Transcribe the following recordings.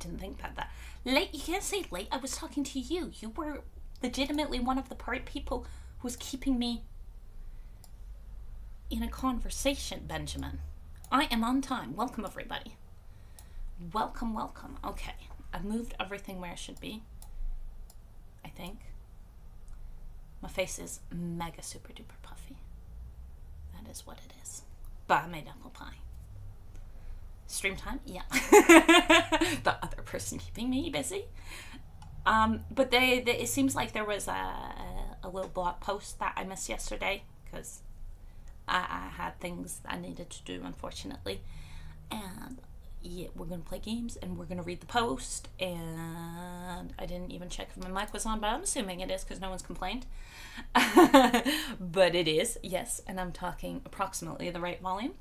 didn't think about that. Late, you can't say late. I was talking to you. You were legitimately one of the people who was keeping me in a conversation, Benjamin. I am on time. Welcome, everybody. Welcome, welcome. Okay, I've moved everything where it should be, I think. My face is mega super duper puffy. That is what it is. But I made apple pie. Stream time? Yeah. The other person keeping me busy. But it seems like there was a little blog post that I missed yesterday because I had things I needed to do, unfortunately. And yeah, we're going to play games and we're going to read the post. And I didn't even check if my mic was on, but I'm assuming it is because no one's complained. But it is, yes. And I'm talking approximately the right volume.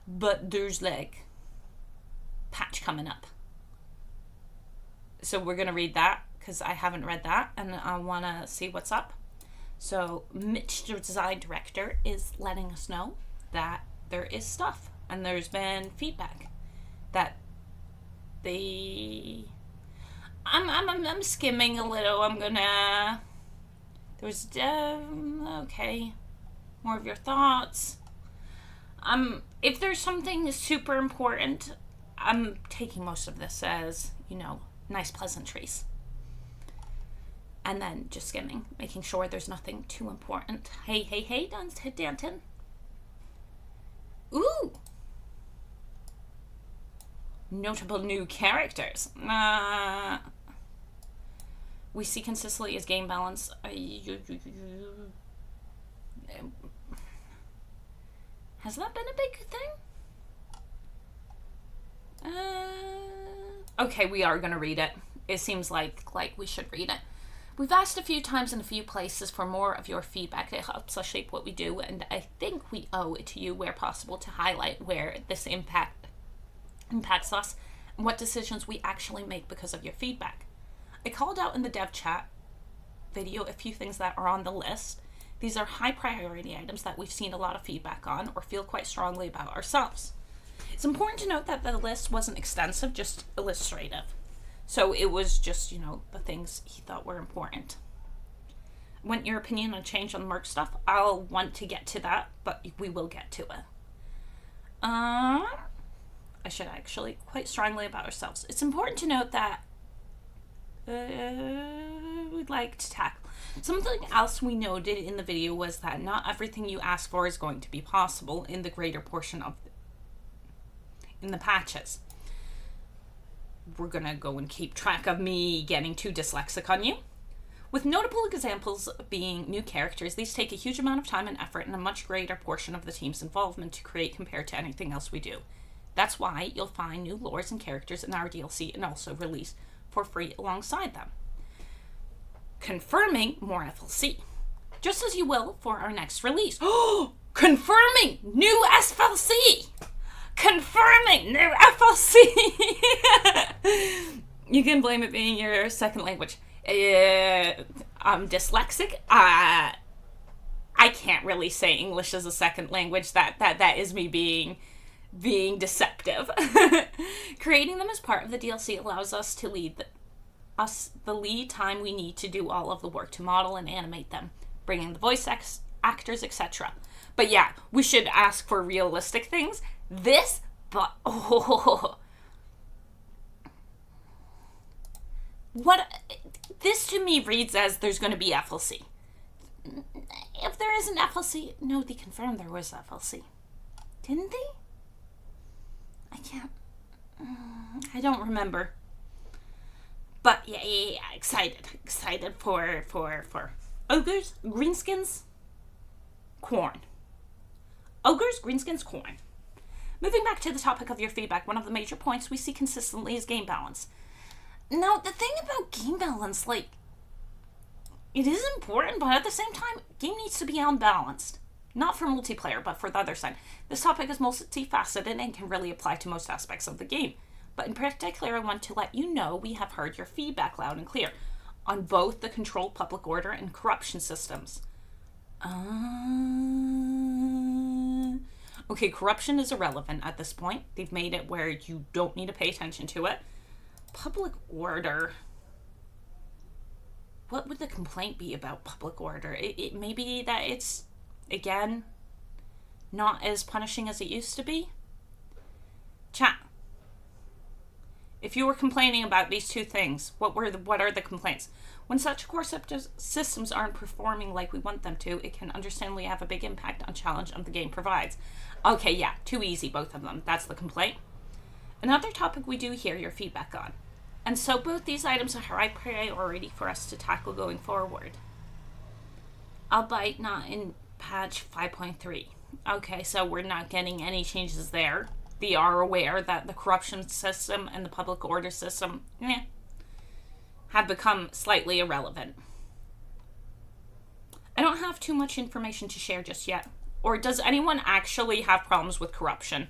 But there's like patch coming up. So we're going to read that because I haven't read that and I want to see what's up. So Mitch, the design director, is letting us know that there is stuff and there's been feedback that I'm skimming a little. I'm gonna, there's, okay, more of your thoughts. If there's something super important, I'm taking most of this as, you know, nice pleasantries. And then just skimming, making sure there's nothing too important. Hey, Danton. Ooh! Notable new characters. We see consistently as game balance. Has that been a big thing? Okay, we are going to read it. It seems like we should read it. We've asked a few times in a few places for more of your feedback. It helps us shape what we do, and I think we owe it to you where possible to highlight where this impacts us and what decisions we actually make because of your feedback. I called out in the dev chat video a few things that are on the list. These are high priority items that we've seen a lot of feedback on or feel quite strongly about ourselves. It's important to note that the list wasn't extensive, just illustrative. So it was just, you know, the things he thought were important. Want your opinion on change on the merc stuff? I'll want to get to that, but we will get to it. I should actually quite strongly about ourselves. It's important to note that we'd like to tackle. Something else we noted in the video was that not everything you ask for is going to be possible in the greater portion of in the patches. We're gonna go and keep track of me getting too dyslexic on you. With notable examples being new characters, these take a huge amount of time and effort and a much greater portion of the team's involvement to create compared to anything else we do. That's why you'll find new lores and characters in our DLC and also released for free alongside them. Confirming more FLC. Just as you will for our next release. Oh! Confirming new SFLC! Confirming new FLC! You can blame it being your second language. I'm dyslexic. I can't really say English as a second language. That is me being deceptive. Creating them as part of the DLC allows us to the lead time we need to do all of the work to model and animate them, bringing the voice actors, etc. But yeah, we should ask for realistic things. This to me reads as there's going to be FLC. If there isn't FLC, no, they confirmed there was FLC. Didn't they? I can't. I don't remember. But yeah, excited for ogres, greenskins, corn. Ogres, greenskins, corn. Moving back to the topic of your feedback, one of the major points we see consistently is game balance. Now, the thing about game balance, like, it is important, but at the same time, game needs to be unbalanced. Not for multiplayer, but for the other side. This topic is multifaceted and can really apply to most aspects of the game. But in particular, I want to let you know we have heard your feedback loud and clear on both the controlled public order and corruption systems. Okay, corruption is irrelevant at this point. They've made it where you don't need to pay attention to it. Public order. What would the complaint be about public order? It may be that it's, again, not as punishing as it used to be. Chat. If you were complaining about these two things, what are the complaints? When such core systems aren't performing like we want them to, it can understandably have a big impact on challenge the game provides. Okay, yeah, too easy, both of them. That's the complaint. Another topic we do hear your feedback on. And so both these items are high priority for us to tackle going forward. Albeit not in patch 5.3. Okay, so we're not getting any changes there. They are aware that the corruption system and the public order system have become slightly irrelevant. I don't have too much information to share just yet. Or does anyone actually have problems with corruption?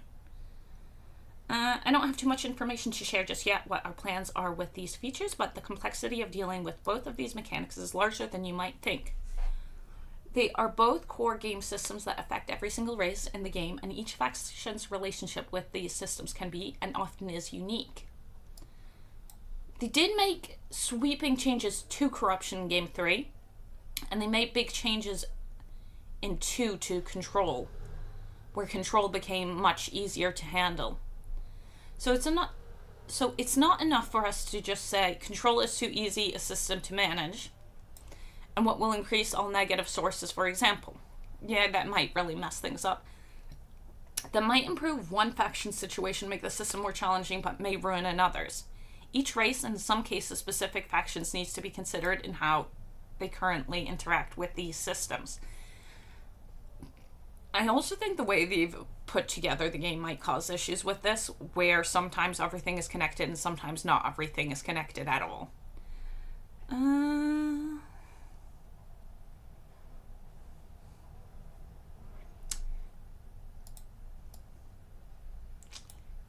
I don't have too much information to share just yet what our plans are with these features, but the complexity of dealing with both of these mechanics is larger than you might think. They are both core game systems that affect every single race in the game, and each faction's relationship with these systems can be, and often is, unique. They did make sweeping changes to corruption in Game 3, and they made big changes in 2 to control, where control became much easier to handle. So it's not enough for us to just say control is too easy a system to manage, and what will increase all negative sources, for example. Yeah, that might really mess things up. That might improve one faction's situation, make the system more challenging, but may ruin another's. Each race, and in some cases specific factions, needs to be considered in how they currently interact with these systems. I also think the way they've put together the game might cause issues with this, where sometimes everything is connected and sometimes not everything is connected at all.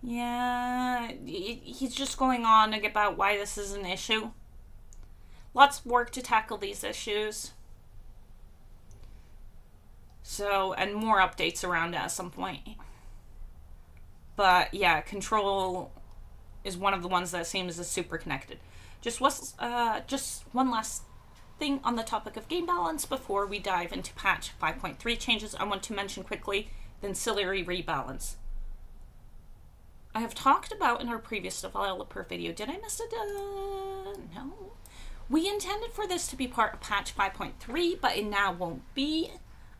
Yeah, he's just going on about why this is an issue. Lots of work to tackle these issues. So, and more updates around it at some point. But yeah, control is one of the ones that seems is super connected. Just one last thing on the topic of game balance before we dive into patch 5.3 changes. I want to mention quickly the Ancillary rebalance. I have talked about in our previous developer video. Did I miss it? No. We intended for this to be part of patch 5.3, but it now won't be.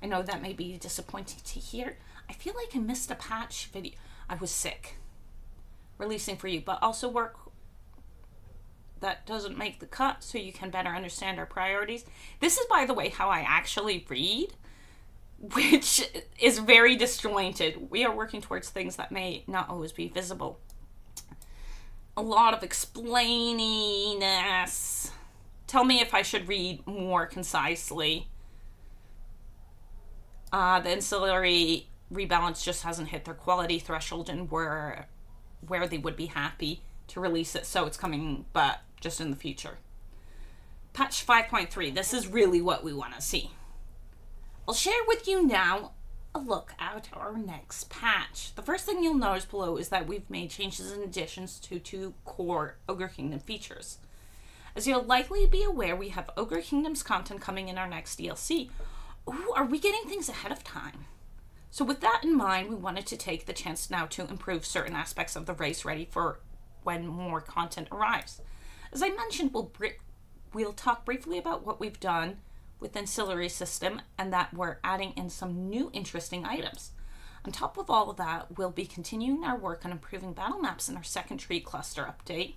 I know that may be disappointing to hear. I feel like I missed a patch video. I was sick. Releasing for you, but also work that doesn't make the cut so you can better understand our priorities. This is, by the way, how I actually read, which is very disjointed. We are working towards things that may not always be visible. A lot of explaininess. Tell me if I should read more concisely. The Ancillary rebalance just hasn't hit their quality threshold and where they would be happy to release it, so it's coming, but just in the future. Patch 5.3, this is really what we want to see. I'll share with you now a look at our next patch. The first thing you'll notice below is that we've made changes and additions to 2 core Ogre Kingdom features. As you'll likely be aware, we have Ogre Kingdom's content coming in our next DLC. Ooh, are we getting things ahead of time? So with that in mind, we wanted to take the chance now to improve certain aspects of the race ready for when more content arrives. As I mentioned, we'll talk briefly about what we've done with the Ancillary system and that we're adding in some new interesting items. On top of all of that, we'll be continuing our work on improving battle maps in our second tree cluster update.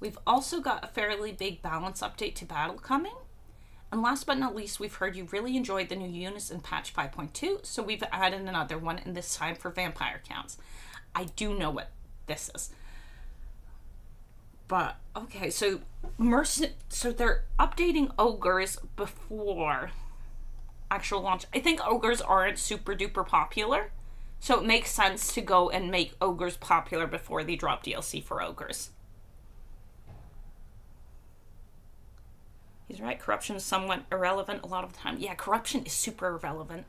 We've also got a fairly big balance update to battle coming. And last but not least, we've heard you really enjoyed the new units in patch 5.2, so we've added another one, and this time for vampire counts. I do know what this is. But, okay, so they're updating ogres before actual launch. I think ogres aren't super duper popular, so it makes sense to go and make ogres popular before they drop DLC for ogres. He's right, corruption is somewhat irrelevant a lot of the time. Yeah, corruption is super irrelevant.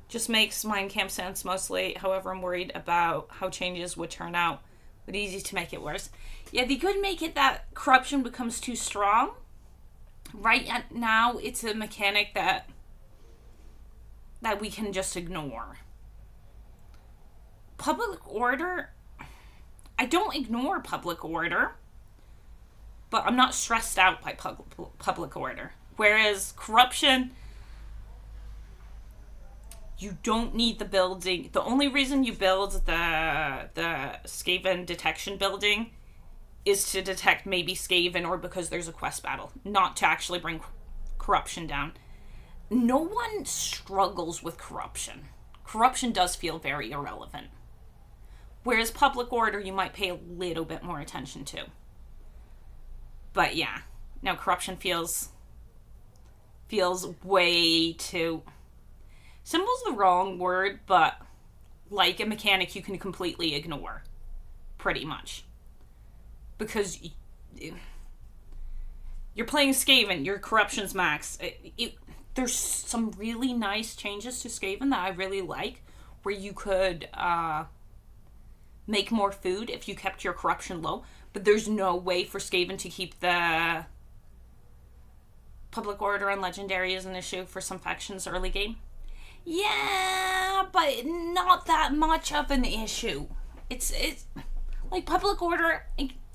Just makes Mind Camp sense mostly. However, I'm worried about how changes would turn out but easy to make it worse. Yeah, they could make it that corruption becomes too strong. Right now, it's a mechanic that we can just ignore. Public order, I don't ignore public order, but I'm not stressed out by public order. Whereas corruption, you don't need the building. The only reason you build the Skaven detection building is to detect maybe Skaven or because there's a quest battle, not to actually bring corruption down. No one struggles with corruption. Corruption does feel very irrelevant. Whereas public order, you might pay a little bit more attention to. But yeah, now corruption feels way too... Symbol's the wrong word, but like a mechanic you can completely ignore. Pretty much. Because you're playing Skaven, your corruption's max. There's some really nice changes to Skaven that I really like, where you could make more food if you kept your corruption low, but there's no way for Skaven to keep the public order and legendary is an issue for some factions early game. Yeah, but not that much of an issue. It's like public order,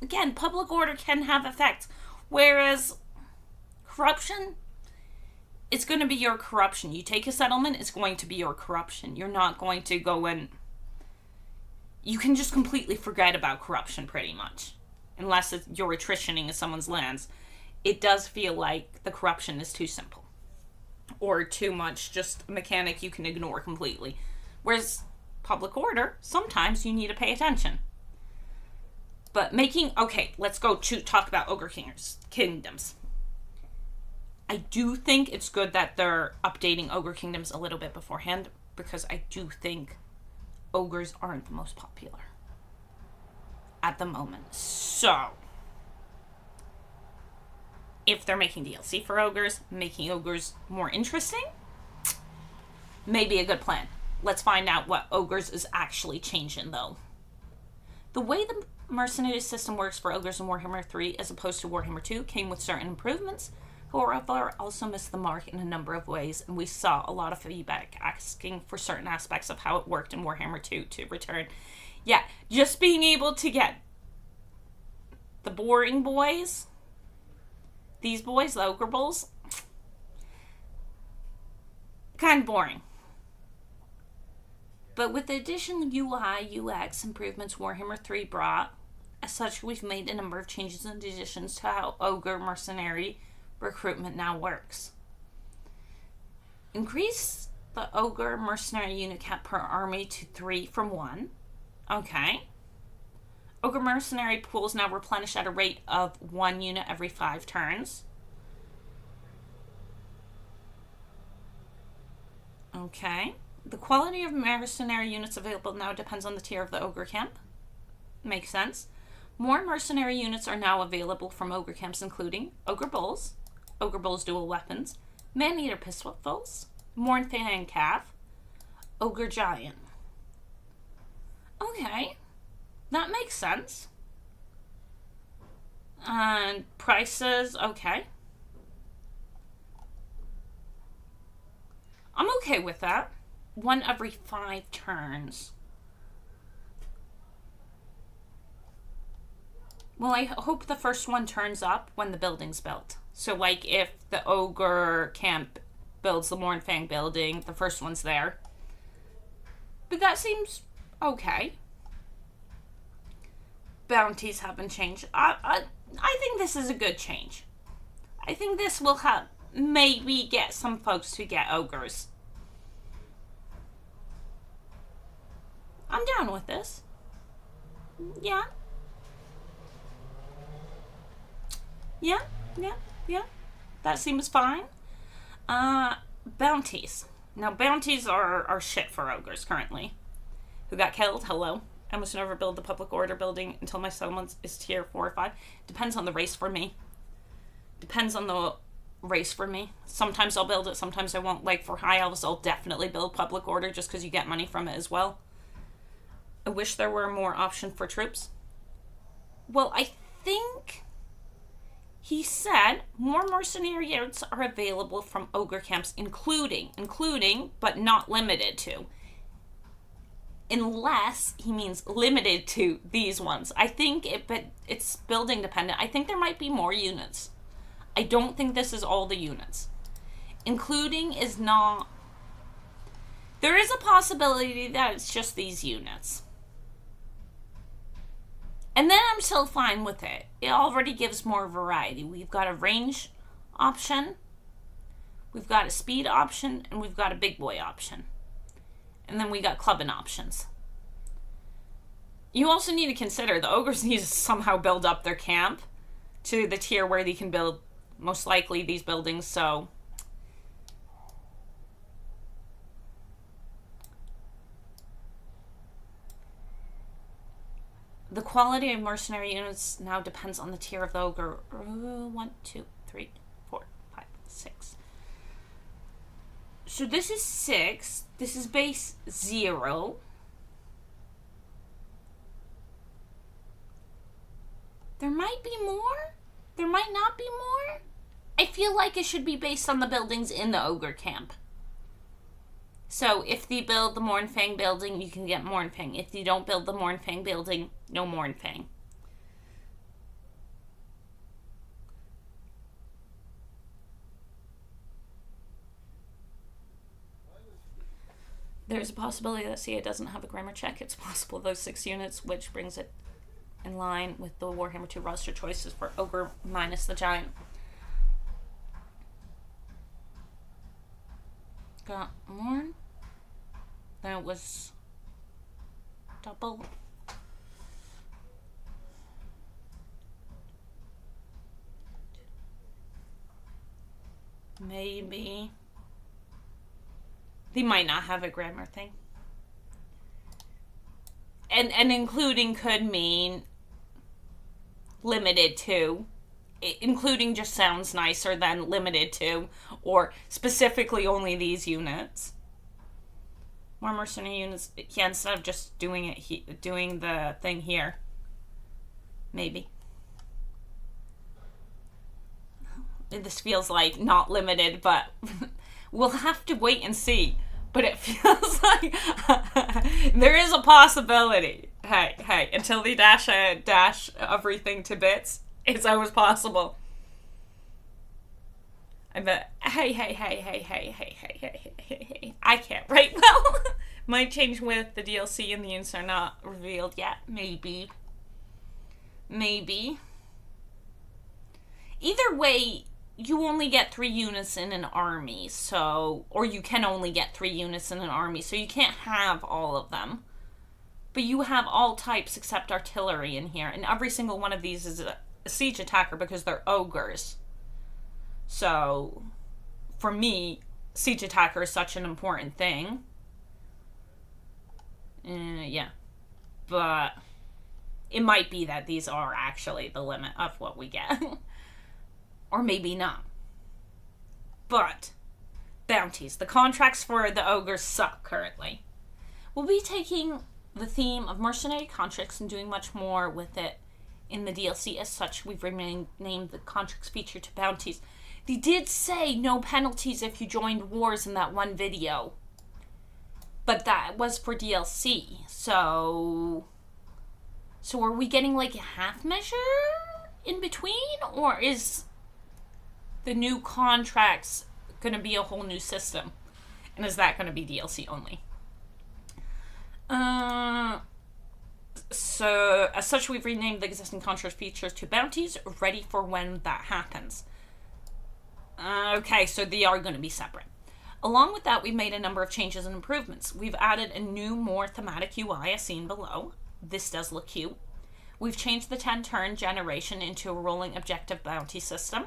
again, public order can have effects, whereas corruption, it's going to be your corruption. You take a settlement, it's going to be your corruption. You're not going to go and... You can just completely forget about corruption, pretty much. Unless you're attritioning someone's lands. It does feel like the corruption is too simple. Or too much, just a mechanic you can ignore completely. Whereas public order, sometimes you need to pay attention. But making... Okay, let's go to talk about Ogre Kingdoms. I do think it's good that they're updating Ogre Kingdoms a little bit beforehand, because I do think ogres aren't the most popular at the moment. So, if they're making DLC for ogres, making ogres more interesting, maybe a good plan. Let's find out what ogres is actually changing, though. The way the mercenary system works for ogres in Warhammer 3 as opposed to Warhammer 2 came with certain improvements. However, also missed the mark in a number of ways, and we saw a lot of feedback asking for certain aspects of how it worked in Warhammer 2 to return. Yeah, just being able to get the boring boys, these boys, the Ogre Bulls, kind of boring. But with the additional UI, UX improvements Warhammer 3 brought, as such, we've made a number of changes and additions to how Ogre Mercenary recruitment now works. Increase the Ogre Mercenary unit count per army to 3 from 1. Okay. Ogre Mercenary pools now replenish at a rate of 1 unit every 5 turns. Okay. The quality of mercenary units available now depends on the tier of the Ogre camp. Makes sense. More mercenary units are now available from Ogre camps, including Ogre Bulls, Ogre Bulls dual weapons, Man-Eater pistols, Mournfang Calf, Ogre Giant. Okay, that makes sense. And prices, okay. I'm okay with that. 1 every 5 turns. Well, I hope the first one turns up when the building's built. So, like, if the Ogre camp builds the Mournfang building, the first one's there. But that seems okay. Bounties haven't changed. I think this is a good change. I think this will help maybe get some folks to get ogres. I'm down with this. Yeah. Yeah. That seems fine. Bounties. Now, bounties are shit for ogres currently. Who got killed? Hello. I must never build the public order building until my settlement is tier 4 or 5. Depends on the race for me. Sometimes I'll build it, sometimes I won't. Like, for high elves, I'll definitely build public order just because you get money from it as well. I wish there were more option for troops. Well, I think he said more mercenary units are available from Ogre camps, including, but not limited to. Unless he means limited to these ones. I think but it's building dependent. I think there might be more units. I don't think this is all the units. Including is not... There is a possibility that it's just these units. And then I'm still fine with it. It already gives more variety. We've got a range option, we've got a speed option, and we've got a big boy option. And then we got clubbing options. You also need to consider the ogres need to somehow build up their camp to the tier where they can build, most likely, these buildings, so... The quality of mercenary units now depends on the tier of the ogre. 1, 2, 3, 4, 5, 6. So this is 6. This is base 0. There might be more. There might not be more. I feel like it should be based on the buildings in the ogre camp. So if you build the Mornfang building, you can get Mornfang. If you don't build the Mornfang building, no Mornfang. There's a possibility that CA doesn't have a grammar check. It's possible those 6 units, which brings it in line with the Warhammer 2 roster choices for Ogre minus the Giant. Got Morn. Then it was double. Maybe. They might not have a grammar thing. And including could mean limited to. Including just sounds nicer than limited to, or specifically only these units. More mercenary units, yeah, instead of just doing it, doing the thing here. Maybe. This feels like not limited, but we'll have to wait and see. But it feels like there is a possibility. Hey, until they dash everything to bits, it's always possible. I bet. Hey. I can't write well. Might change with the DLC and the units are not revealed yet. Maybe. Either way, you only get 3 units in an army, so... Or you can only get 3 units in an army, so you can't have all of them. But you have all types except artillery in here, and every single one of these is a siege attacker because they're ogres. So, for me, siege attacker is such an important thing. Yeah. But it might be that these are actually the limit of what we get. Or maybe not. But, bounties. The contracts for the ogres suck currently. We'll be taking the theme of mercenary contracts and doing much more with it in the DLC. As such, we've renamed the contracts feature to bounties. They did say no penalties if you joined wars in that one video. But that was for DLC. So are we getting like a half measure in between? Or is the new contracts going to be a whole new system? And is that going to be DLC only? So, as such, we've renamed the existing contract features to bounties, ready for when that happens. Okay, so they are going to be separate. Along with that, we've made a number of changes and improvements. We've added a new, more thematic UI as seen below. This does look cute. We've changed the 10-turn generation into a rolling objective bounty system.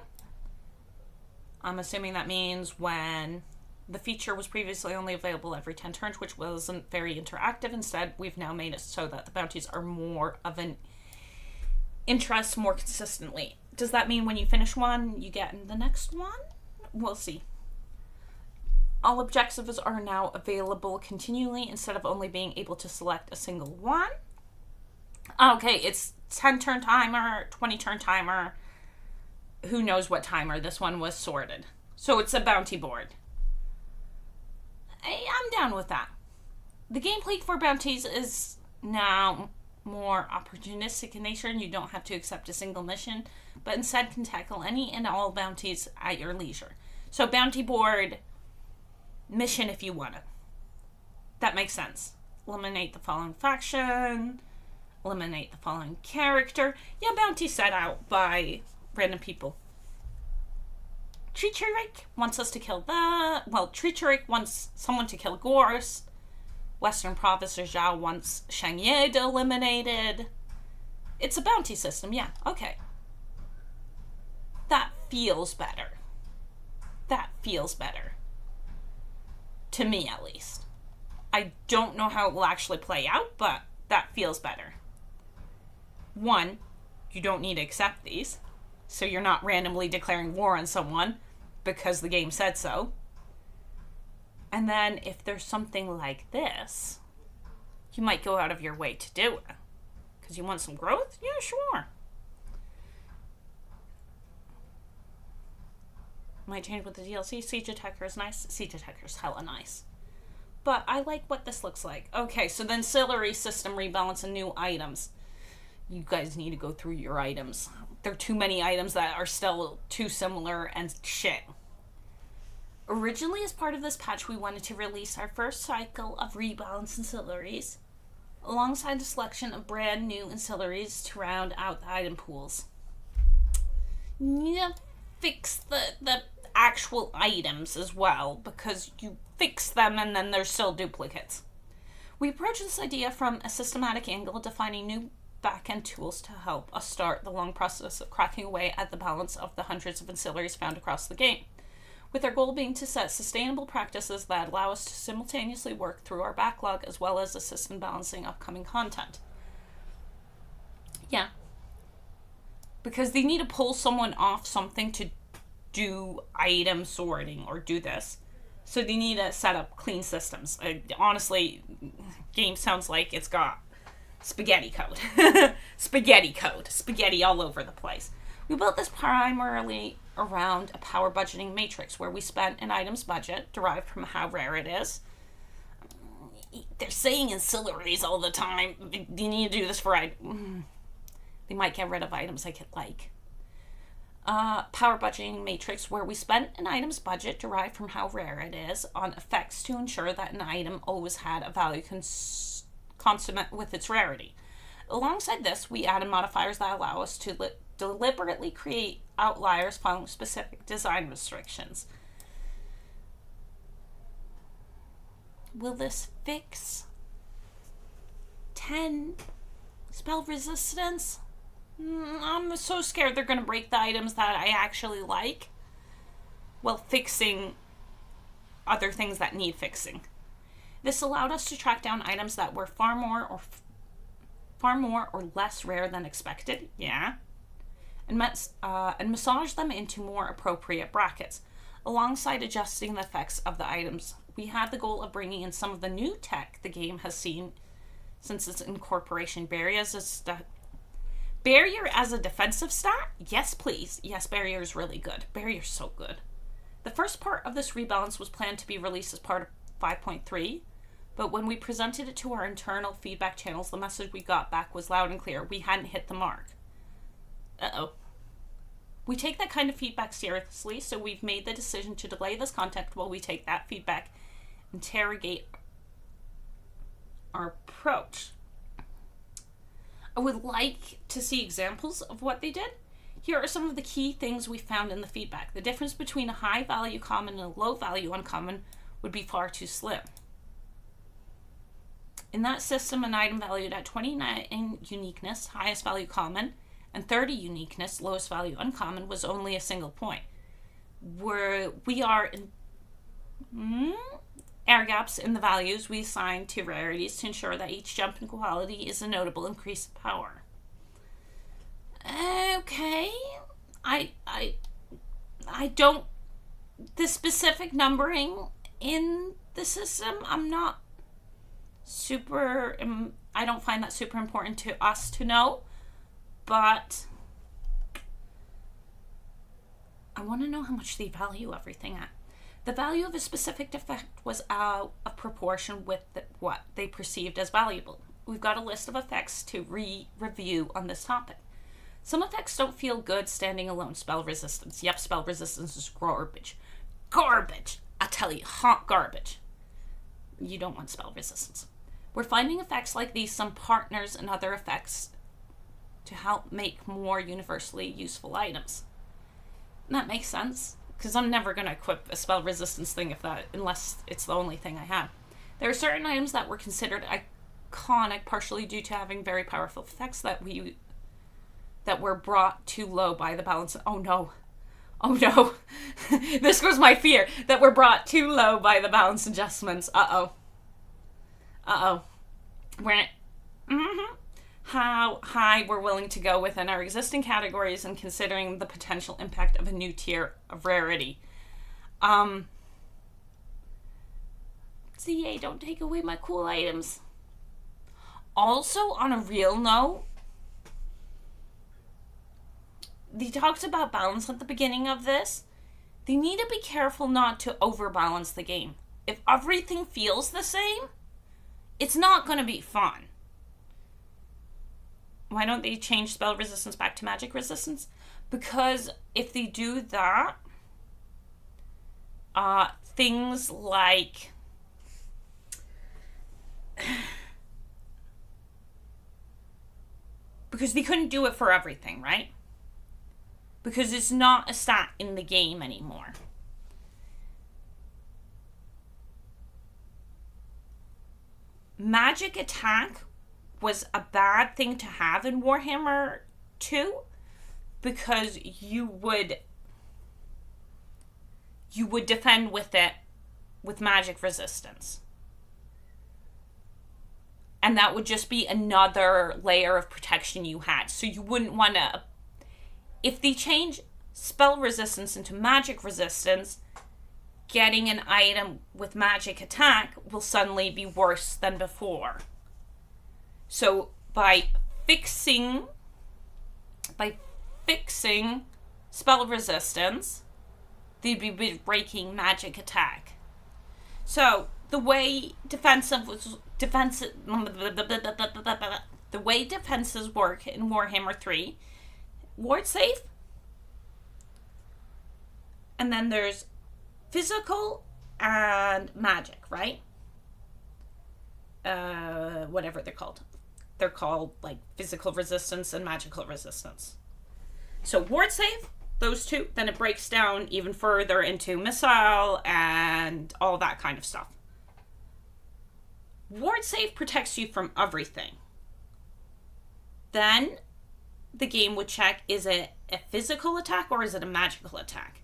I'm assuming that means when the feature was previously only available every 10 turns, which wasn't very interactive. Instead, we've now made it so that the bounties are more of an interest more consistently. Does that mean when you finish one, you get in the next one? We'll see. All objectives are now available continually instead of only being able to select a single one. Okay, it's 10 turn timer, 20 turn timer, who knows what timer. This one was sorted. So it's a bounty board. I'm down with that. The gameplay for bounties is now more opportunistic in nature, and you don't have to accept a single mission, but instead can tackle any and all bounties at your leisure. So bounty board mission if you want it. That makes sense. Eliminate the following faction. Eliminate the following character. Yeah, bounty set out by random people. Treacherik wants us to kill that. Well, Treacherik wants someone to kill Gorse. Western Province Zhao wants Shangye eliminated. It's a bounty system, yeah, okay. That feels better. That feels better. To me, at least. I don't know how it will actually play out, but that feels better. One, you don't need to accept these, so you're not randomly declaring war on someone because the game said so. And then if there's something like this, you might go out of your way to do it. Because you want some growth? Yeah, sure. Might change with the DLC. Siege Attacker is nice. Siege Attacker is hella nice. But I like what this looks like. Okay, so the Ancillary system rebalance and new items. You guys need to go through your items. There are too many items that are still too similar and shit. Originally, as part of this patch, we wanted to release our first cycle of rebalance ancillaries, alongside a selection of brand new ancillaries to round out the item pools. Yeah, fix the actual items as well, because you fix them and then there's still duplicates. We approach this idea from a systematic angle, defining new back-end tools to help us start the long process of cracking away at the balance of the hundreds of ancillaries found across the game, with our goal being to set sustainable practices that allow us to simultaneously work through our backlog as well as assist in balancing upcoming content. Yeah. Because they need to pull someone off something to do item sorting or do this. So they need to set up clean systems. Honestly, game sounds like it's got spaghetti code. Spaghetti all over the place. We built this primarily around a power budgeting matrix where we spent an item's budget derived from how rare it is. They're saying ancillaries all the time. You need to do this for they might get rid of items I could like. Power budgeting matrix where we spent an item's budget derived from how rare it is on effects to ensure that an item always had a value consonant with its rarity. Alongside this, we added modifiers that allow us to deliberately create outliers following specific design restrictions. Will this fix 10 spell resistance? I'm so scared they're going to break the items that I actually like while fixing other things that need fixing. This allowed us to track down items that were far more or less rare than expected, yeah, and massage them into more appropriate brackets. Alongside adjusting the effects of the items, we had the goal of bringing in some of the new tech the game has seen since its incorporation. Barrier as a defensive stat? Yes, please. Yes, Barrier is really good. Barrier's so good. The first part of this rebalance was planned to be released as part of 5.3, but when we presented it to our internal feedback channels, the message we got back was loud and clear. We hadn't hit the mark. Uh-oh. We take that kind of feedback seriously, so we've made the decision to delay this content while we take that feedback, interrogate our approach. I would like to see examples of what they did. Here are some of the key things we found in the feedback. The difference between a high value common and a low value uncommon would be far too slim. In that system, an item valued at 29 uniqueness, highest value common, and 30 uniqueness, lowest value uncommon, was only a single point. Where we are in air gaps in the values we assign to rarities to ensure that each jump in quality is a notable increase in power. Okay, I don't, the specific numbering in the system, I'm not super, I don't find that super important to us to know, But I want to know how much they value everything at. The value of a specific effect was out of proportion with what they perceived as valuable. We've got a list of effects to review on this topic. Some effects don't feel good standing alone. Spell resistance. Yep, spell resistance is garbage. Garbage! I tell you, hot garbage. You don't want spell resistance. We're finding effects like these, some partners and other effects to help make more universally useful items. And that makes sense, because I'm never going to equip a spell resistance thing unless it's the only thing I have. There are certain items that were considered iconic partially due to having very powerful effects that were brought too low by the balance. Oh no. Oh no. This was my fear, that were brought too low by the balance adjustments. Uh-oh. How high we're willing to go within our existing categories and considering the potential impact of a new tier of rarity. CA, don't take away my cool items. Also, on a real note, they talked about balance at the beginning of this. They need to be careful not to overbalance the game. If everything feels the same, it's not going to be fun. Why don't they change spell resistance back to magic resistance? Because if they do that, things like because they couldn't do it for everything, right? Because it's not a stat in the game anymore. Magic attack was a bad thing to have in Warhammer 2 because you would defend with it with magic resistance. And that would just be another layer of protection you had. So you wouldn't want to... If they change spell resistance into magic resistance, getting an item with magic attack will suddenly be worse than before. So by fixing spell resistance, they'd be breaking magic attack. So the way defenses work in Warhammer 3, ward save, and then there's physical and magic, right? Whatever they're called. They're called like physical resistance and magical resistance. So ward save, those two, then it breaks down even further into missile and all that kind of stuff. Ward save protects you from everything. Then the game would check, is it a physical attack or is it a magical attack?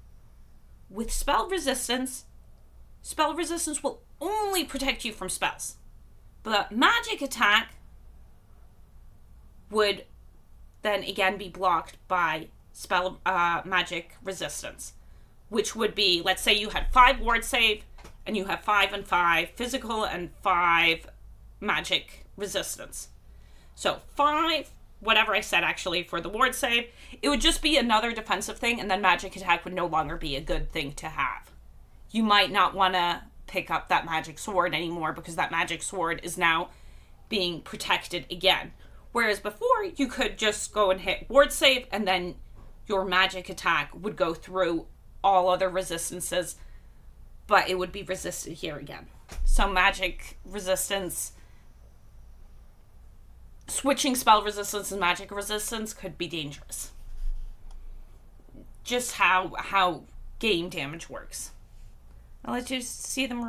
With spell resistance will only protect you from spells. But magic attack would then again be blocked by spell magic resistance, which would be, let's say you had 5 ward save and you have 5 and 5 physical and 5 magic resistance. So 5, whatever I said actually for the ward save, it would just be another defensive thing, and then magic attack would no longer be a good thing to have. You might not want to pick up that magic sword anymore because that magic sword is now being protected again. Whereas before, you could just go and hit ward save, and then your magic attack would go through all other resistances, but it would be resisted here again. So magic resistance, switching spell resistance and magic resistance could be dangerous. Just how game damage works. I'll let you see them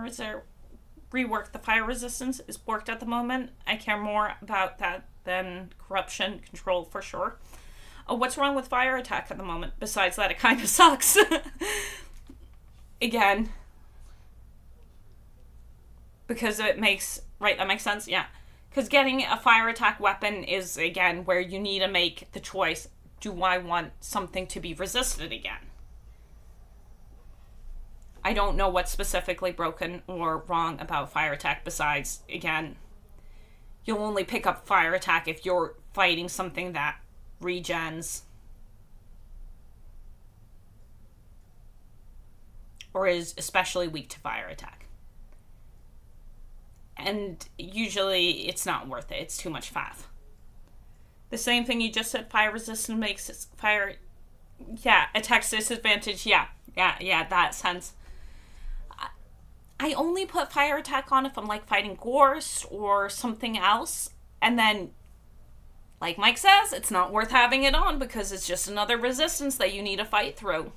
rework the fire resistance is worked at the moment. I care more about that than corruption control for sure. Oh, what's wrong with fire attack at the moment? Besides that, it kind of sucks. Again. Because it makes... Right, that makes sense? Yeah. Because getting a fire attack weapon is, again, where you need to make the choice. Do I want something to be resisted again? I don't know what's specifically broken or wrong about fire attack besides, again, you'll only pick up fire attack if you're fighting something that regens, or is especially weak to fire attack. And usually it's not worth it. It's too much faff. The same thing you just said, fire resistance makes it fire... Yeah, attacks disadvantage. Yeah, that sense. I only put fire attack on if I'm like fighting Gorst or something else. And then, like Mike says, it's not worth having it on because it's just another resistance that you need to fight through.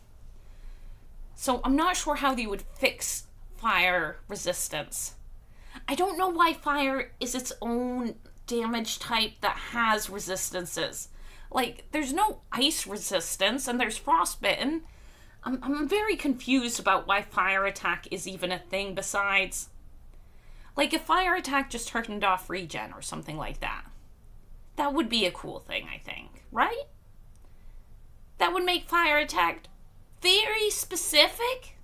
So I'm not sure how you would fix fire resistance. I don't know why fire is its own damage type that has resistances. Like, there's no ice resistance and there's frostbitten. I'm very confused about why fire attack is even a thing besides. Like, if fire attack just turned off regen or something like that, that would be a cool thing, I think. Right? That would make fire attack very specific.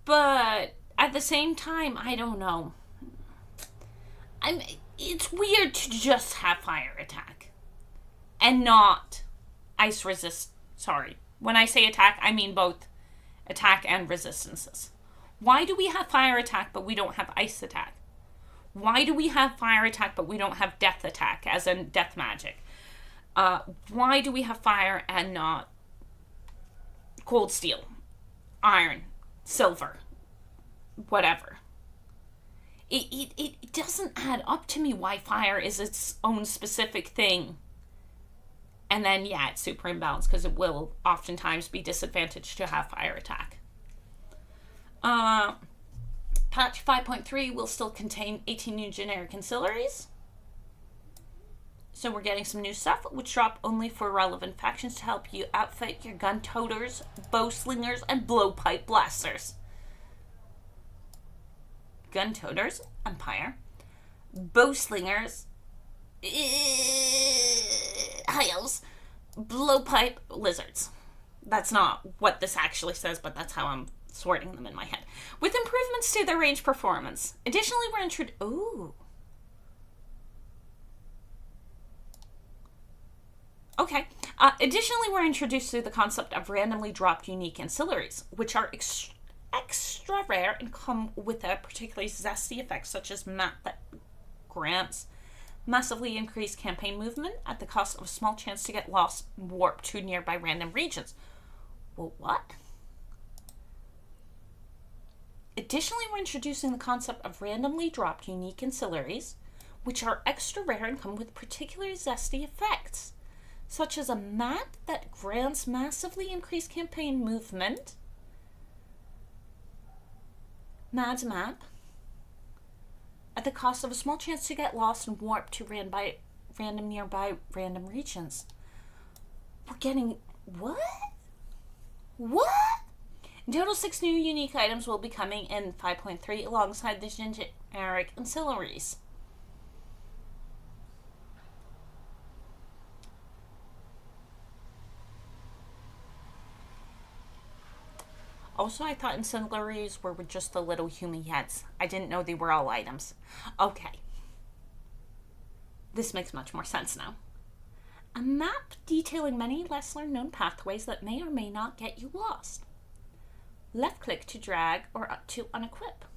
But at the same time, I don't know. It's weird to just have fire attack and not ice resist. Sorry. When I say attack, I mean both attack and resistances. Why do we have fire attack but we don't have ice attack? Why do we have fire attack but we don't have death attack, as in death magic? Why do we have fire and not cold steel, iron, silver, whatever? It doesn't add up to me why fire is its own specific thing. And then, yeah, it's super imbalanced because it will oftentimes be disadvantaged to have fire attack. Patch 5.3 will still contain 18 new generic ancillaries. So we're getting some new stuff, which drop only for relevant factions to help you outfit your gun toters, bow slingers, and blowpipe blasters. Gun toters, Empire. Bow slingers, high elves, blowpipe lizards. That's not what this actually says, but that's how I'm sorting them in my head. With improvements to their range performance. Additionally, we're Additionally, we're introduced to the concept of randomly dropped unique ancillaries, which are extra rare and come with a particularly zesty effect, such as map that grants massively increased campaign movement at the cost of a small chance to get lost and warped to nearby random regions. Well, what? Additionally, we're introducing the concept of randomly dropped unique ancillaries, which are extra rare and come with particularly zesty effects, such as a map that grants massively increased campaign movement, Mad's map, at the cost of a small chance to get lost and warped to nearby random regions. We're getting... What? What? In total, 6 new unique items will be coming in 5.3 alongside the generic ancillaries. Also, I thought ancillaries were just the little human heads. I didn't know they were all items. Okay. This makes much more sense now. A map detailing many lesser known pathways that may or may not get you lost. Left click to drag or to unequip.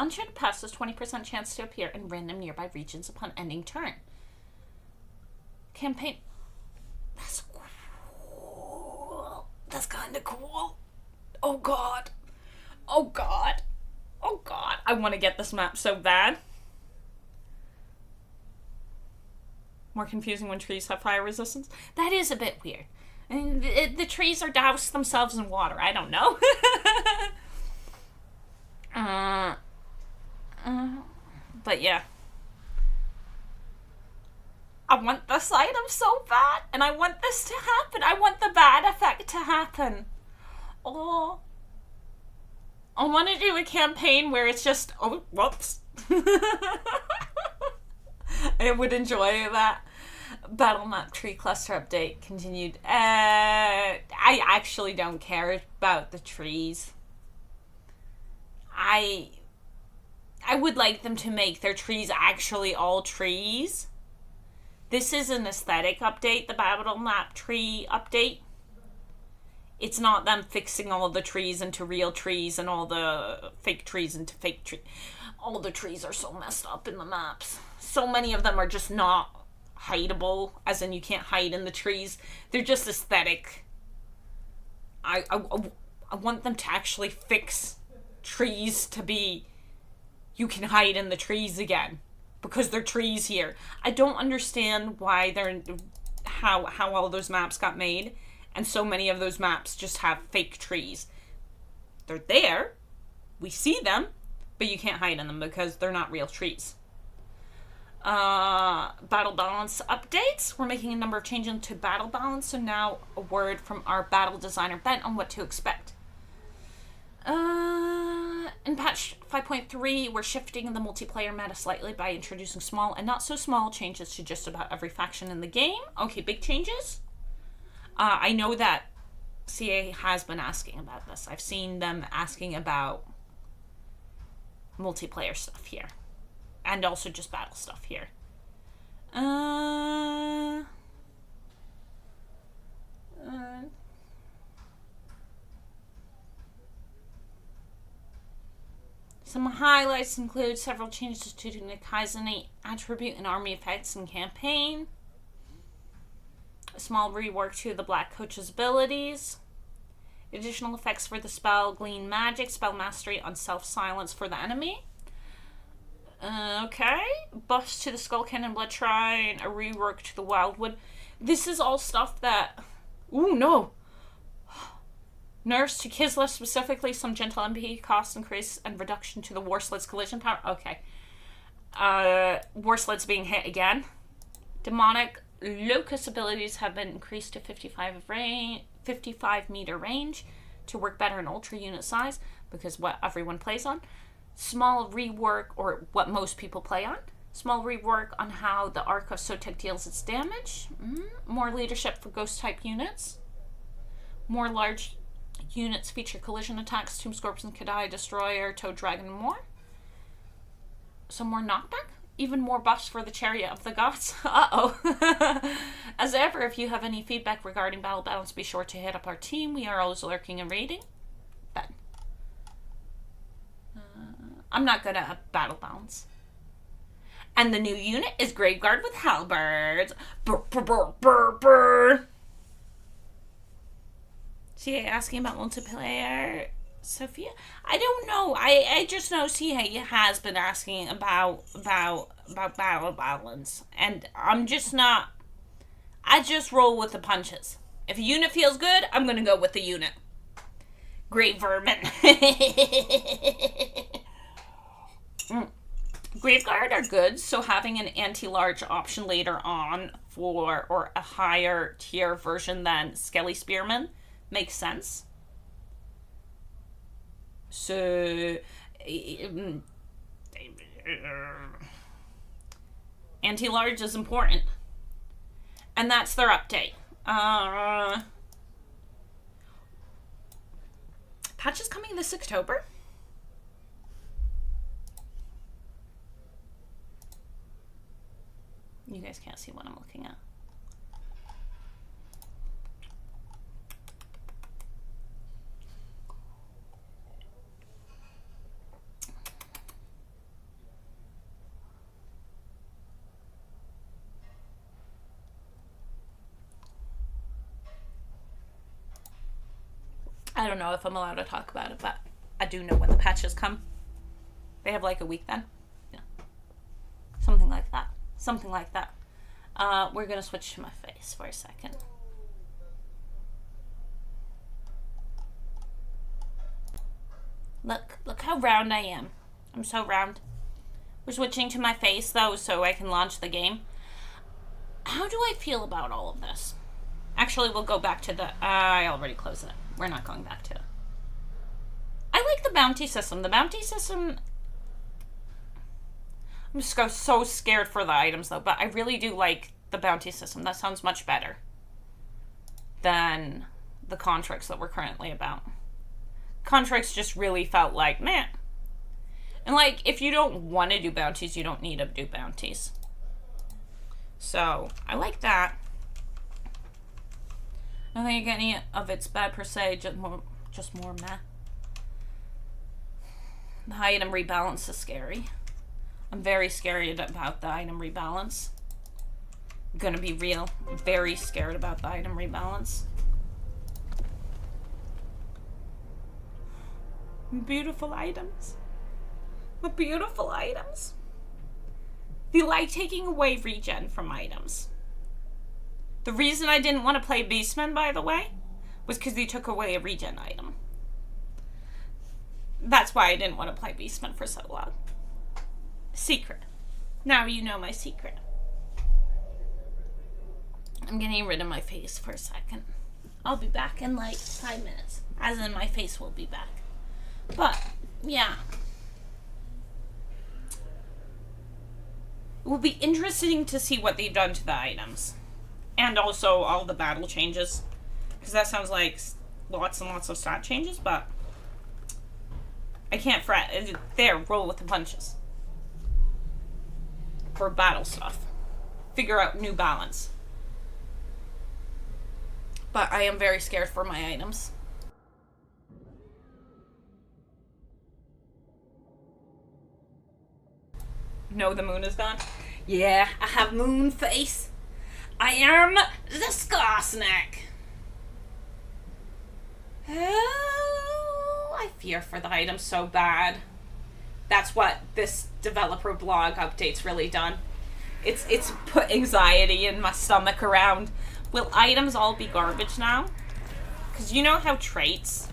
Uncharted Pass has 20% chance to appear in random nearby regions upon ending turn. Campaign... That's cool. That's kind of cool. Oh god. Oh god. Oh god. I want to get this map so bad. More confusing when trees have fire resistance. That is a bit weird. And the trees are doused themselves in water. I don't know. But yeah. I want this item so bad. And I want this to happen. I want the bad effect to happen. Oh, I want to do a campaign where it's just, oh, whoops. I would enjoy that. Battle map tree cluster update continued. I actually don't care about the trees. I would like them to make their trees actually all trees. This is an aesthetic update, the battle map tree update. It's not them fixing all the trees into real trees and all the fake trees into fake trees. All the trees are so messed up in the maps. So many of them are just not hideable, as in you can't hide in the trees. They're just aesthetic. I want them to actually fix trees to be, you can hide in the trees again, because they're trees here. I don't understand why how all those maps got made, and so many of those maps just have fake trees. They're there, we see them, but you can't hide in them because they're not real trees. Battle balance updates. We're making a number of changes to battle balance, so now a word from our battle designer Ben on what to expect. In patch 5.3, we're shifting the multiplayer meta slightly by introducing small and not so small changes to just about every faction in the game. Okay, big changes. I know that CA has been asking about this. I've seen them asking about multiplayer stuff here. And also just battle stuff here. Some highlights include several changes to the Kaizen attribute and army effects in campaign. A small rework to the Black Coach's abilities. Additional effects for the spell Glean Magic, spell mastery on self-silence for the enemy. Okay. Buffs to the Skull Cannon, Blood Shrine, a rework to the Wildwood. This is all stuff that... Ooh, no! Nerfs to Kislev, specifically some gentle MP cost increase and reduction to the War Slit's collision power. Okay. War Slit's being hit again. Demonic Locust abilities have been increased to 55 meter range to work better in ultra unit size, because what everyone plays on. Small rework, or what most people play on. Small rework on how the Arc of Sotek deals its damage. More leadership for ghost type units. More large units feature collision attacks, Tomb Scorpion, Kadai, Destroyer, Toad Dragon, and more. Some more knockback. Even more buffs for the Chariot of the Gods. Uh-oh. As ever, if you have any feedback regarding battle balance, be sure to hit up our team. We are always lurking and raiding. Ben. I'm not good at battle balance. And the new unit is Graveguard with Halberds. Brr, brr, brr, brr, brr. CA asking about multiplayer. Sophia? I don't know. I just know CA has been asking about battle balance. And I'm just not... I just roll with the punches. If a unit feels good, I'm going to go with the unit. Grave Vermin. Graveguard are good, so having an anti-large option later on for, or a higher tier version than Skelly Spearman makes sense. So, anti-large is important. And that's their update. Patch is coming this October. You guys can't see what I'm looking at. I don't know if I'm allowed to talk about it, but I do know when the patches come. They have like a week then. Yeah. Something like that. Something like that. We're going to switch to my face for a second. Look how round I am. I'm so round. We're switching to my face, though, so I can launch the game. How do I feel about all of this? Actually, we'll go back to the... I already closed it. We're not going back to it. I like the bounty system. The bounty system... I'm just so scared for the items, though, but I really do like the bounty system. That sounds much better than the contracts that we're currently about. Contracts just really felt like, man. And, like, if you don't want to do bounties, you don't need to do bounties. So, I like that. I don't think any of it's bad per se, just more meh. The item rebalance is scary. I'm very scared about the item rebalance. I'm gonna be real. I'm very scared about the item rebalance. Beautiful items. The beautiful items. They like taking away regen from items. The reason I didn't want to play Beastmen, by the way, was because they took away a regen item. That's why I didn't want to play Beastmen for so long. Secret. Now you know my secret. I'm getting rid of my face for a second. I'll be back in like 5 minutes. As in, my face will be back. But, yeah. It will be interesting to see what they've done to the items. And also all the battle changes. Because that sounds like lots and lots of stat changes, but I can't fret. There, roll with the punches. For battle stuff. Figure out new balance. But I am very scared for my items. No, the moon is gone. Yeah, I have moon face. I am the Skarsnik. Oh, I fear for the item so bad. That's what this developer blog update's really done. It's put anxiety in my stomach around. Will items all be garbage now? Because you know how traits...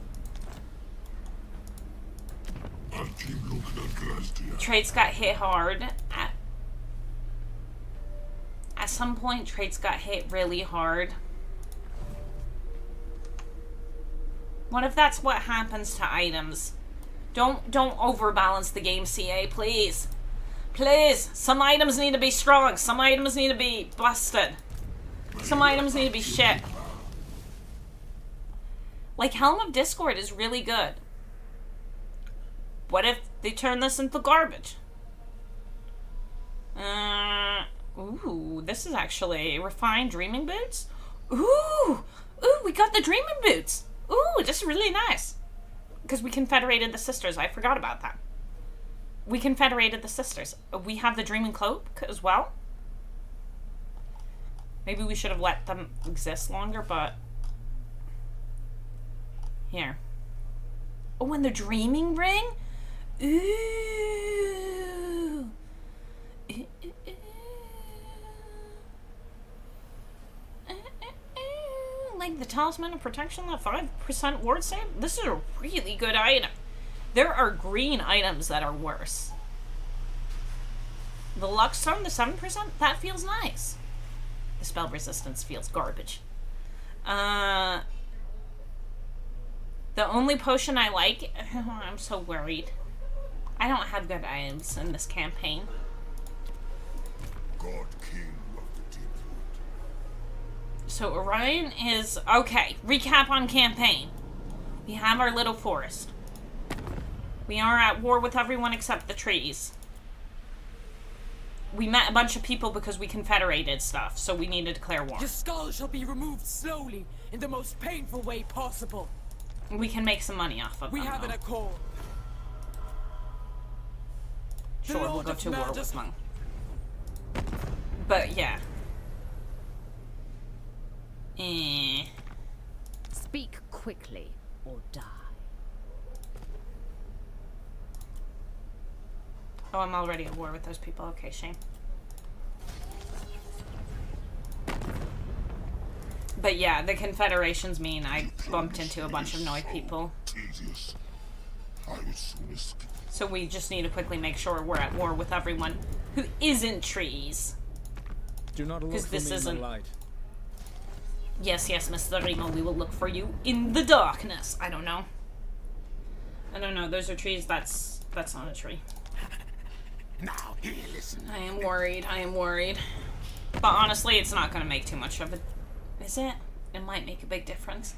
Traits got hit hard. At some point, traits got hit really hard. What if that's what happens to items? Don't overbalance the game, CA, please. Please. Some items need to be strong. Some items need to be busted. Some items need to be shit. Like, Helm of Discord is really good. What if they turn this into garbage? Ooh, this is actually refined dreaming boots. Ooh, we got the dreaming boots. Ooh, this is really nice. Because we confederated the sisters. I forgot about that. We confederated the sisters. We have the dreaming cloak as well. Maybe we should have let them exist longer, but... Here. Oh, and the dreaming ring? Ooh. Like the talisman of protection, that 5% ward save? This is a really good item. There are green items that are worse. The Lux Stone, the 7%, that feels nice. The spell resistance feels garbage. The only potion I like... Oh, I'm so worried. I don't have good items in this campaign. God King of the Deepwood. So Orion is... Okay, recap on campaign. We have our little forest. We are at war with everyone except the trees. We met a bunch of people because we confederated stuff, so we need to declare war. Your skull shall be removed slowly, in the most painful way possible. We can make some money off of them. We have an accord. Sure, we'll go to war with Monk. But, yeah. Speak quickly, or die. Oh, I'm already at war with those people. Okay, shame. But yeah, the confederations mean I bumped into a bunch of Noi people. Tedious. I would soon escape. So we just need to quickly make sure we're at war with everyone who isn't trees. Do not look for this me isn't... in the light. Yes, Mr. Remo, we will look for you in the darkness. I don't know. Those are trees. That's not a tree. Now, here, listen. I am worried. But honestly, it's not going to make too much of it. Is it? It might make a big difference.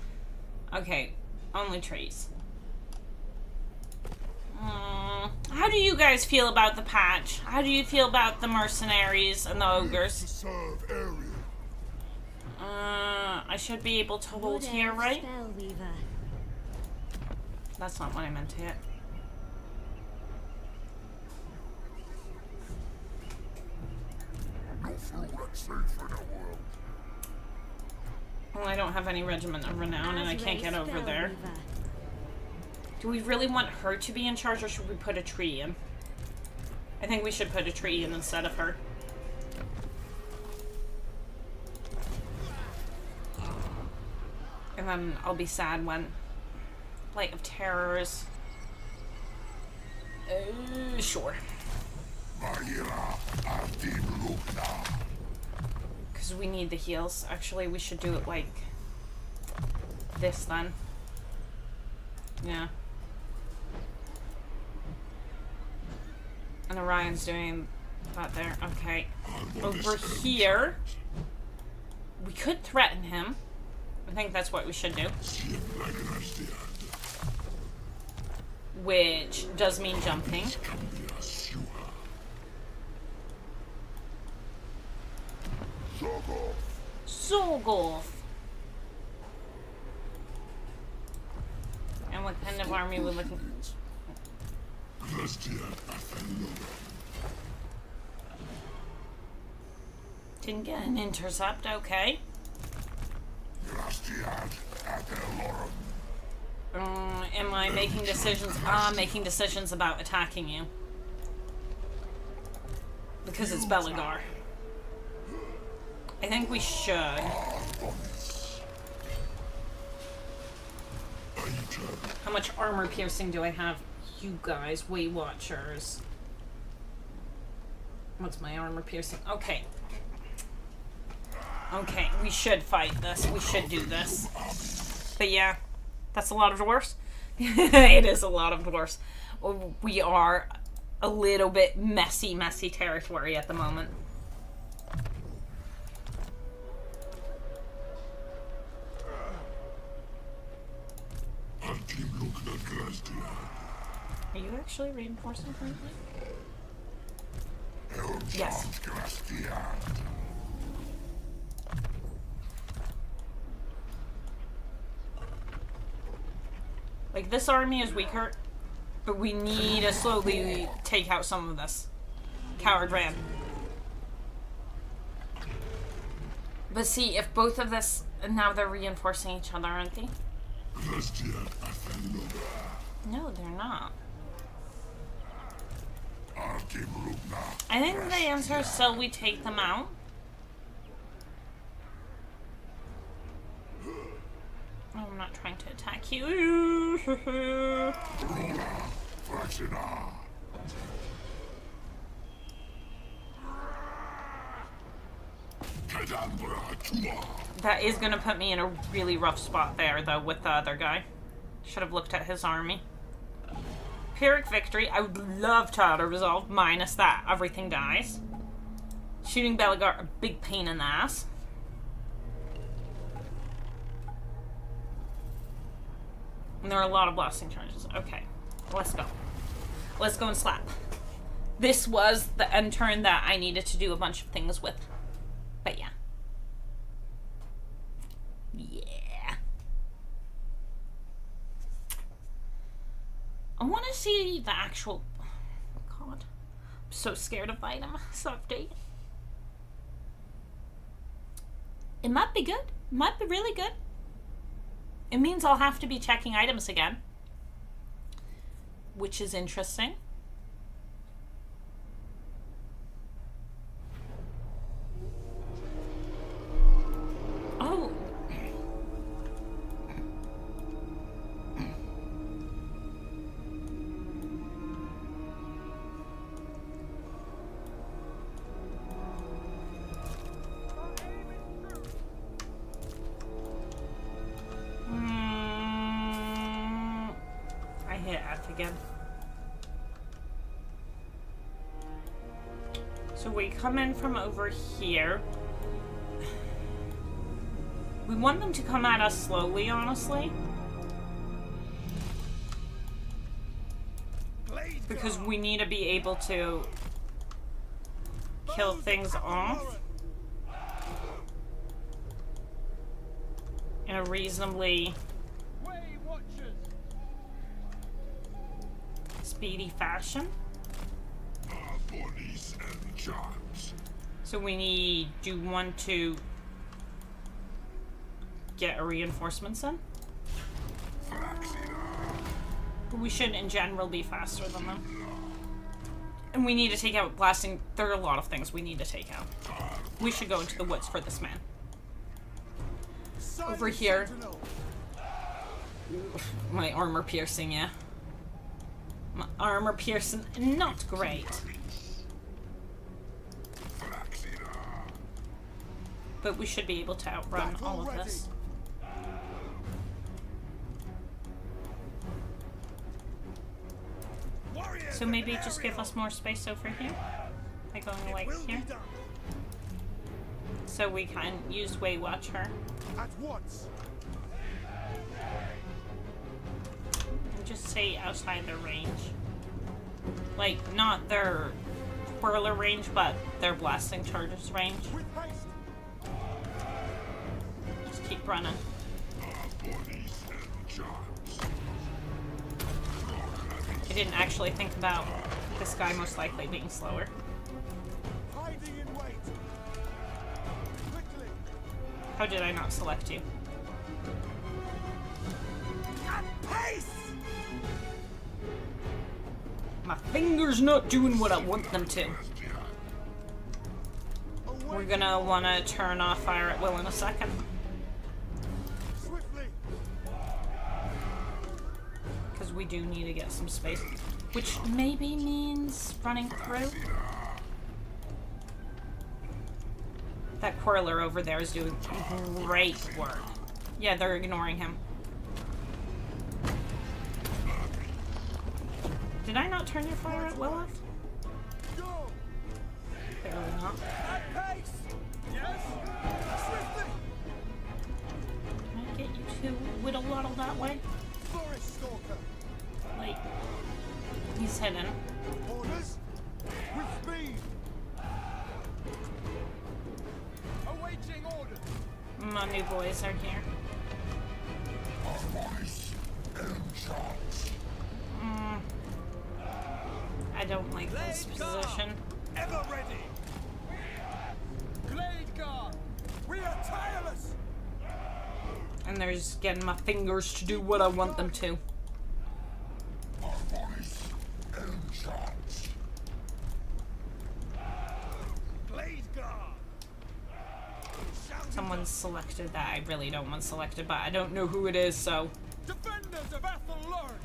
Okay, only trees. How do you guys feel about the patch? How do you feel about the mercenaries and the ogres? Serve area. I should be able to hold here, right? That's not what I meant to hit. No fool that's safe in the world. Well, I don't have any regiment of renown, and I can't get over there. Do we really want her to be in charge, or should we put a tree in? I think we should put a tree in instead of her. And then I'll be sad when Light of Terrors. Sure. Because we need the heals. Actually, we should do it like this then. Yeah. And Orion's doing that there. Okay. Over here, we could threaten him. I think that's what we should do. Which does mean jumping. Zogolf. And what kind of army we're looking for? Didn't get an intercept, okay. Am I making decisions? I'm making decisions about attacking you. Because it's Belagar. I think we should. How much armor piercing do I have? You guys, Weight Watchers. What's my armor piercing? Okay. Okay, we should fight this. We should do this. But yeah, that's a lot of dwarfs. It is a lot of dwarfs. We are a little bit messy territory at the moment. Are you actually reinforcing currently? Yes. Like, this army is weaker, but we need to slowly take out some of this. Coward ran. But see, if both of this, now they're reinforcing each other, aren't they? No, they're not. I think the answer is still we take them out. Oh, I'm not trying to attack you. That is going to put me in a really rough spot there, though, with the other guy. Should have looked at his army. Pyrrhic Victory. I would love to auto-resolve, minus that. Everything dies. Shooting Belagar, a big pain in the ass. And there are a lot of blasting charges. Okay, let's go. Let's go and slap. This was the end turn that I needed to do a bunch of things with. But yeah. Yeah. I want to see the actual... Oh God. I'm so scared of item update. It might be good. Might be really good. It means I'll have to be checking items again. Which is interesting. Oh. I hit F again. So we come in from over here. We want them to come at us slowly, honestly. Because we need to be able to kill things off in a reasonably speedy fashion. Bodies and charms. So we do want to get a reinforcements in. But we should in general be faster than them. And we need to take out blasting. There are a lot of things we need to take out. We should go into the woods for this man. Over here. My armor piercing, yeah. My armor piercing, not great. But we should be able to outrun all of this. So maybe just give us more space over here. By going like here. So we can use Way Watcher. At once. And just stay outside their range. Like, not their whirler range, but their blasting charges range. Just keep running. I didn't actually think about this guy most likely being slower. Hiding in wait. Quickly. How did I not select you? At pace. My finger's not doing what I want them to. We're gonna wanna turn off fire at will in a second. Swiftly. Because we do need to get some space. Which maybe means running through. That Quirler over there is doing great work. Yeah, they're ignoring him. Did I not turn your fire at will off? Go. Apparently not. At pace. Yes. Swiftly. Can I get you to whittle waddle that way? Forest stalker. Like, he's hidden. Orders. With speed. Awaiting orders. My new boys are here. I don't like this position. Ever ready. Glade guard. We are tireless. And they're just getting my fingers to do what I want them to. Glade guard. Someone's selected that I really don't want selected, but I don't know who it is, so. Defenders of Ancillary.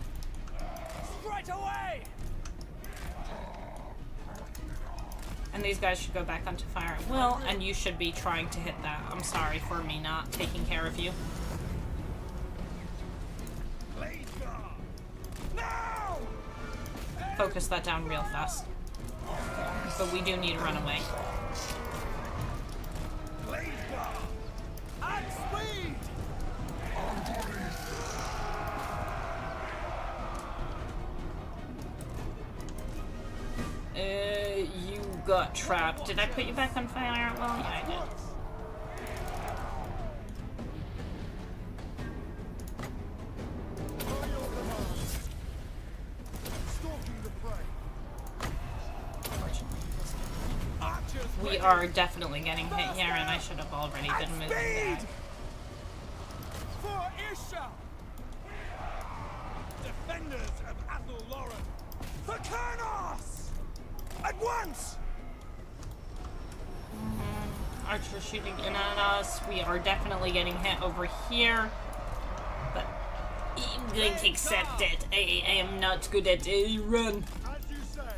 Straight away. And these guys should go back onto fire at will, and you should be trying to hit that. I'm sorry for me not taking care of you. Glade guard. Now. Focus that down real fast. But we do need to run away. Glade guard. At speed. You got trapped. Did I put you back on fire at will? Yeah, I did. Stalking the prey. We are definitely getting hit here, and I should have already been moving back. For Isha. Defenders of Athel For Kernos. At once. Archer shooting in at us. We are definitely getting hit over here. But I'm going to accept it. I am not good at run. As you say.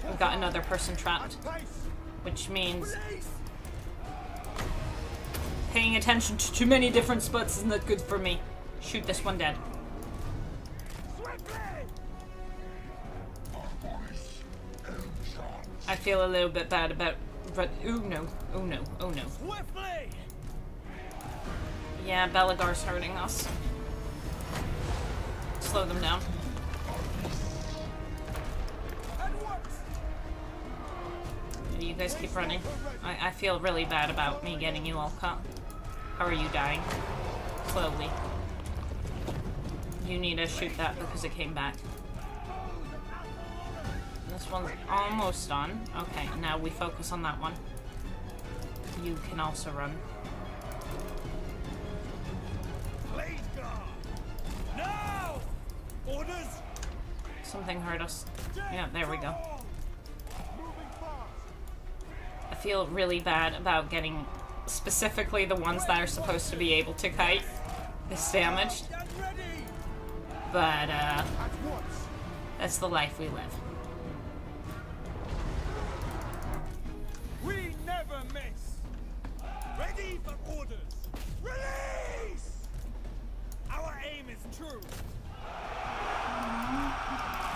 We've got another person trapped. At pace. Which means Release. paying attention to too many different spots is not good for me. Shoot this one dead. Swiftly. I feel a little bit bad about, but oh no, oh no, oh no. Swiftly. Yeah, Belagar's hurting us. Slow them down. You guys keep running. I feel really bad about me getting you all caught. How are you dying? Slowly. You need to shoot that because it came back. This one's almost done. Okay, now we focus on that one. You can also run. Blade guard! Now! Orders! Something hurt us. Yeah, there we go. Moving fast! I feel really bad about getting specifically the ones that are supposed to be able to kite this damaged. Get ready! But, At once! that's the life we live. We never miss! Ready for orders! Release! Our aim is true!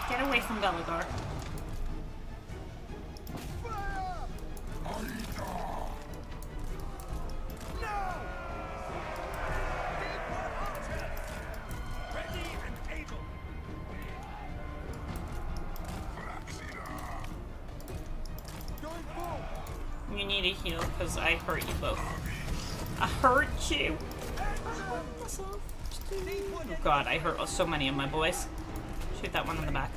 Get away from Belagar. Fire! Now! Deeper archers! Ready and able! Going forward! You need a heal because I hurt you both. I hurt you. I hurt myself. Oh god, I hurt so many of my boys. Shoot that one in the back.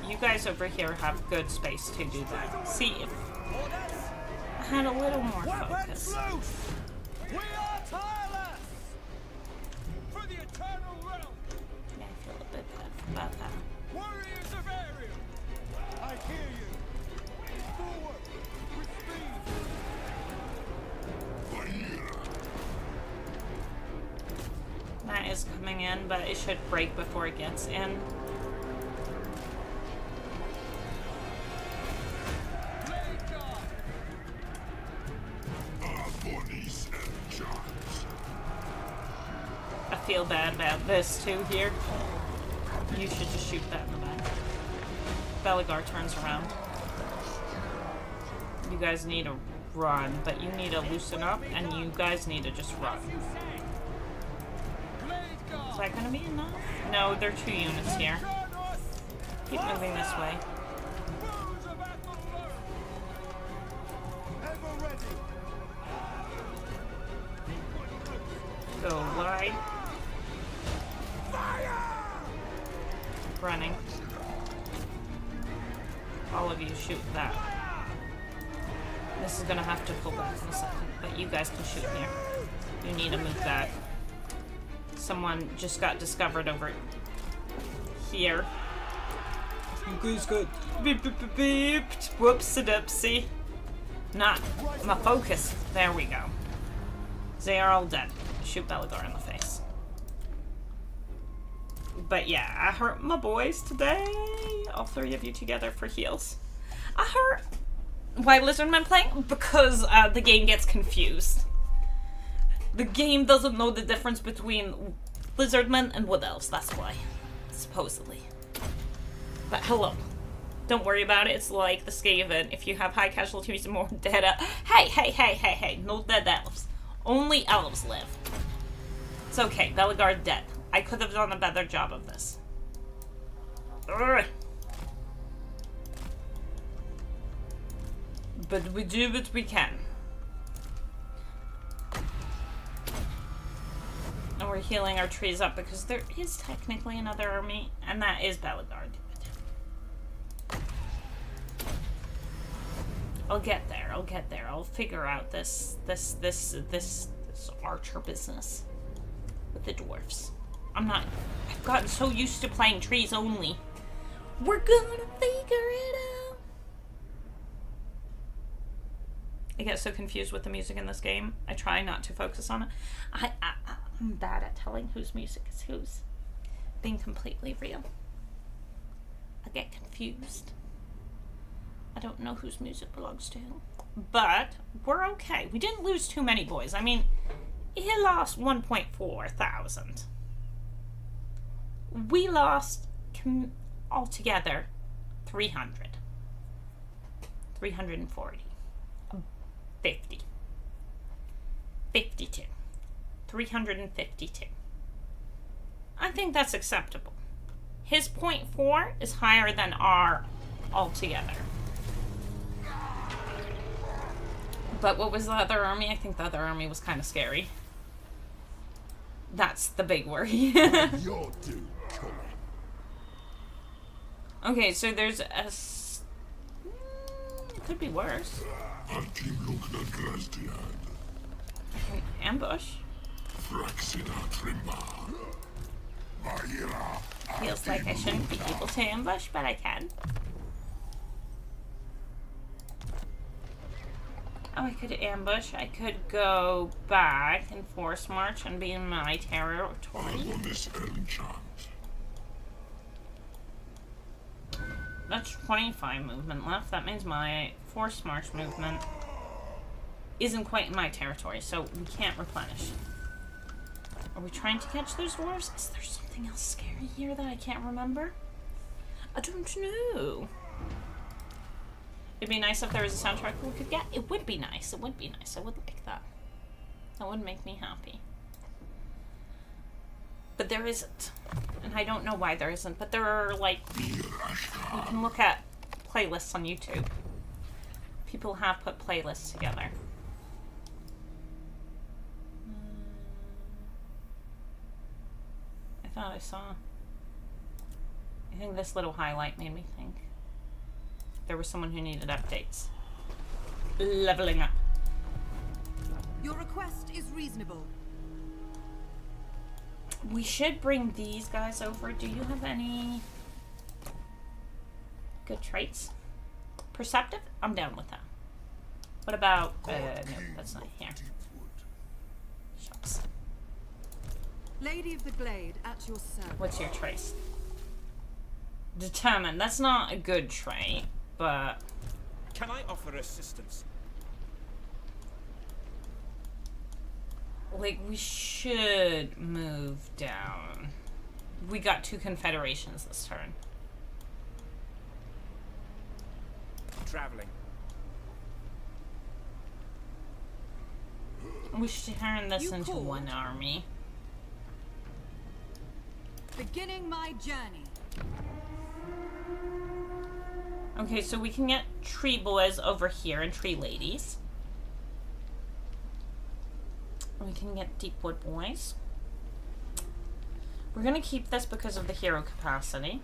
You guys over here have good space to do that. See, if I had a little more Weapons focus. loose! We are tireless! For the eternal realm! Yeah, I feel a bit bad about that. Warriors of Ariel! I hear you! Forward! With speed! That is coming in, but it should break before it gets in. Blade guard! I feel bad about this too here. You should just shoot that in the back. Belagar turns around. You guys need to run, but you need to loosen up, and you guys need to just run. Blade guard! Is that gonna be enough? No, there are 2 units here. Keep moving this way. Foes of Ancillary! Ever ready! Go wide. Fire! Running. All of you shoot that. This is gonna have to pull back in a second, but you guys can shoot here. You need to move back. Someone just got discovered over here. You guys got beep beep beep beep. Whoopsie-doopsie. Not my focus. There we go. They are all dead. Shoot Belagar in the face. But yeah, I hurt my boys today. All 3 of you together for heals. I hurt. Why Lizardman playing? Because the game gets confused. The game doesn't know the difference between Lizardmen and Wood Elves, that's why. Supposedly. But hello. Don't worry about it, it's like the Skaven. If you have high casualties and more dead hey, no dead elves. Only elves live. It's okay, Belagar dead. I could have done a better job of this. Ugh. But we do what we can. And we're healing our trees up because there is technically another army, and that is Belagar. I'll get there. I'll figure out this archer business with the dwarves. I've gotten so used to playing trees only. We're gonna figure it out. I get so confused with the music in this game. I try not to focus on it. I'm bad at telling whose music is whose. Being completely real. I get confused. I don't know whose music belongs to who. But we're okay. We didn't lose too many boys. I mean, he lost 1.4 thousand. We lost altogether 300. 340. 50. 52. 352. I think that's acceptable. His 0.4 is higher than our altogether. But what was the other army? I think the other army was kind of scary. That's the big worry. You're due, Cully. Okay, so there's a... it could be worse. An ambush. Feels like I shouldn't be able to ambush, but I can. Oh, I could ambush. I could go back and force march and be in my territory. That's 25 movement left. That means my force march movement isn't quite in my territory, so we can't replenish. Are we trying to catch those dwarves? Is there something else scary here that I can't remember? I don't know. It'd be nice if there was a soundtrack we could get. It would be nice. It would be nice. I would like that. That would make me happy. But there isn't. And I don't know why there isn't. But there are, like... you can look at playlists on YouTube. People have put playlists together. I thought I saw... I think this little highlight made me think. There was someone who needed updates. Leveling up. Your request is reasonable. We should bring these guys over. Do you have any good traits? Perceptive? I'm down with that. What about... no, that's not here. Shucks. Lady of the Glade, at your service. What's your trace? Determined. That's not a good trait, but... Can I offer assistance? like, we should move down. We got 2 confederations this turn. Traveling. We should turn this You into called? one army. Beginning my journey. Okay, so we can get tree boys over here and tree ladies. We can get deepwood boys. We're gonna keep this because of the hero capacity.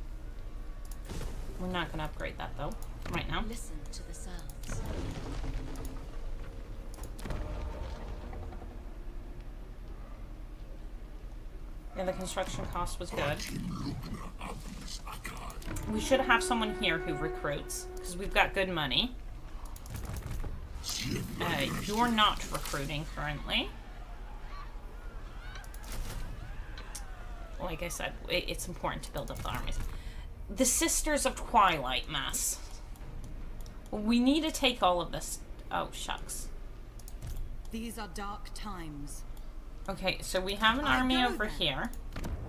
We're not gonna upgrade that though, right now. Listen to the sounds. Yeah, the construction cost was good. We should have someone here who recruits, because we've got good money. You're not recruiting currently. Like I said, it's important to build up the armies. The Sisters of Twilight mess. We need to take all of this. Oh, shucks. These are dark times. Okay, so we have an army over here.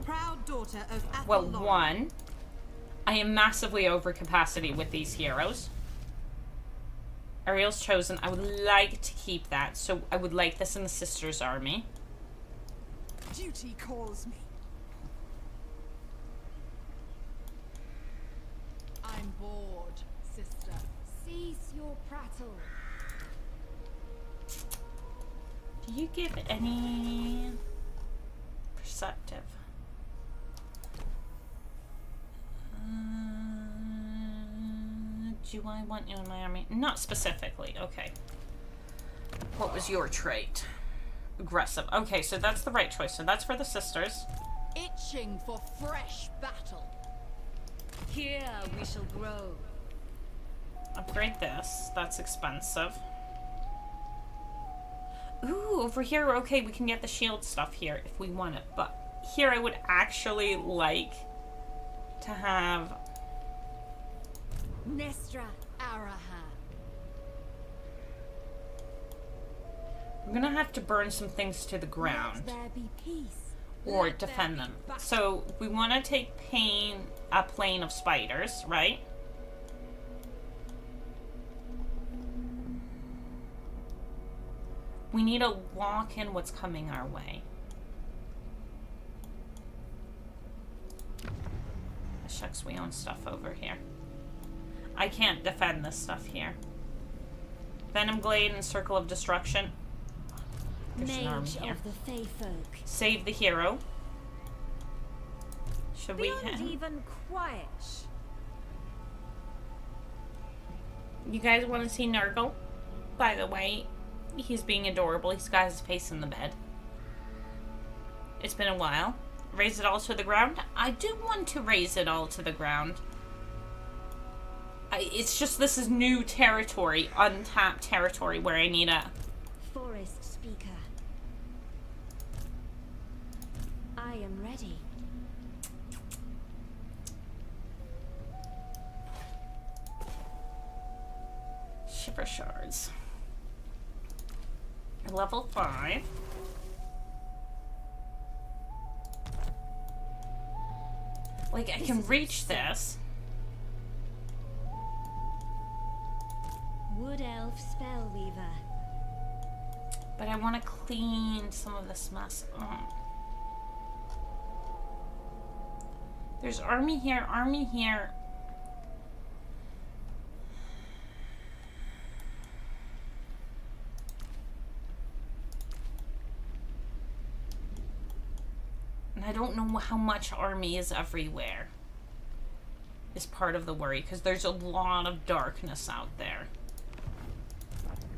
Proud daughter of Athel Well, Lauren. one. I am massively over capacity with these heroes. Ariel's chosen. I would like to keep that, so I would like this in the Sisters army. Duty calls me. I'm bored, sister. Cease your prattle. Do you give any perceptive? Do I want you in my army? Not specifically. Okay. What was your trait? Aggressive. Okay, so that's the right choice. So that's for the Sisters. Itching for fresh battle. Here we shall grow. Upgrade this. That's expensive. Ooh, over here, okay, we can get the shield stuff here if we want it. But here I would actually like to have... Nestra Araha. We're gonna have to burn some things to the ground. Let there be peace. Or Let defend there them. be battle. So we want to take a plane of spiders, right? We need to lock in what's coming our way. Shucks, we own stuff over here. I can't defend this stuff here. Venom Glade and Circle of Destruction. There's an army Mage here. of the Fey folk. Save the hero. Should we Beyond hit him? even quiet. You guys want to see Nurgle? By the way, he's being adorable. He's got his face in the bed. It's been a while. Raise it all to the ground? I do want to raise it all to the ground. It's just this is new territory, untapped territory where I need a... Forest speaker. I am ready. Shiver shards. Level 5. Like, I can reach this. Wood Elf Spellweaver. But I want to clean some of this mess up. There's army here, army here. And I don't know how much army is everywhere. Is part of the worry, because there's a lot of darkness out there.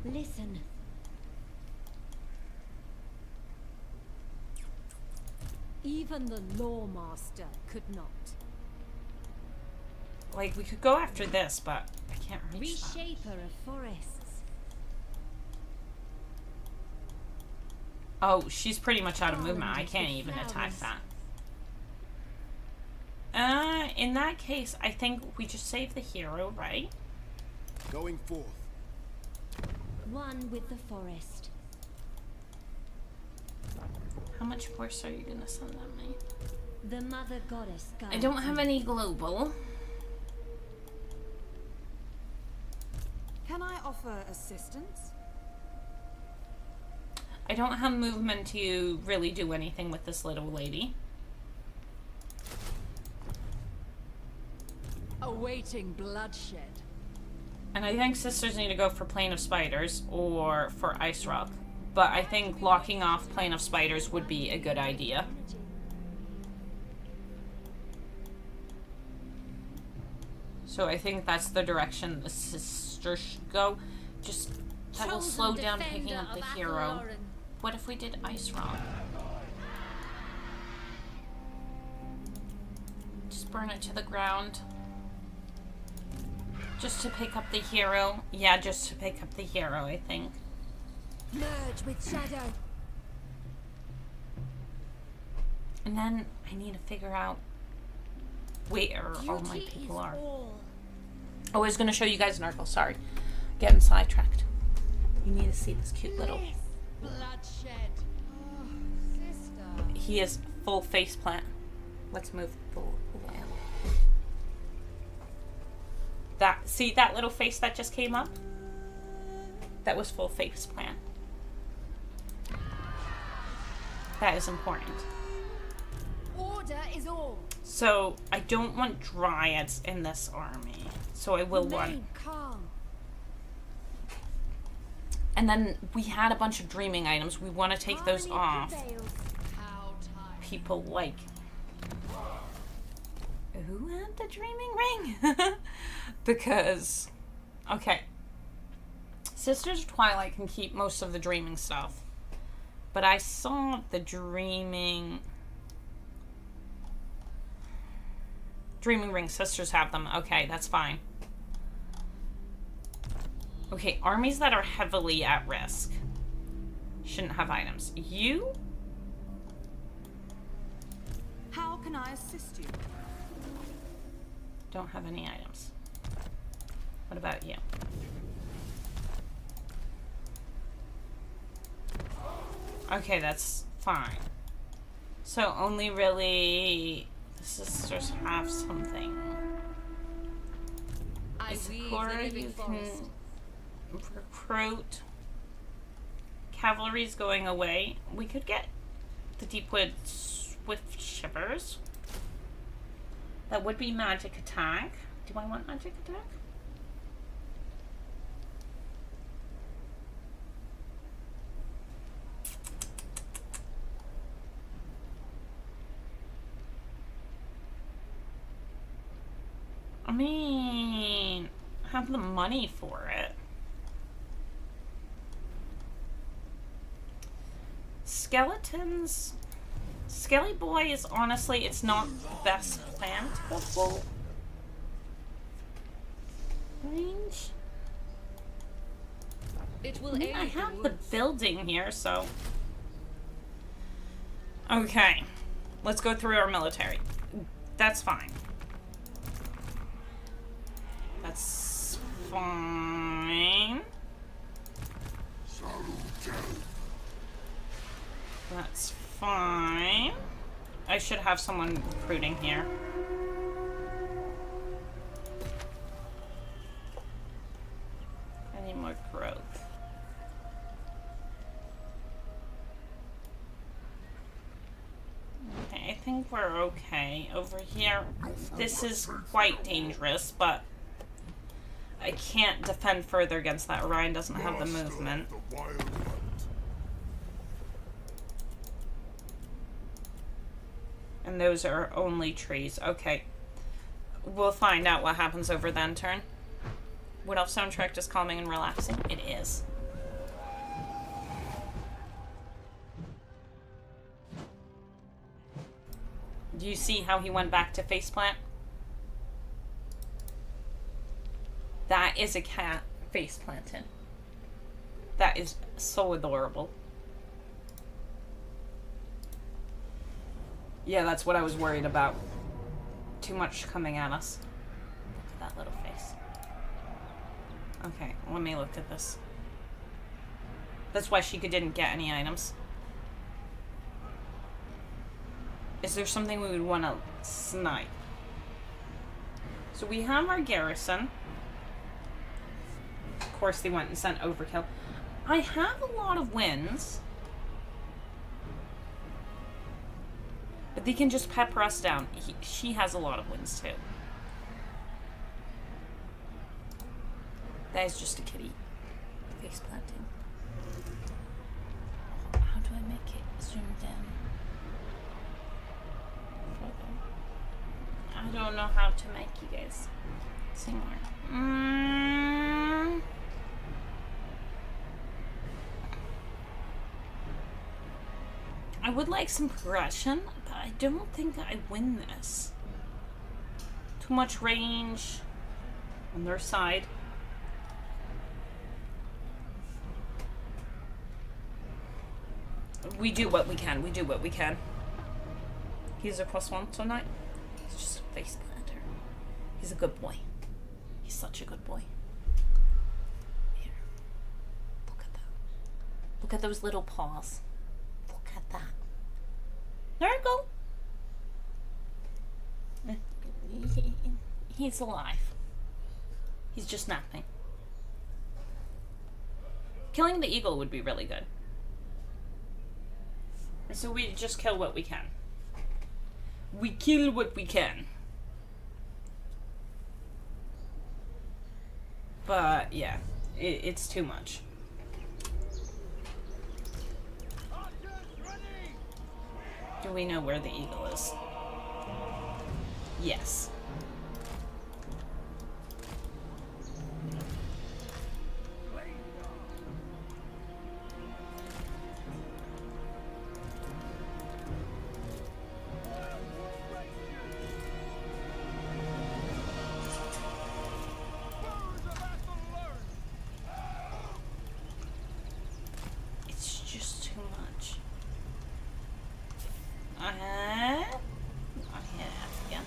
Listen. Even the Lawmaster could not. Like, we could go after this, but I can't reach that. Reshaper of forests. Oh, she's pretty much out of movement. I can't even attack that. In that case, I think we just save the hero, right? Going forth. One with the forest. How much force are you gonna send at me? The Mother Goddess guides I don't have me. any global. Can I offer assistance? I don't have movement to really do anything with this little lady. Awaiting bloodshed. And I think sisters need to go for Plane of Spiders or for Ice Rock. But I think locking off Plane of Spiders would be a good idea. So I think that's the direction the sisters should go. Just, that will slow down picking up the hero. What if we did Ice Rock? Just burn it to the ground. Just to pick up the hero. Yeah, just to pick up the hero, I think. Merge with shadow. And then I need to figure out where all my Duty people is are. all. Oh, I was going to show you guys Nargle. Sorry. Getting sidetracked. You need to see this cute little... Bloodshed. Oh, sister. He is full face plant. Let's move the lamp. That, see that little face that just came up? That was full face plant. That is important. Order is all. So, I don't want dryads in this army. So I will want... Remain calm. And then we had a bunch of dreaming items. We want to take those off. How tired. People like... Who had the dreaming ring? Because... Okay. Sisters of Twilight can keep most of the dreaming stuff. But I saw the dreaming... Dreaming ring sisters have them. Okay, that's fine. Okay, armies that are heavily at risk shouldn't have items. You? How can I assist you? Don't have any items. What about you? Okay, that's fine. So only really the sisters have something. I weave the Cora, living you forest. can recruit. Cavalry's going away. We could get the Deepwood Swift Shivers. That would be magic attack. Do I want magic attack? mean, have the money for it. Skeletons. Skelly Boy is honestly, it's not the best plan to go full range. It will aid I have the the woods. building here, so. Okay. Let's go through our military. That's fine. That's fine. That's fine. I should have someone recruiting here. I need more growth. Okay, I think we're okay. Over here, this is quite dangerous, but I can't defend further against that. Orion doesn't have the movement. And those are only trees. Okay. We'll find out what happens over then turn. What else soundtrack is calming and relaxing? It is. Do you see how he went back to faceplant? That is a cat faceplanting. That is so adorable. Yeah, that's what I was worried about. Too much coming at us. Look at that little face. Okay, let me look at this. That's why Sheikah didn't get any items. Is there something we would want to snipe? So we have our garrison. Of course, they went and sent overkill. I have a lot of wins. But they can just pepper us down. She has a lot of wins too. That is just a kitty face planting. How do I make it zoom down further? I don't know how to make you guys see more. I would like some progression, but I don't think I win this. Too much range on their side. We do what we can. We do what we can. He's a +1 tonight. He's just a face planter. He's a good boy. He's such a good boy. Here. Look at that. Look at those little paws. Look at that. There we go. He's alive. He's just napping. Killing the eagle would be really good. So we just kill what we can. We kill what we can. But, yeah. It's too much. Do we know where the eagle is? Yes. It's just too much. I have again.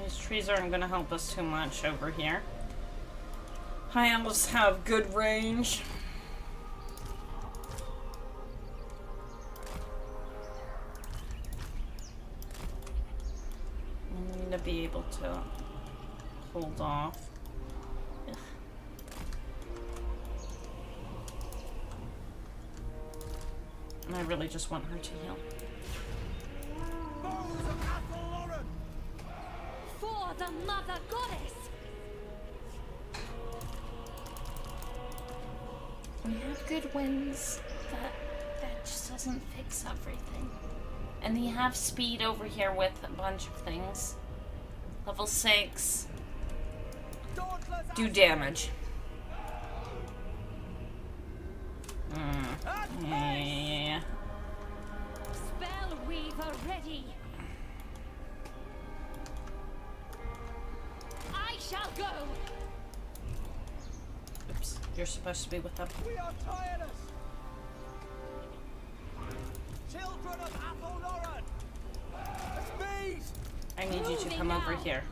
These trees aren't going to help us too much over here. High owls have good range. I need to be able to hold off. Ugh. And I really just want her to heal. For the Mother Goddess! We have good wins. That just doesn't fix everything. And you have speed over here with a bunch of things. Level 6. Do damage. Yeah. Spell Weaver ready. I shall go. Oops, you're supposed to be with them. We are tireless. Children of Athel-Loren. Speed. I need you to come over here.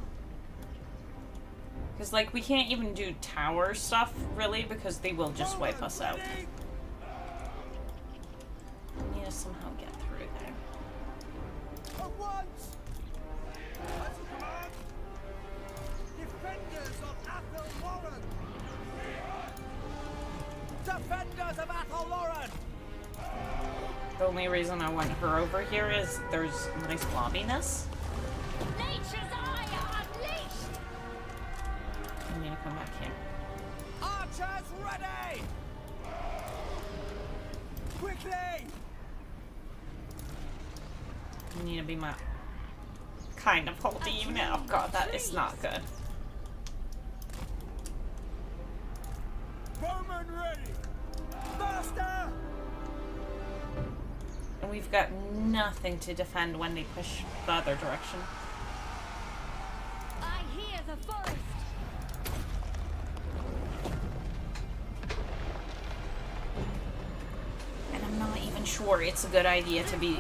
Because, like, we can't even do tower stuff, really, because they will just wipe us out. We need to somehow get through there. At once. As you command. Defenders of Athel-Loren. Defenders of Athel-Loren. The only reason I want her over here is there's nice lobbiness. Nature's eye unleashed. I need to come back here. Archers ready. Quickly. You need to be my kind of holding you now. God, that is not good. Bowman ready. Master. And we've got nothing to defend when they push the other direction. I hear the forest. And I'm not even sure it's a good idea to be...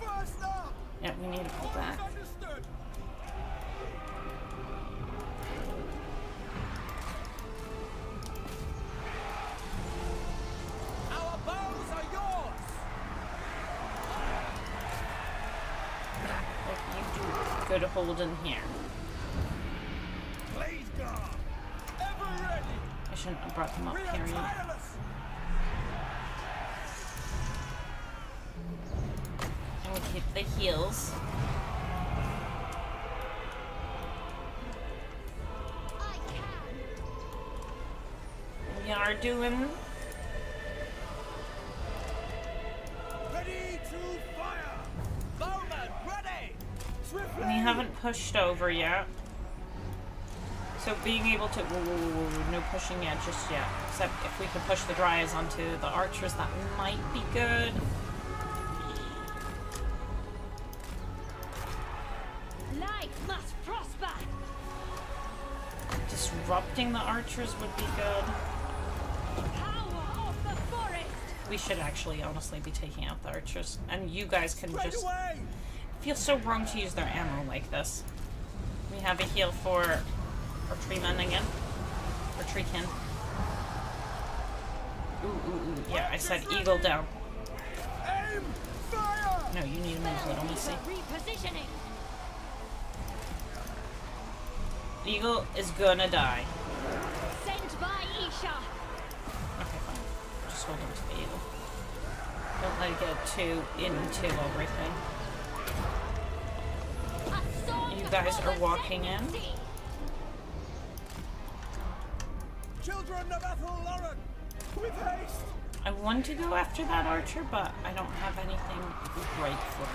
First up. Yeah, we need to pull back. Understood. Our bows are yours. Like, you do good hold in here. Blaze guard. Ever ready. I shouldn't have brought them up We here are yet. tireless. And we keep the heals. I can. We are doing... Ready to fire. Bowman ready. Swiftly. We haven't pushed over yet. So being able to... Whoa, no pushing yet just yet. Except if we could push the Dryads onto the archers, that might be good. Life must prosper. Disrupting the archers would be good. Power of the forest. We should actually honestly be taking out the archers. And you guys can Straight just... away. It feels so wrong to use their ammo like this. We have a heal for our tree men again. Or treekin. Ooh. Yeah, I said eagle down. Aim. Fire. No, you need to move, little missy. Repositioning. Eagle is gonna die. Sent by Isha. Okay, fine. Just hold on to the eagle. Don't let it get too into everything. A sword You guys before are the walking in. setting sea. Children of Athel-Loren. With haste. I want to go after that archer, but I don't have anything great for it.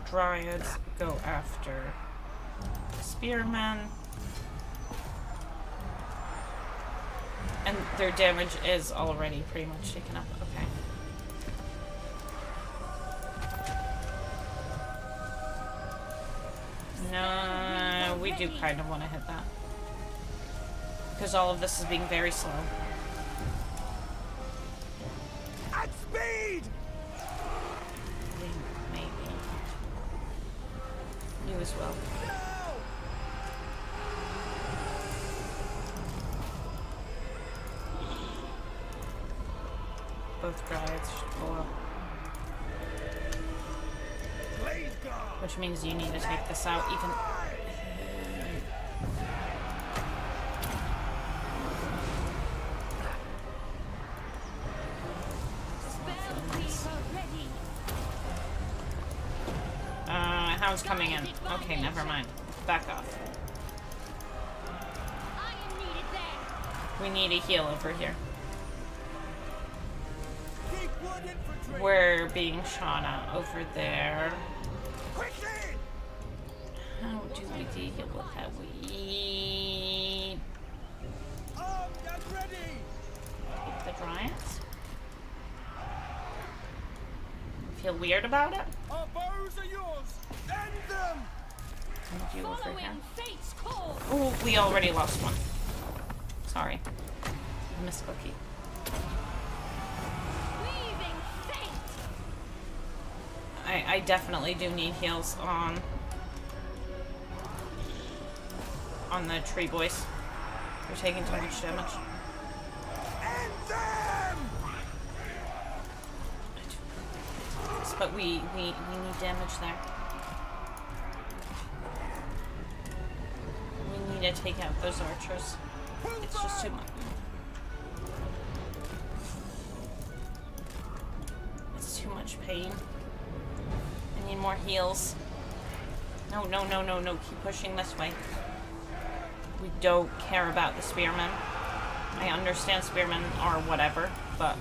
Dryads go after spearmen. And their damage is already pretty much taken up. Okay. No, we do kind of want to hit that. Because all of this is being very slow. At speed. Maybe. You as well. No. Both Dryads should go up. Blaze guard. Which means you need to take this out even... Sounds coming in. Okay, never mind. Back off. I am needed there. We need a heal over here. Keep wood infantry. We're being shot at over there. Quickly! How do we deal with that? We Armed and ready! keep the Dryads. Feel weird about it? Our bows are yours! End them! Thank you over here. Following fate's call. Oh, we already lost one. Sorry. Miss Cookie. Weaving fate. I definitely do need heals on the tree boys. They're taking too much damage. End them! But we need damage there. We need to take out those archers. It's just too much. It's too much pain. I need more heals. No, no, no, no, no. Keep pushing this way. We don't care about the spearmen. I understand spearmen are whatever, but...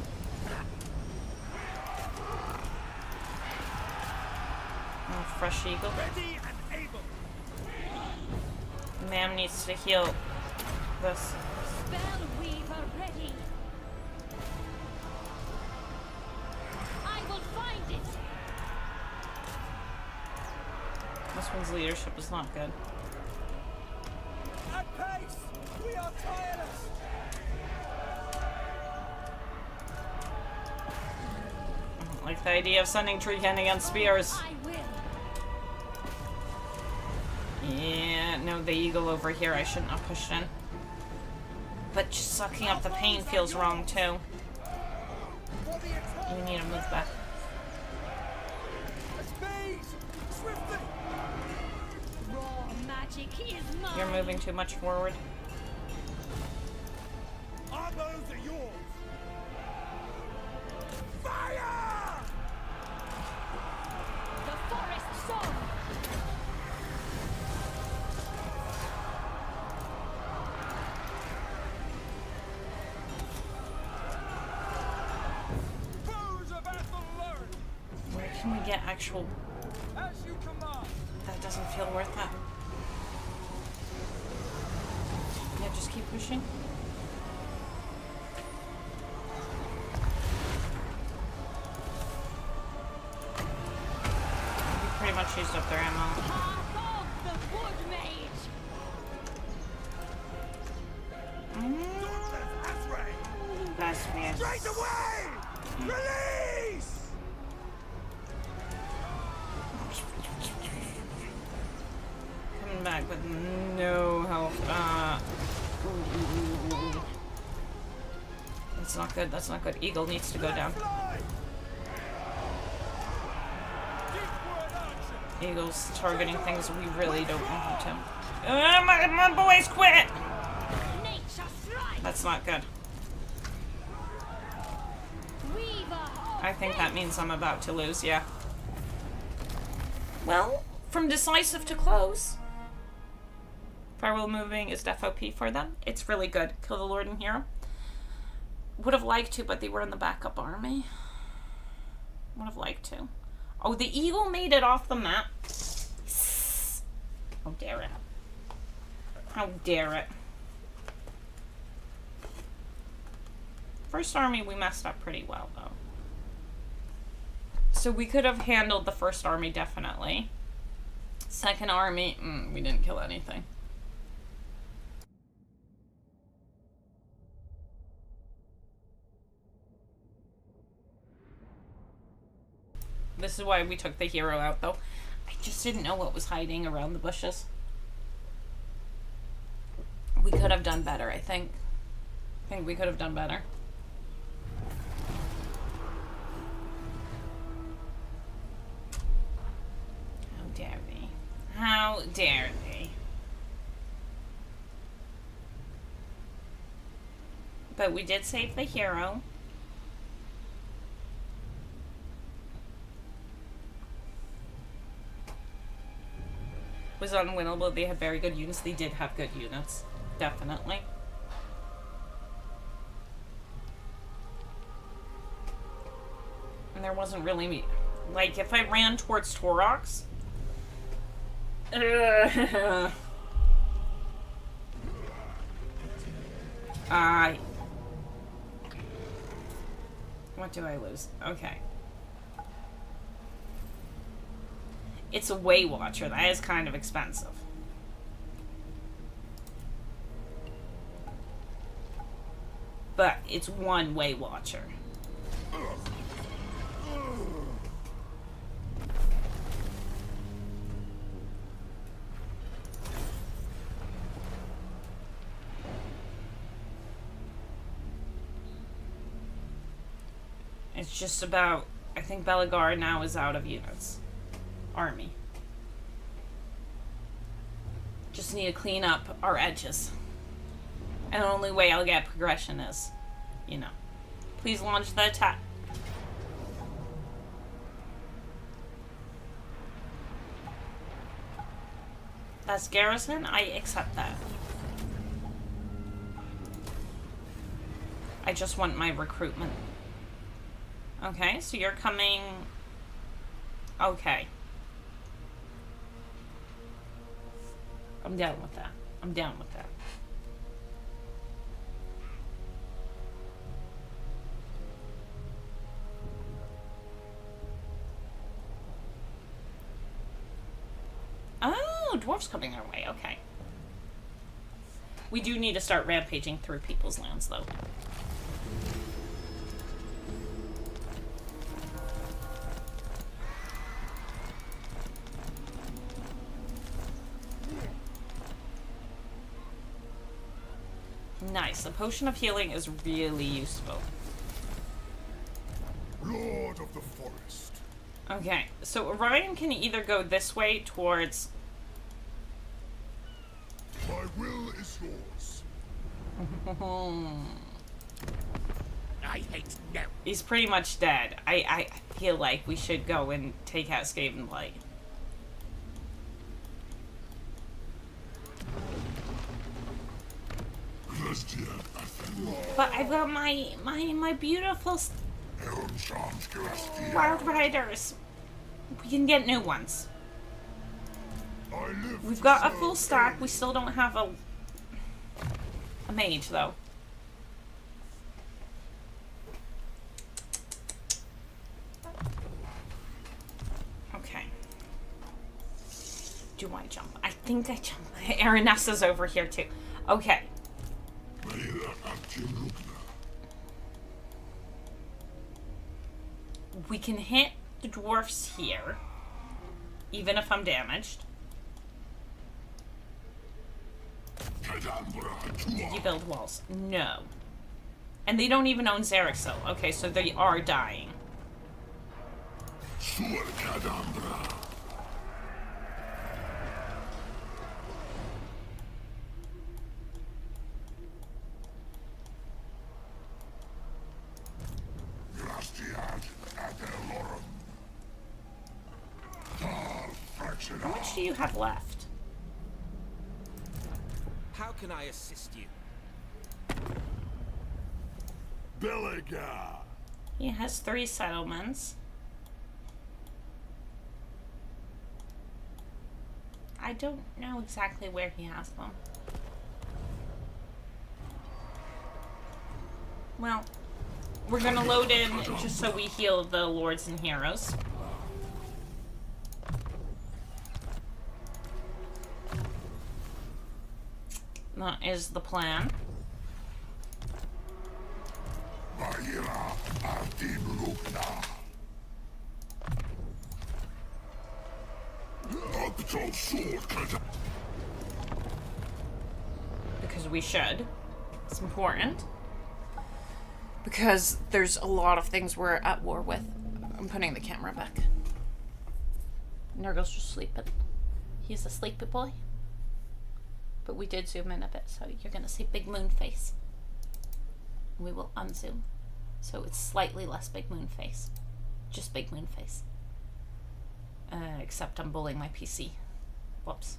Oh, fresh eagle. Ready and able! Ma'am needs to heal this. Spell weaver ready. I will find it. This one's leadership is not good. At pace! We are tireless! I don't like the idea of sending Treecan against spears. I will. Yeah, no, the eagle over here I shouldn't have pushed in. But just sucking up the pain feels wrong too. For the attack! You need to move back. At speed! Swiftly! Raw magic is mine. You're moving too much forward. Our bows are yours! Fire! The forest song. Bows of Athel learn! Where can we get actual... As you command! That doesn't feel worth that. Yeah, just keep pushing. We pretty much used up their ammo. Path of the wood mage. Dauntless Asray! That's me. Straight away! Release! Coming back with no health. Ooh. That's not good. That's not good. Eagle needs to go down. Fly! Deepward action! Eagle's targeting things we really don't want him to. My boys quit! Nature strike. That's not good. Weaver. I think that means I'm about to lose, yeah. Well, from decisive to close. Firewall moving is def OP for them. It's really good. Kill the Lord and Hero. Would have liked to, but they were in the backup army. Would have liked to. Oh, the eagle made it off the map. How dare it. How dare it. First army, we messed up pretty well, though. So we could have handled the first army, definitely. Second army, we didn't kill anything. This is why we took the hero out, though. I just didn't know what was hiding around the bushes. We could have done better, I think. I think we could have done better. How dare they? How dare they? But we did save the hero. was unwinnable. They had very good units. They did have good units. Definitely. And there wasn't really... Like, if I ran towards Torox... What do I lose? Okay. It's a Way Watcher. That is kind of expensive. But it's one Way Watcher. It's just about... I think Belagar now is out of units. Army. Just need to clean up our edges. And the only way I'll get progression is, you know. Please launch the attack. That's garrison? I accept that. I just want my recruitment. Okay, so you're coming... Okay. I'm down with that. I'm down with that. Oh, dwarfs coming our way. Okay. We do need to start rampaging through people's lands, though. Nice. The potion of healing is really useful. Lord of the forest. Okay, so Orion can either go this way towards... My will is yours. I hate no. He's pretty much dead. I feel like we should go and take out Skaven Blight. But I've got my beautiful Wild Riders. We can get new ones. We've got a full stack. We still don't have a mage, though. Okay. Do I jump? I think I jump. Aranessa's over here, too. Okay. We can hit the dwarfs here, even if I'm damaged. Did you build walls? No. And they don't even own Xerxil. Okay, so they are dying. How much do you have left? How can I assist you? Belagar. He has 3 settlements. I don't know exactly where he has them. Well, we're gonna load in just so we heal the lords and heroes. That is the plan. Because we should. It's important. Because there's a lot of things we're at war with. I'm putting the camera back. Nurgle's just sleeping. He's a sleepy boy. But we did zoom in a bit, so you're going to see Big Moon face. We will unzoom. So it's slightly less Big Moon face. Just Big Moon face. Except I'm bullying my PC. Whoops.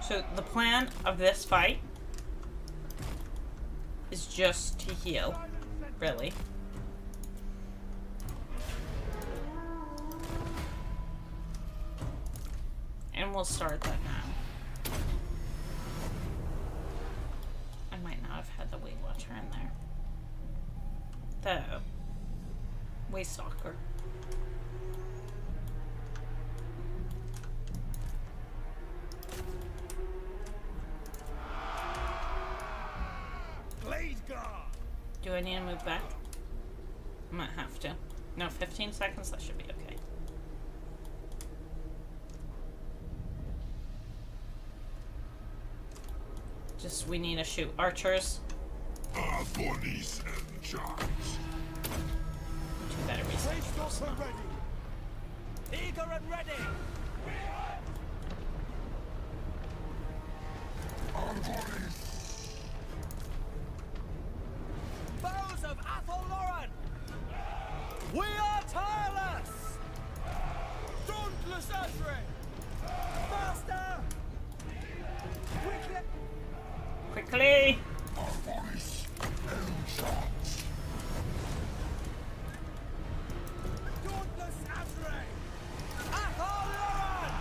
So the plan of this fight is just to heal, really. And we'll start that now. I might not have had the Weight Watcher in there. The Way Stalker. Do I need to move back? I might have to. No, 15 seconds, that should be okay. Just, we need to shoot archers. Our bodies and charms. Two better reasons. Eager and ready! Our bodies. Foes of Athel Lauren! We are tireless! Dauntless Ashray! Faster! Quickly! Our bodies and charms. Dauntless Ashray! Athel Lauren!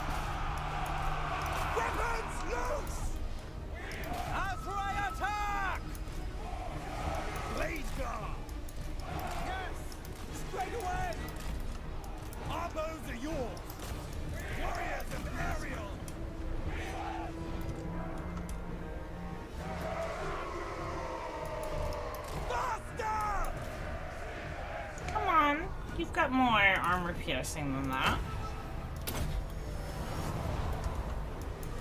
Weapons loose! Ashray attack! Blade guard! Yes! Straight away! Our bows are yours! Warriors of Ariel! Faster! Come on. You've got more armor piercing than that.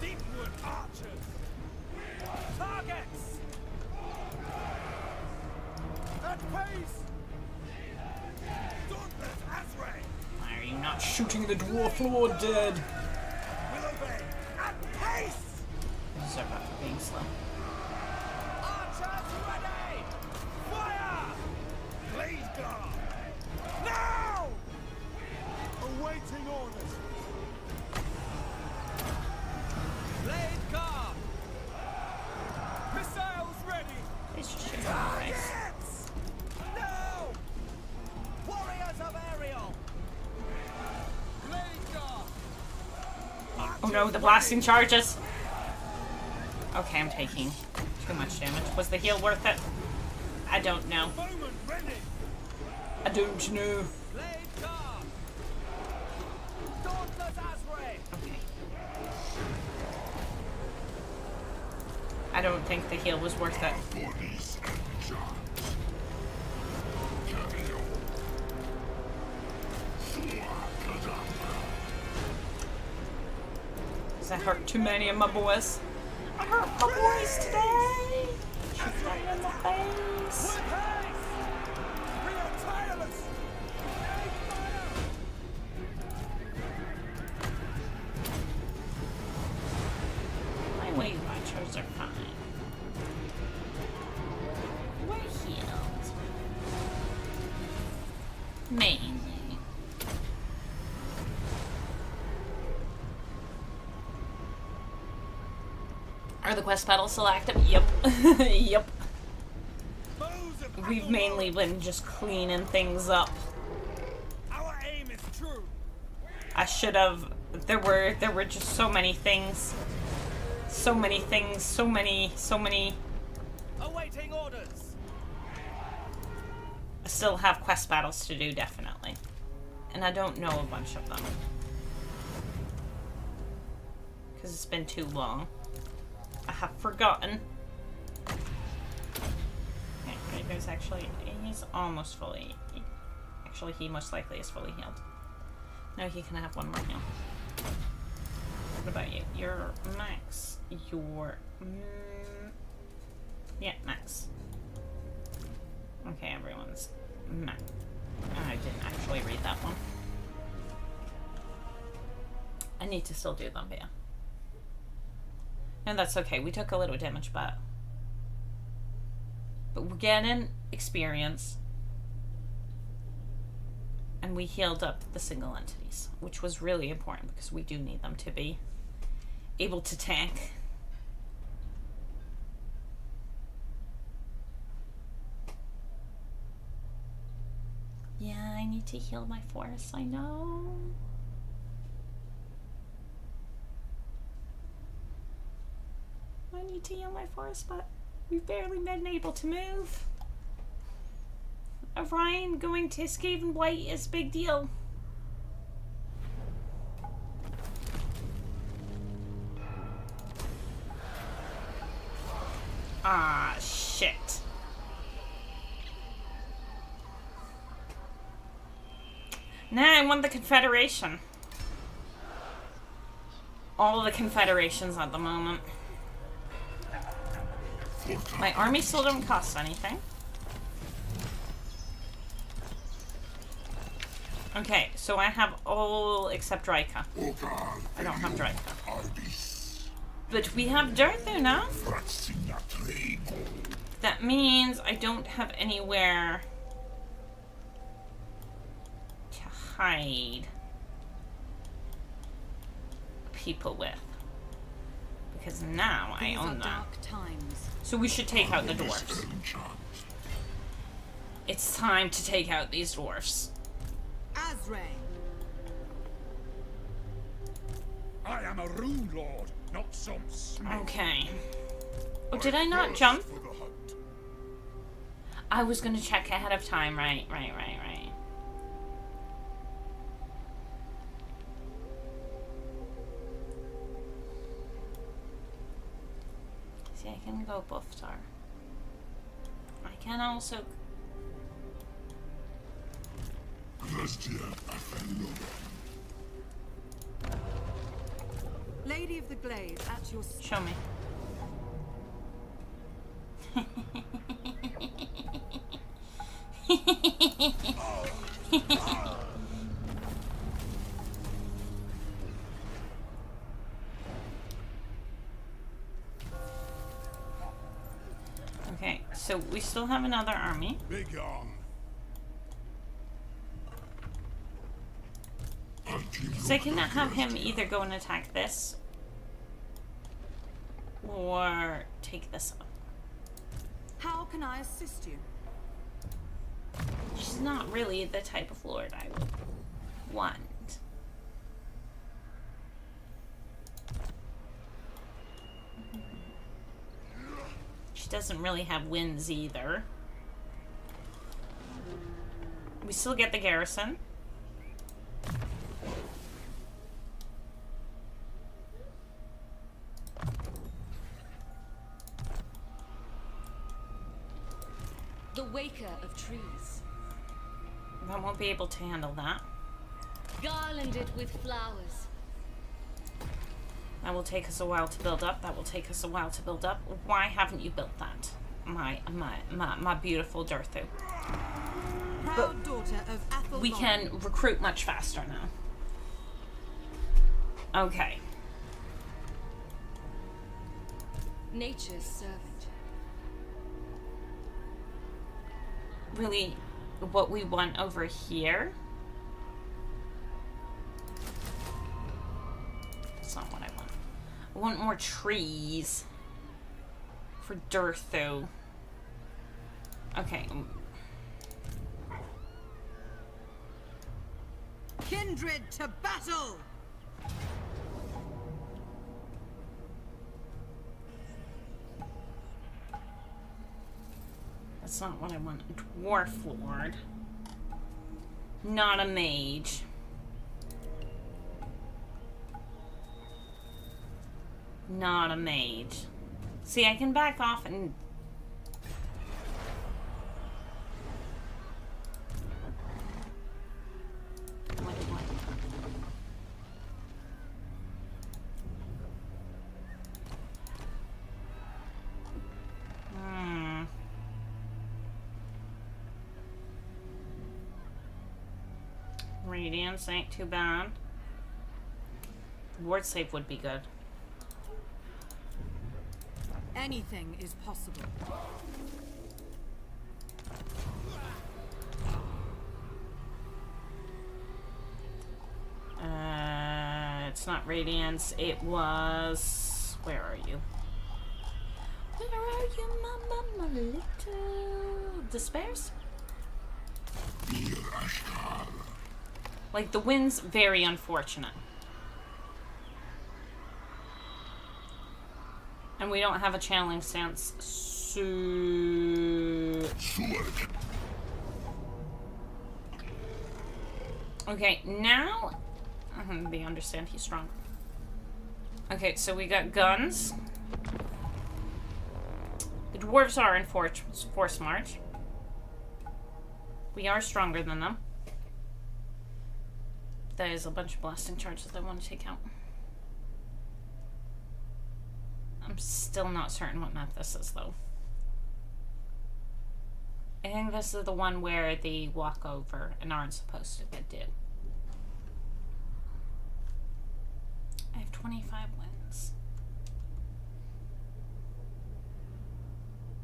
Deepwood archers! Targets! At pace! Dauntless Ashray! Why are you not shooting the Dwarf Lord dead? Will obey! At pace! Sorry about being slow. Archers ready! Fire! Blade guard! Now! Awaiting orders! Blade guard! Missiles ready! It's just shooting my face. Targets! Now! Warriors of Ariel! Blade guard! Oh no, the blasting charges! Okay, I'm taking too much damage. Was the heal worth it? I don't know. Moment ready! I don't know. Blade guard! Dauntless Ashray! Okay. I don't think the heal was worth it. Bodies and charms. Carry on. Because I hurt too many of my boys. I hurt my boys today! Shoot them in the face! With haste! We are tireless! My Weight Watchers are fine. We're healed. Mainly. Are the quest battles still active? Yep. Yep. Foes of We've Athel mainly been just cleaning things up. Our aim is true. I should have. There were just so many things. So many things. So many. Awaiting orders. I still have quest battles to do, definitely. And I don't know a bunch of them. Because it's been too long. I have forgotten. Okay, there's actually... He's almost fully... Actually, he most likely is fully healed. No, he can have one more heal. What about you? You're max. You're... yeah, max. Okay, everyone's max. I didn't actually read that one. I need to still do them, but yeah. And that's okay. We took a little damage, but we're getting experience. And we healed up the single entities, which was really important because we do need them to be able to tank need to heal my forest, I know. I need to heal my forest, but we've barely been able to move. Orion going to Skaven Blight is a big deal. Ah, shit. Nah, I want the Confederation. All the Confederations at the moment. My army still don't cost anything. Okay, so I have all except Draika. I don't have Draika. But we have Darthu now. That means I don't have anywhere to hide people with. Because now I own that. So we should take out the dwarfs. It's time to take out these dwarfs. I am a rune lord, not some smith. Okay. Oh, did I not jump? I was gonna check ahead of time. Right. See, I can go Buffstar. I can also... Lady of the Glade, at your... Show me. Okay, so we still have another army. Big on. So I can have him either go and attack this or take this up. How can I assist you? She's not really the type of lord I would want. She doesn't really have wins either. We still get the garrison. The waker of trees. I won't be able to handle that. Garlanded with flowers. That will take us a while to build up. That will take us a while to build up. Why haven't you built that? My beautiful Darthu. Proud daughter of Athel. We can recruit much faster now. Okay. Nature's servant. Really, what we want over here. That's not what I want. I want more trees for Darthu. Okay. Kindred to battle! That's not what I want. A dwarf lord. Not a mage. Not a mage. See, I can back off and... What do I want? Radiance ain't too bad. Ward save would be good. Anything is possible. It's not Radiance. It was... Where are you? Where are you, mama, my little despairs? Like, the wind's very unfortunate. And we don't have a challenge stance, so... Okay, now... they understand he's strong. Okay, so we got guns. The dwarves are in force march. We are stronger than them. That is a bunch of blasting charges I want to take out. I'm still not certain what map this is, though. I think this is the one where they walk over and aren't supposed to do. I have 25 wins.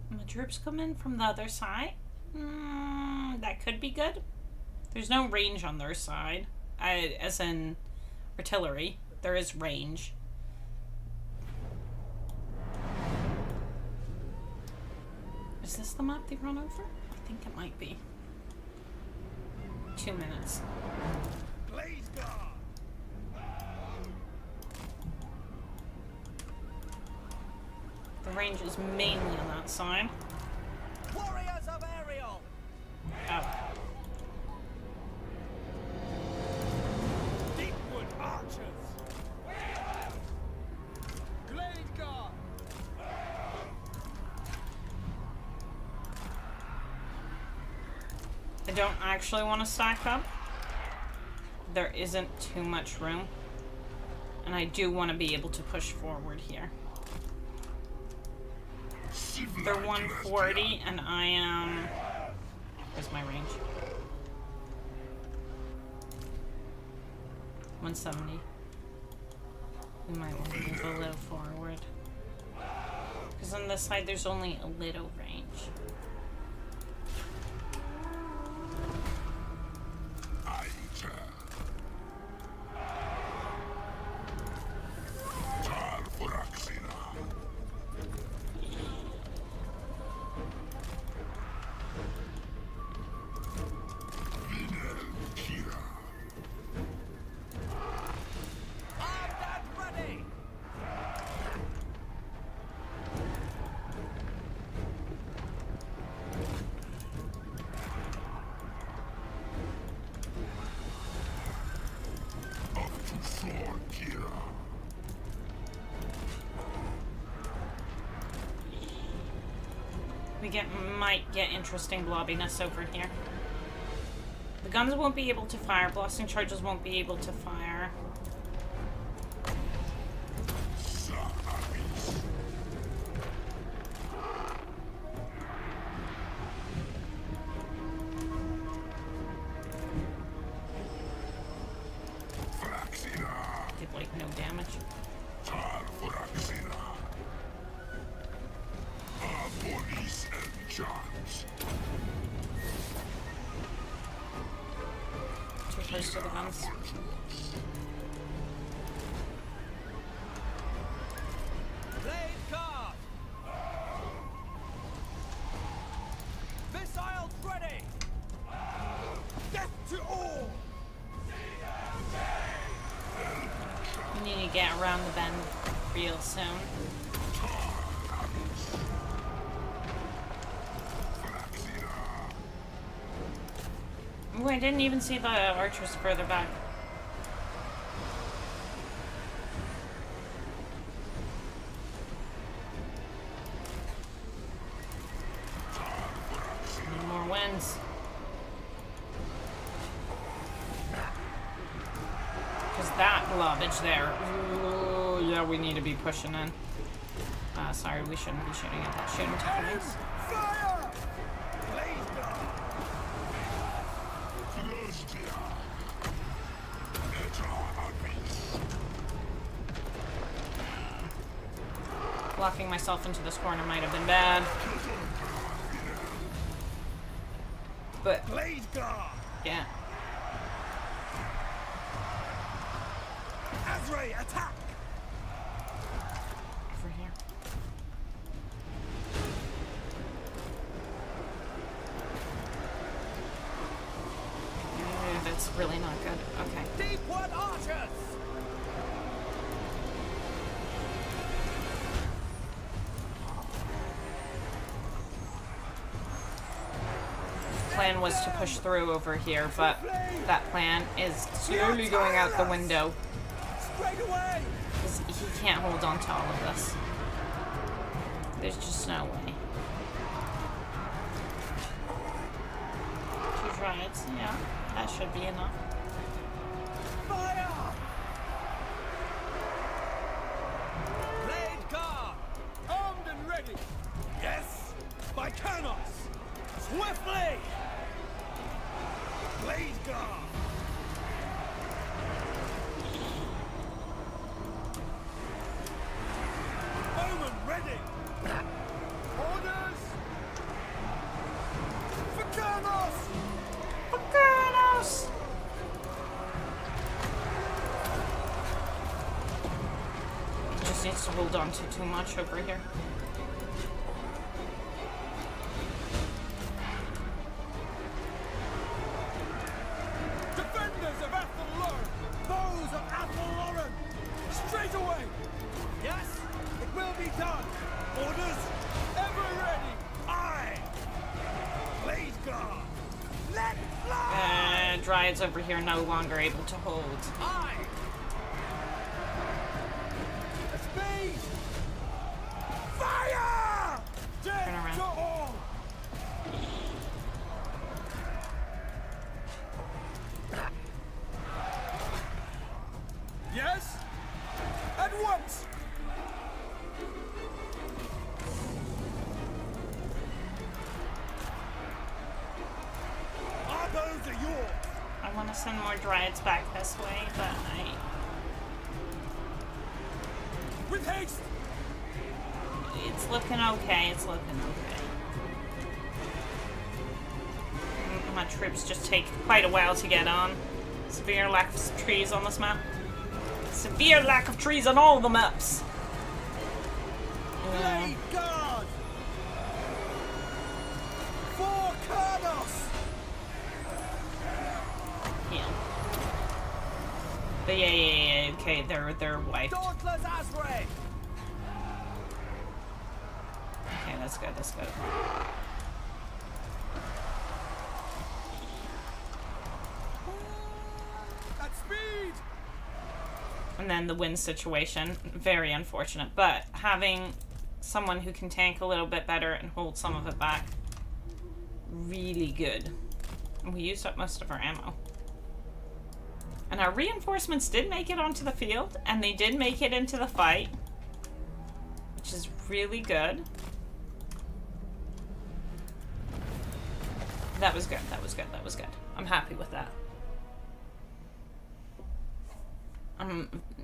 And the troops come in from the other side. That could be good. There's no range on their side. As in artillery. There is range. Is this the map they run over? I think it might be. 2 minutes. Blaze guard. The range is mainly on that side. Warriors of Ariel. Oh. Deepwood archers. Glade guard. I don't actually want to stack up. There isn't too much room. And I do want to be able to push forward here. They're 140 and I am... Where's my range? 170. We might want to move a little forward. Because on this side there's only a little range. Might get interesting blobbiness over here. The guns won't be able to fire. Blasting charges won't be able to fire. Did like no damage. Too close to the guns. Blade guard. Missiles ready. Death to all. We need to get around the bend real soon. Oh, I didn't even see the archers further back. Need more wins. Because that blobbage there. Ooh, yeah, we need to be pushing in. Sorry, we shouldn't be shooting at that. Shooting techniques. Fire! Blaze guard. Locking myself into this corner might have been bad. But, Blaze guard. yeah. Azray, attack. Over here. really not good. Okay. Deepwood archers! Plan was to push through over here, but that plan is slowly going out the window. Straight away! Because he can't hold on to all of this. There's just no way. 2 Dryads, yeah, that should be enough. Fire! Blade guard! Armed and ready! Yes! By Canos! Swiftly! Blade guard! Bowman ready! Orders! For Canos! Goodness! He just needs to hold on to too much over here. Defenders of Athel-Loren! Foes of Athel-Loren! Straight away! Yes, it will be done! Orders? Ever ready! Aye! Blade guard! Let fly! Dryads over here no longer able to hold. Aye! Speed! Fire! Death Turn around. to all! Yes? At once! Our bows are yours! I want to send more Dryads back this way, but With haste! it's looking okay. It's looking okay. My troops just take quite a while to get on. Severe lack of trees on this map. Severe lack of trees on all the maps. Blade guard! For Cardos! Yeah. But yeah, okay, they're wiped. Dauntless Azray! Okay, that's good, that's good. At speed! And then the wind situation, very unfortunate. But having someone who can tank a little bit better and hold some of it back, really good. And we used up most of our ammo. And our reinforcements did make it onto the field, and they did make it into the fight, which is really good. That was good, that was good, that was good. I'm happy with that.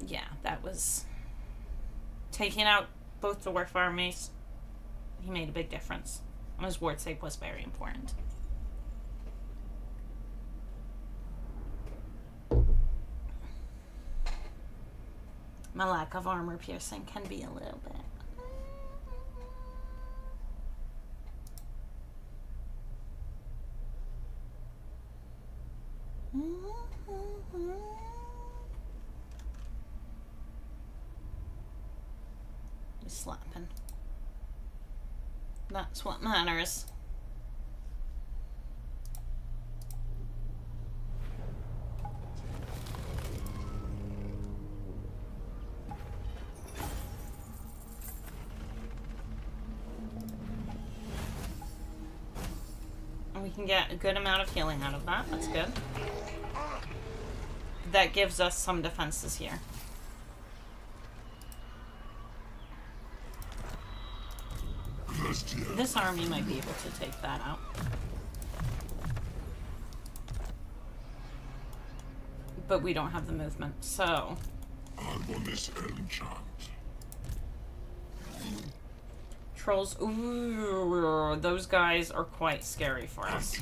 Yeah, that was... Taking out both the Dwarf armies, he made a big difference. And his ward save was very important. My lack of armor piercing can be a little bit. He's slapping. That's what matters. And we can get a good amount of healing out of that. That's good. That gives us some defenses here. This army might be able to take that out. But we don't have the movement, so... Trolls, ooh, those guys are quite scary for us.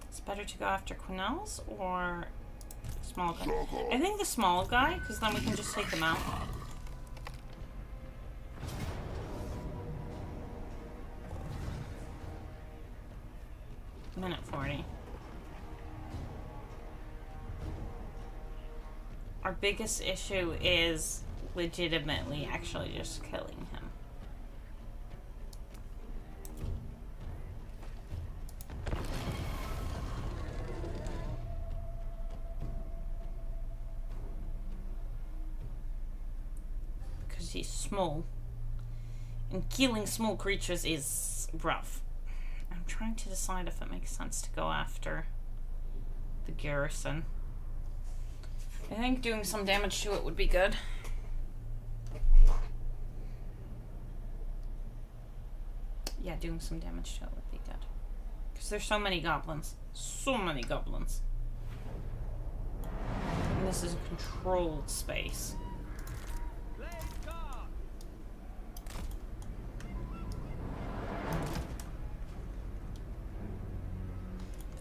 It's better to go after Quinels or small guy? I think the small guy, because then we can just take them out. Our biggest issue is legitimately actually just killing him. Because he's small. And killing small creatures is rough. I'm trying to decide if it makes sense to go after the garrison. I think doing some damage to it would be good. Yeah, doing some damage to it would be good. Because there's so many goblins. So many goblins. And this is a controlled space.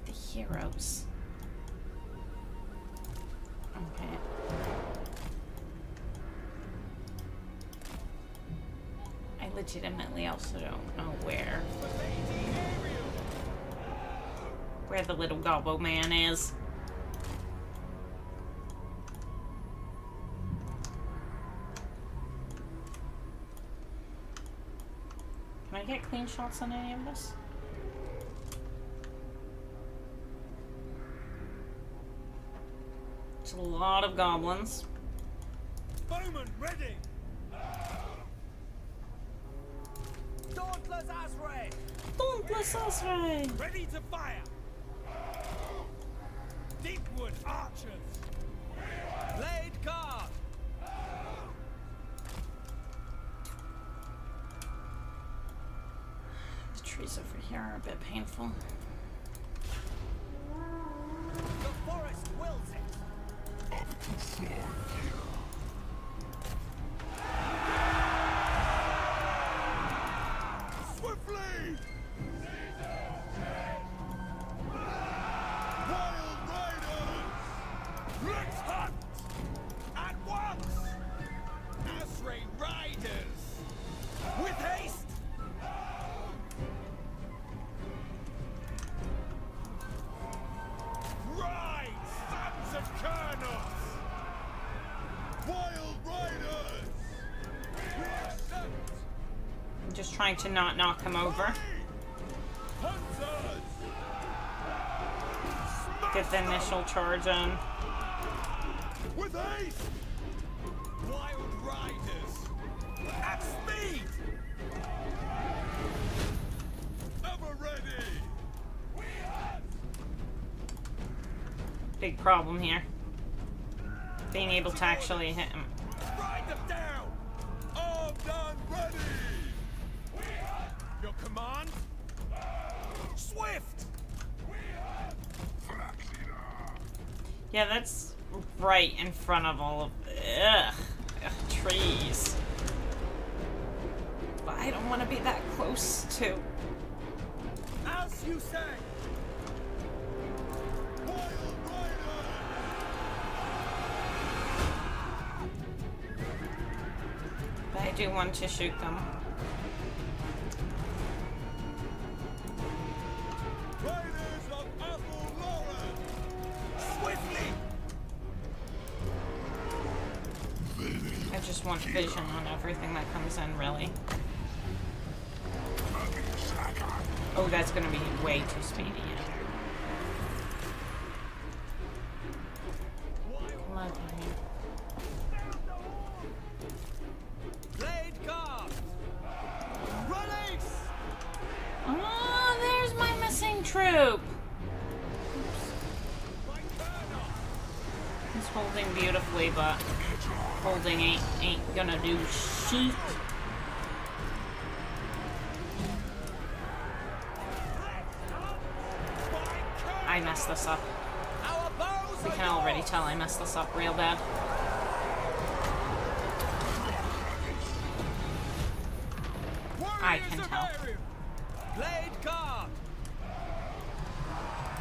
The heroes. Okay. I legitimately also don't know where the little gobbo man is. Can I get clean shots on any of this? It's a lot of goblins. Bowman ready! Dauntless Azray! Dauntless Azray! Ready to fire! Deepwood archers! Blade guard! The trees over here are a bit painful. The forest wills it! Swiftly! Wild riders! Let's hunt! At once! Azray riders! With haste! Rise, sons of Kurnos! Wild riders! We accept! I'm just trying to not knock him over. Hunters! Get the initial charge in. With haste! Wild riders! At speed! Ever ready! Big problem here. Being able to actually hit him. Ride them down! Armed and ready! Your command? Swift! Yeah, that's right in front of all of... Ugh. Trees. But I don't want to be that close to... As you say! Wild riders! But I do want to shoot them. Riders of Athel Lauren! Swiftly! I just want vision on everything that comes in, really. Oh, that's gonna be way too speedy. Come on, Blade guard! Release! oh, there's my missing troop. He's holding beautifully, but holding ain't gonna do shit. I messed this up. Our bows We can already tell I messed this up real bad. I can tell. Blade guard!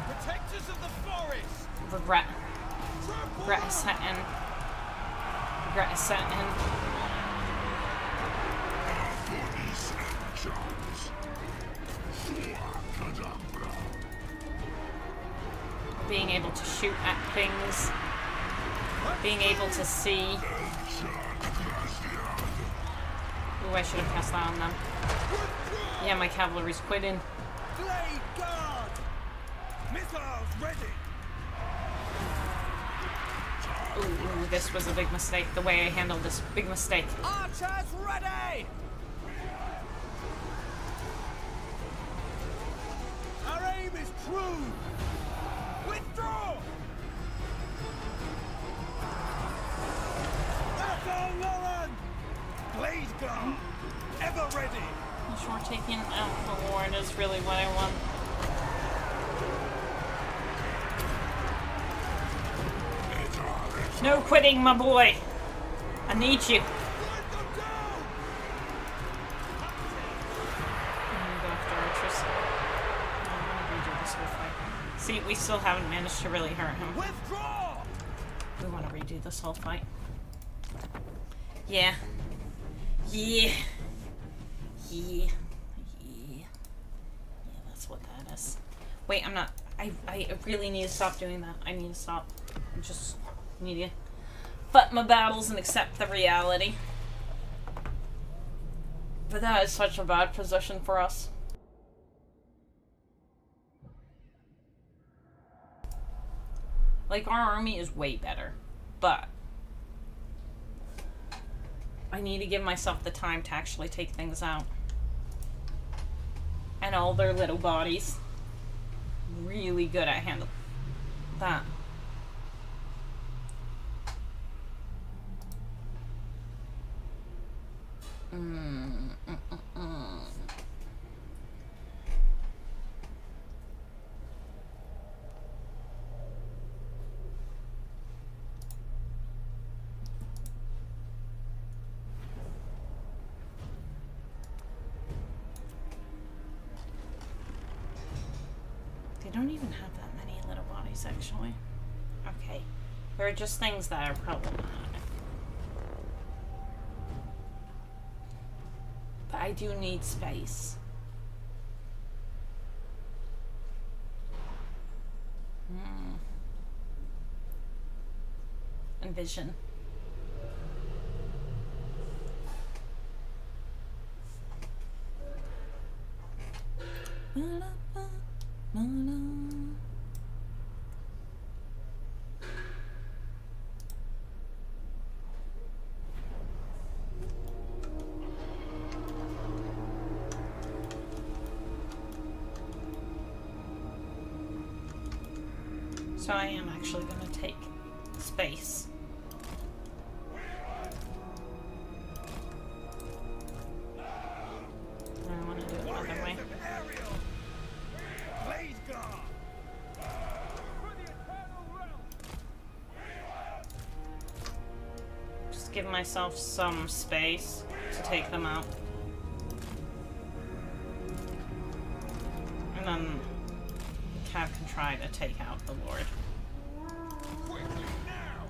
Protectors of the forest! Regret is set in. Regret is set in. Being able to shoot at things being able to see. Ooh, I should have cast that on them. Yeah, my cavalry's quitting. Blade guard! Missiles ready! Ooh, this was a big mistake. The way I handled this, big mistake. Archers ready! Our aim is true! Withdraw! Battle Lauren! Blade guard! Ever ready! I'm sure taking out the Lord is really what I want. No quitting, my boy. I need you. See, we still haven't managed to really hurt him. Withdraw! We want to redo this whole fight. Yeah. Yeah. Yeah. Yeah. Yeah, that's what that is. Wait, I'm not... I really need to stop doing that. I need to stop. I just need to fight my battles and accept the reality. But that is such a bad position for us. Like, our army is way better. But I need to give myself the time to actually take things out. And all their little bodies. Really good at handling that. They don't even have that many little bodies, actually. Okay. There are just things that are problematic. But I do need space. And vision. So I am actually going to take space. I want to do it another way. Just give myself some space to take them out. And then Cav can try to take out the Lord. Quickly now!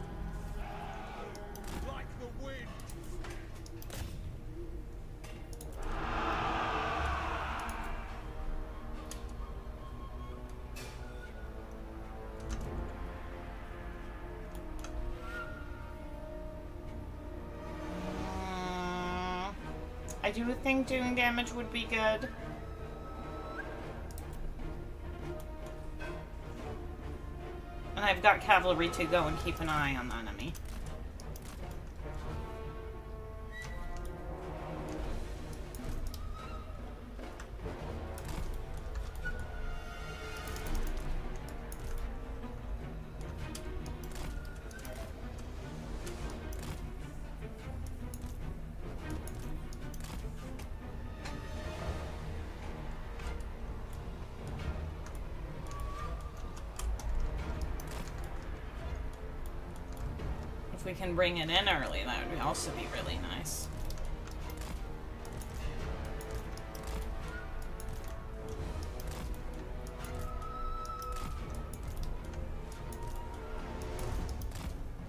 Like the wind! I do think doing damage would be good. And I've got cavalry to go and keep an eye on the enemy. If we can bring it in early, that would also be really nice.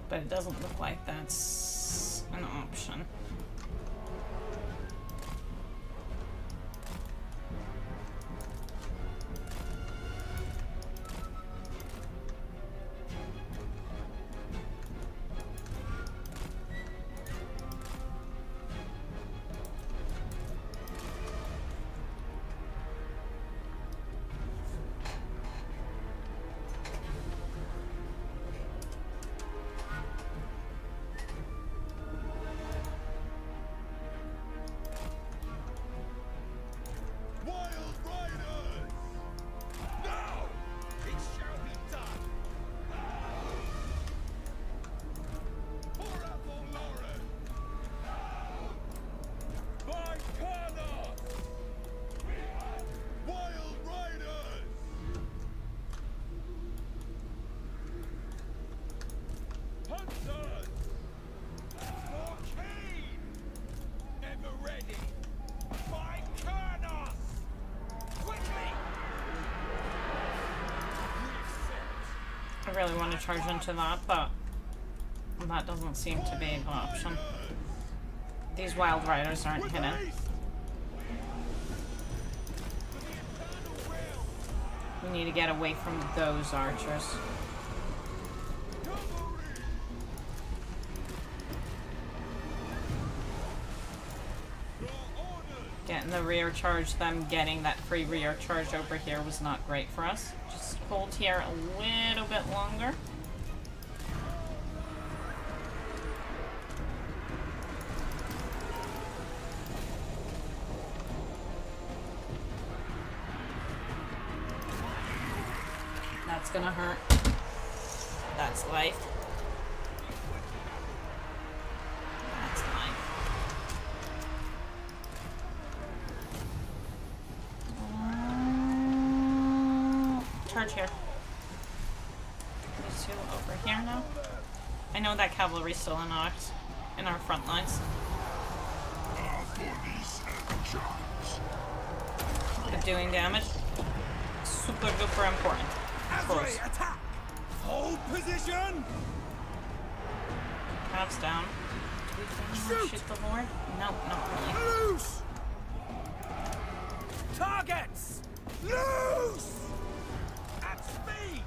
But it doesn't look like that's an option. really want to charge into that, but that doesn't seem to be an option. These wild riders aren't hidden. We need to get away from those archers. Getting the rear charge, them getting that free rear charge over here was not great for us. Just hold here a little bit longer. That's gonna hurt. That's life. That's life. Charge here. These two over here now. I know that cavalry's still in our front lines. But doing damage, super duper important. Of course. Attack! Hold position! Calves down. Do we shoot the Lord? No, not really. Loose! Targets! Loose! At speed!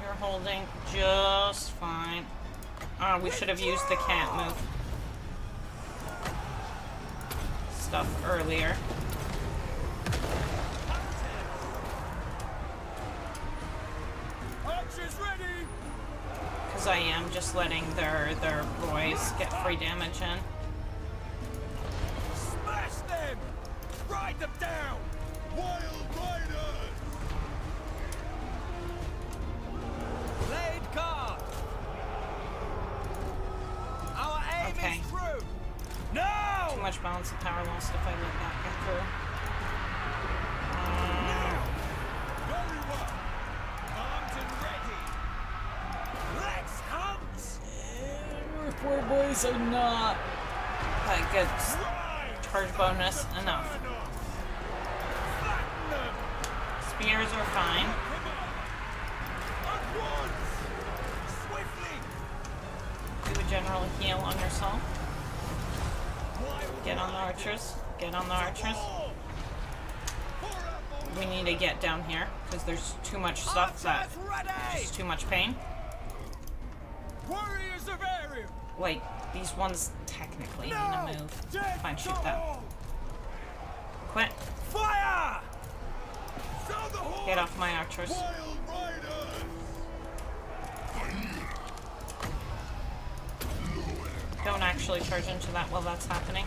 You're holding just fine. We should have used the can't move stuff earlier. Because I am just letting their boys get free damage in. Smash them! Ride them down! Wild riders! Blade guard! Our aim is through! No! Too much balance of power lost if I let that get through. Very well! Armed and ready! Let's hunt! Our poor boys are not that good. Charge bonus enough. Spears are fine. Do a general heal on yourself. Get on the archers. Get on the archers. We need to get down here because there's too much stuff that just too much pain. Warriors of Ariel! Like, these ones technically need to move. Fine, shoot them. Quit. Fire! Sound the horn! Get off my archers. Wild riders! Don't actually charge into that while that's happening.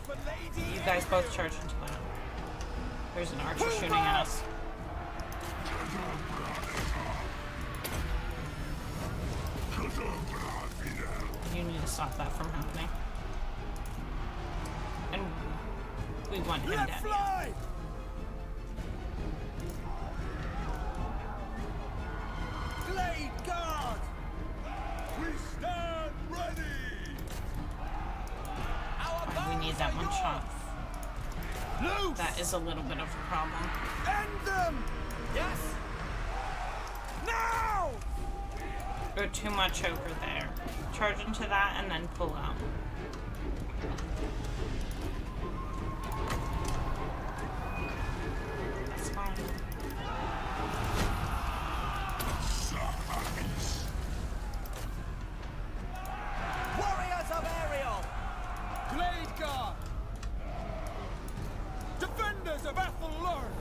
For Lady You guys both charge into that. There's an archer shooting at us. You need to stop that from happening. And we want him Let dead. fly! Blade guard! We stand ready! Our We need that one shot. Loose! That is a little bit of a problem. End them! Yes! Now! Go too much over there. Charge into that and then pull out. That's fine. Warriors of Ariel! Blade guard! Defenders of Athel-Lorn!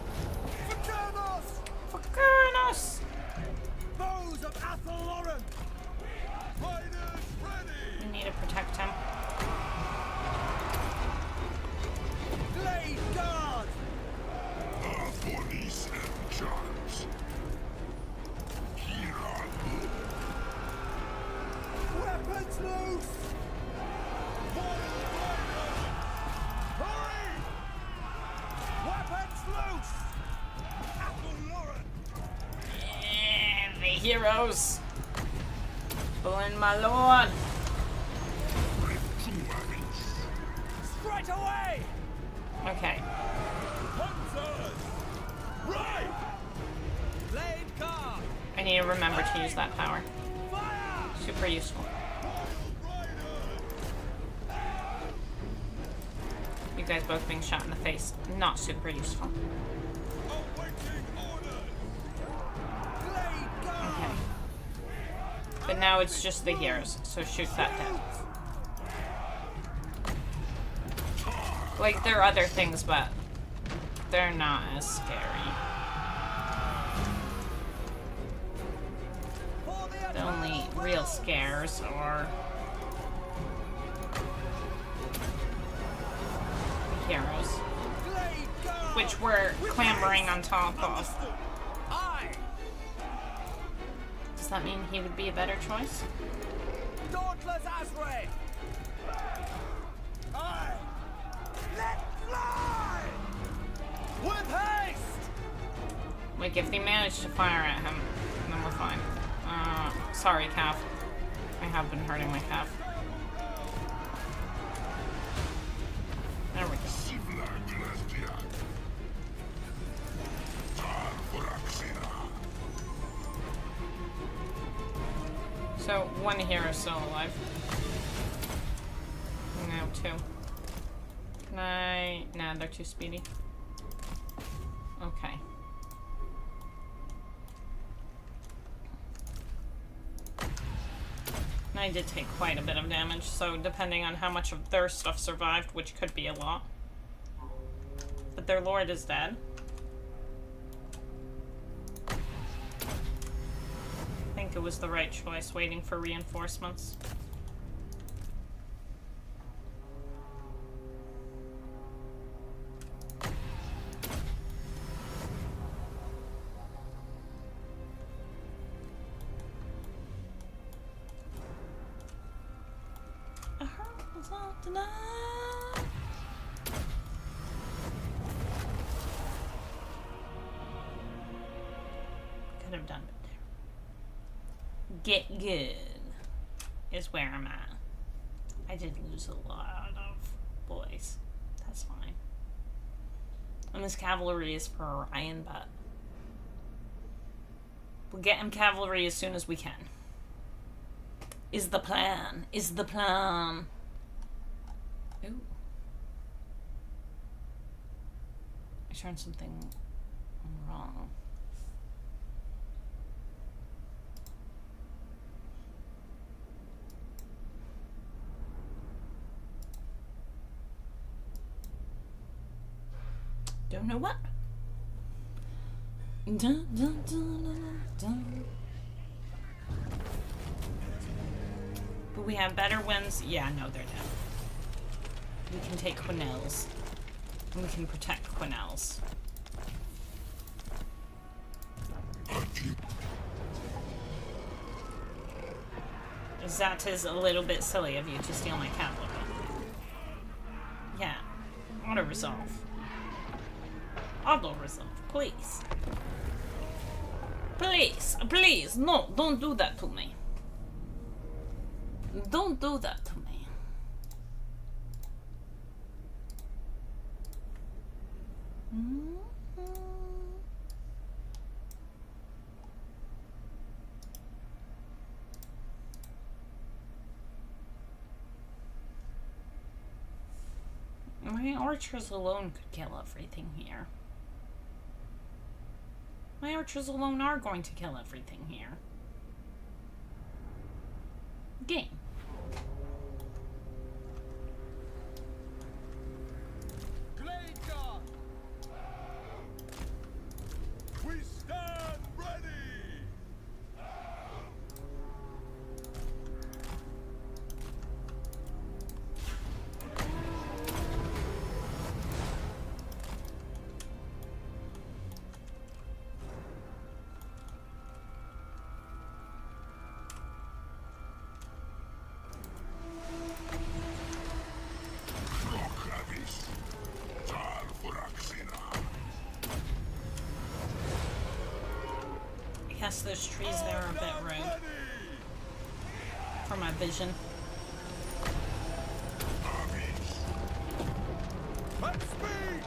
For Furnace! Foes of Athel-Lorn! Fighters ready! We need to protect him. Blade guard! Our bodies and charms. Here are Weapons loose! Wild riders! Hurry! Weapons loose! Athel-Lorn! Yeah, the heroes. Pulling my lord. Straight away! Okay. Hunters! Right! Blade guard! I need to remember to use that power. Super useful. You guys both being shot in the face. Not super useful. Okay. But now it's just the heroes, so shoot that dead. Like, there are other things, but they're not as scary. The only real scares are the heroes, which we're clambering on top of. Does that mean he would be a better choice? Dauntless Asray! Aye! Let fly! With haste! Like, if they manage to fire at him, then we're fine. Sorry, calf. I have been hurting my calf. There we go. So, one hero's still alive. No, two. Can I... Nah, they're too speedy. Okay. I did take quite a bit of damage, so depending on how much of their stuff survived, which could be a lot. But their lord is dead. I think it was the right choice, waiting for reinforcements. Could have done better. Get good is where I'm at. I did lose a lot of boys. That's fine. And this cavalry is for Orion, but we'll get him cavalry as soon as we can. Is the plan. Is the plan. Ooh. I turned something wrong. Don't know what. Dun, dun, dun, dun, dun. But we have better wins. Yeah, no, they're dead. We can take Quenelles. And we can protect Quenelles. That is a little bit silly of you to steal my cavalry. Yeah. Auto resolve. Auto resolve, please. Please, please, no, don't do that to me. Don't do that to me. My archers alone could kill everything here. My archers alone are going to kill everything here. Game. Glade Guard! We stand ready! Yes, those trees there are a bit rude for my vision. At speed!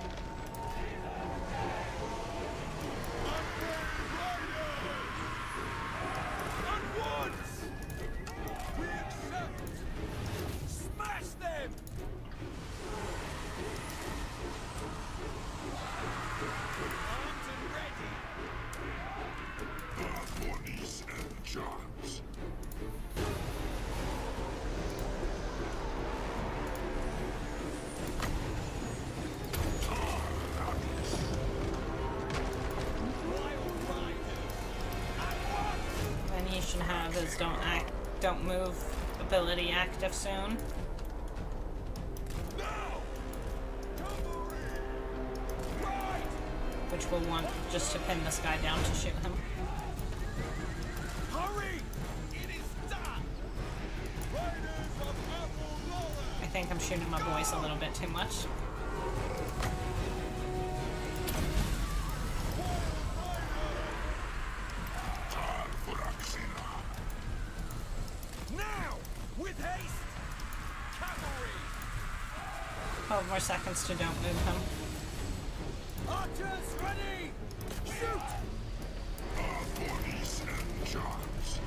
his don't move ability active soon. Which we'll want just to pin this guy down to shoot him. Hurry! It is done! Riders of Apple I think I'm shooting my boys a little bit too much. Now! With haste! Cavalry! 12 more seconds to don't move him. Archers ready! Shoot! Our bodies and charms.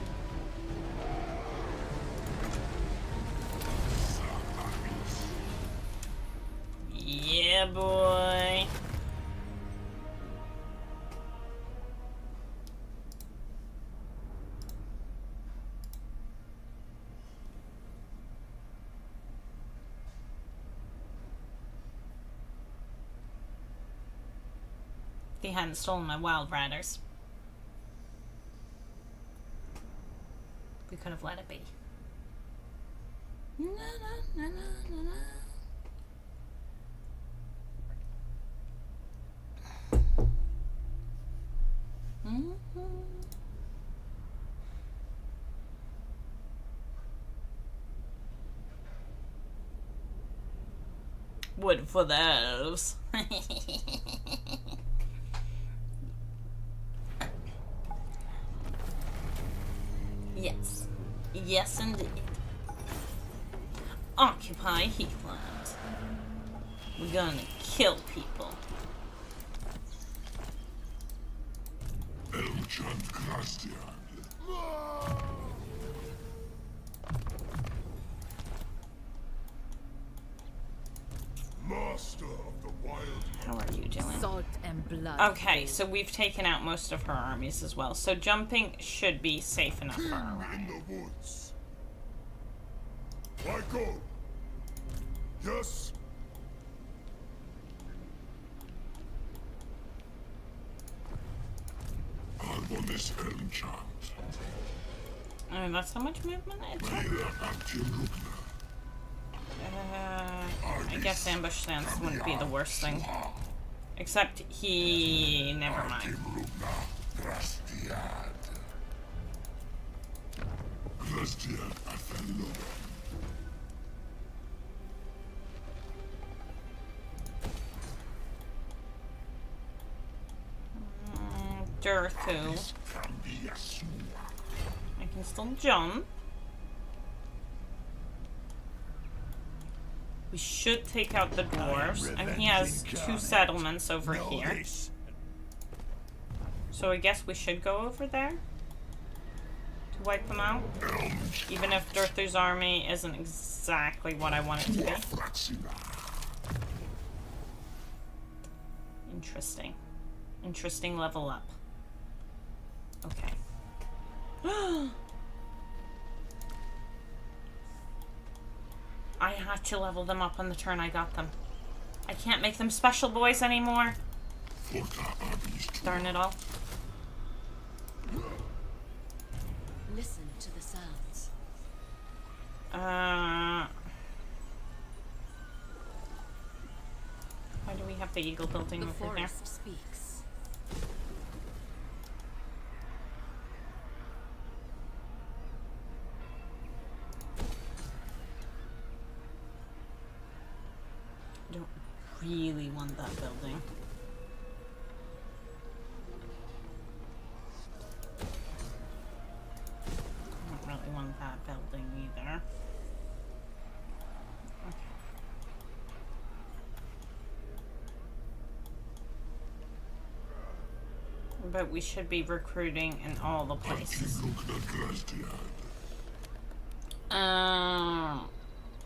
Yeah, boy. They hadn't stolen my wild riders. We could have let it be. Na, na, na, na, na. Wood for the elves. Yes. Yes, indeed. Occupy Heathland. We're gonna kill people. Elchant Grastian. Master of the wild. How are you doing? Salt and blood. Okay, so we've taken out most of her armies as well. So jumping should be safe enough for her. In the woods. I go. Yes. Albonis Elchant. I mean, that's how much movement it took. I guess ambush stance wouldn't be the worst thing. Except he... never mind. Durthu. I can still jump. We should take out the dwarves, and he has 2 settlements over here. So I guess we should go over there to wipe them out, even if Durthu's army isn't exactly what I want it to be. Interesting. Interesting level up. Okay. I had to level them up on the turn I got them. I can't make them special boys anymore. Darn it all. Listen to the sounds. Why do we have the eagle building The over there? forest speaks. I don't really want that building. I don't really want that building either. Okay. But we should be recruiting in all the places.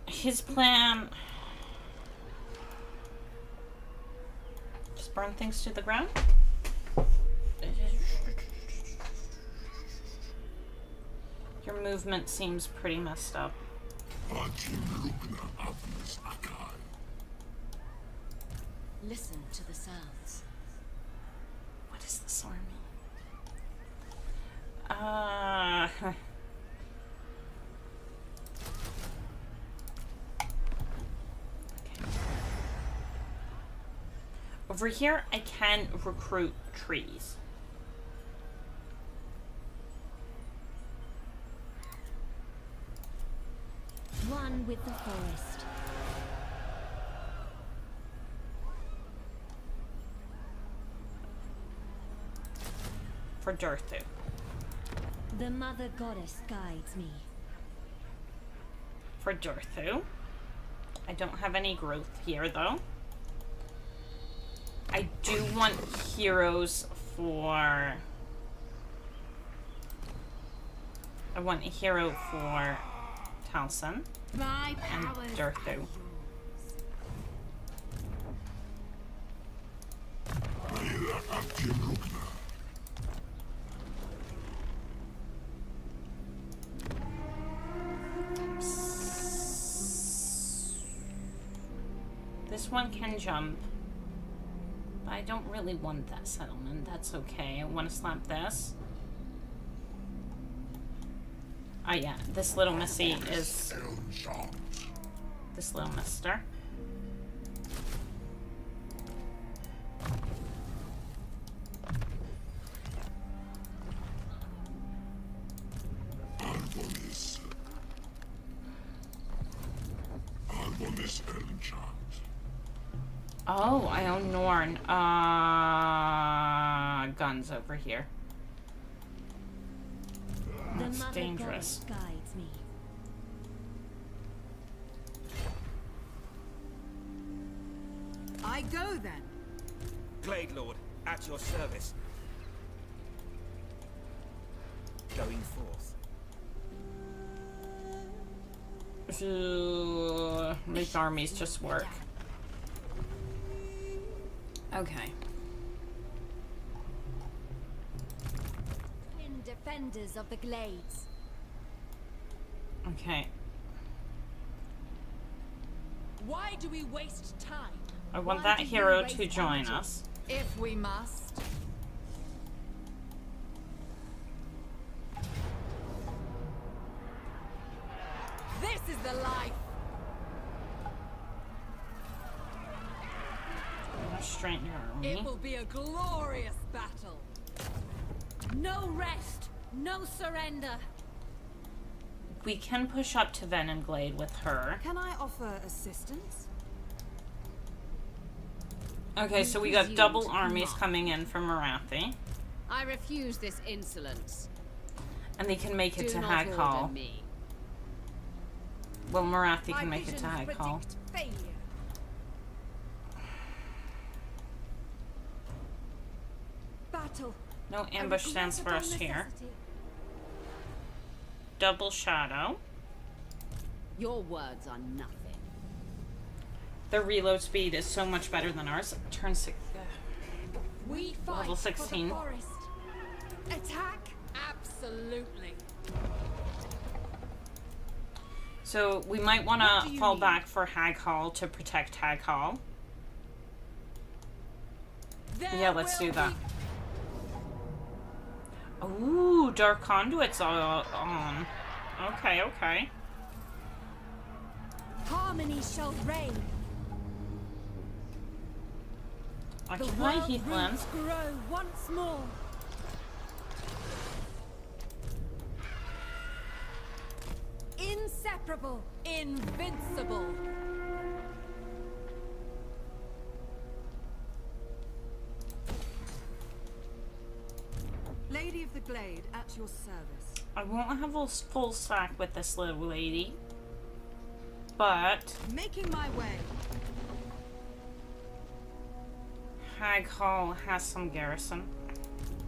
His plan... Just burn things to the ground? Your movement seems pretty messed up. Listen to the sounds. What is this army? Over here, I can recruit trees. One with the forest. For Durthu. The mother goddess guides me. For Durthu. I don't have any growth here, though. I do want heroes for... I want a hero for Taliesin My and powers Durthu. This one can jump. But I don't really want that settlement. That's okay. I want to slap this. Oh yeah, this little missy is... This little mister. Oh, I own Norn. Guns over here. That's dangerous. Guides me. I go then. Glade Lord, at your service. Going forth. Make armies just work. Okay. Twin defenders of the glades. Okay. Why do we waste time? I want Why that do you hero waste to join energy? us. If we must. This is the life. Straighten your army. It will be a glorious battle. No rest, no surrender. We can push up to Venonglade with her. Can I offer assistance? Okay, so we got double armies coming in from Marathi. I refuse this insolence. And they can make it Do to not Hag order Hall. me. Well, Marathi My can make it to visions Hag Hall. predict failure. Battle. No ambush stands for us here. Double shadow. Your words are nothing. The reload speed is so much better than ours. Turn 6. We fight Level 16. for the forest. Attack? Absolutely. So we might want What do to you fall need? back for Hag Hall to protect Hag Hall. Yeah, let's do that. Ooh, Dark Conduit's all on. Okay, okay. Harmony shall reign. Occupy Heathland. Grow once more. Inseparable. Invincible. Lady of the Glade, at your service. I won't have a full stack with this little lady. But Making my way. Hag Hall has some garrison.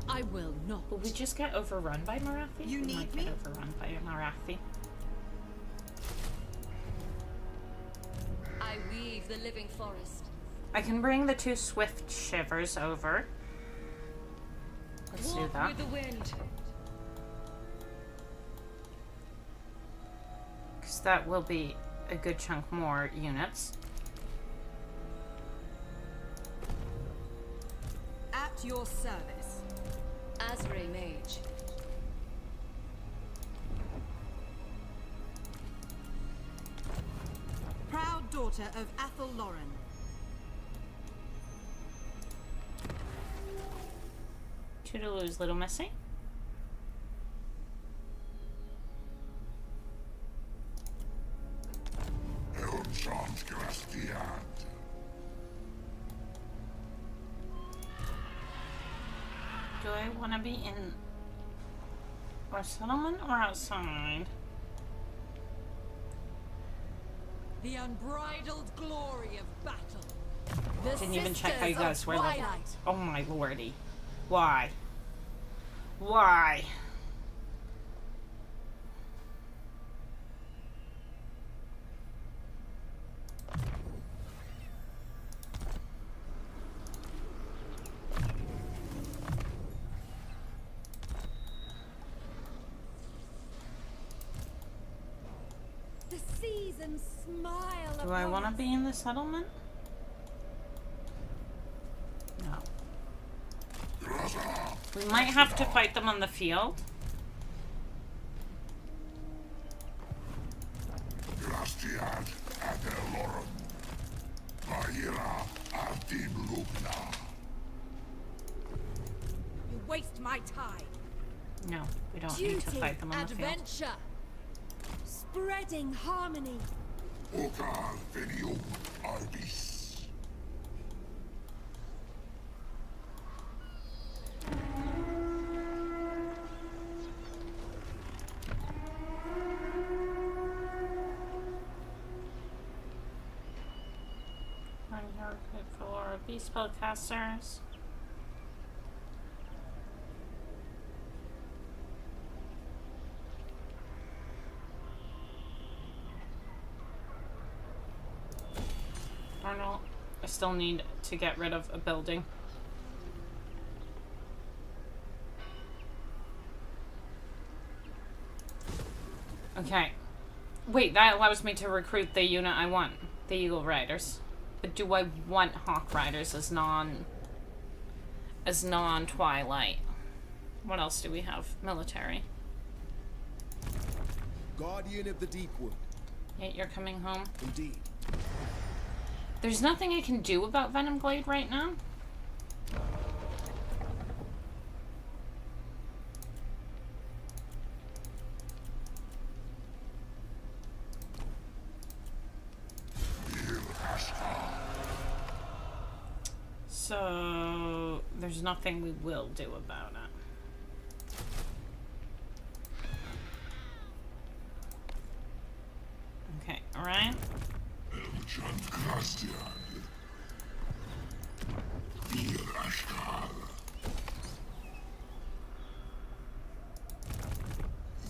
I will not. Will we just get overrun by Marathi? You We need might me? get overrun by Marathi. I weave the living forest. I can bring the 2 swift shivers over. Let's do that. With the wind. Because that will be a good chunk more units. At your service. Azri Mage. Proud daughter of Athel Lauren. Toodaloo's Little Missy. Enchant Grastiad. Do I want to be in our settlement or outside? The unbridled glory of battle. The Didn't even check how you Sisters guys of were level. Twilight. Oh my lordy. Why? Why? The seasons smile. Do I want to be in the settlement? No. We might have to fight them on the field. Grastiad Adelorum. Vaira Artim Lugna. You waste my time. No, we don't need to fight them on the field. Adventure. Spreading harmony. Ocar Venium Arbis. I'm here for beast spellcasters. Arnold, I still need to get rid of a building. Okay. Wait, that allows me to recruit the unit I want. The Eagle Riders. But do I want Hawk Riders as non-Twilight? What else do we have? Military. Guardian of the Deepwood. Yeah, you're coming home. Indeed. There's nothing I can do about Venom Glade right now. So there's nothing we will do about it. Okay, alright. Enchant Grastiad. Vir Ashkal.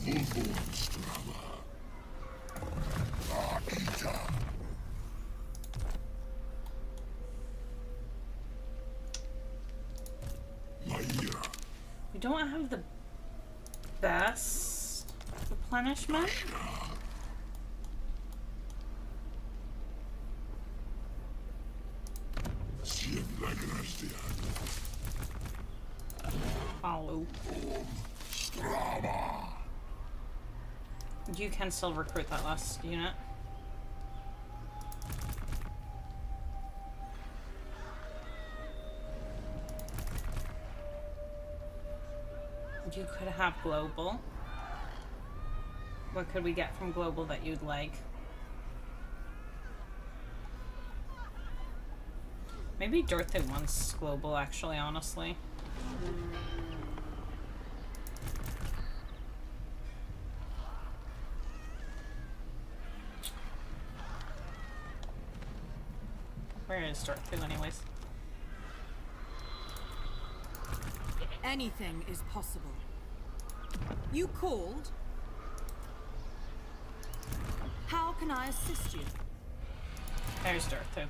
Vulvornstrava. Aita. Maira. We don't have the best replenishment. Siembra Grastiad. Follow. Strava. You can still recruit that last unit. You could have global. What could we get from global that you'd like? Maybe Dorothy wants global, actually, honestly. Where is Dorothy, anyways? Anything is possible. You called? How can I assist you? There's Dorothy.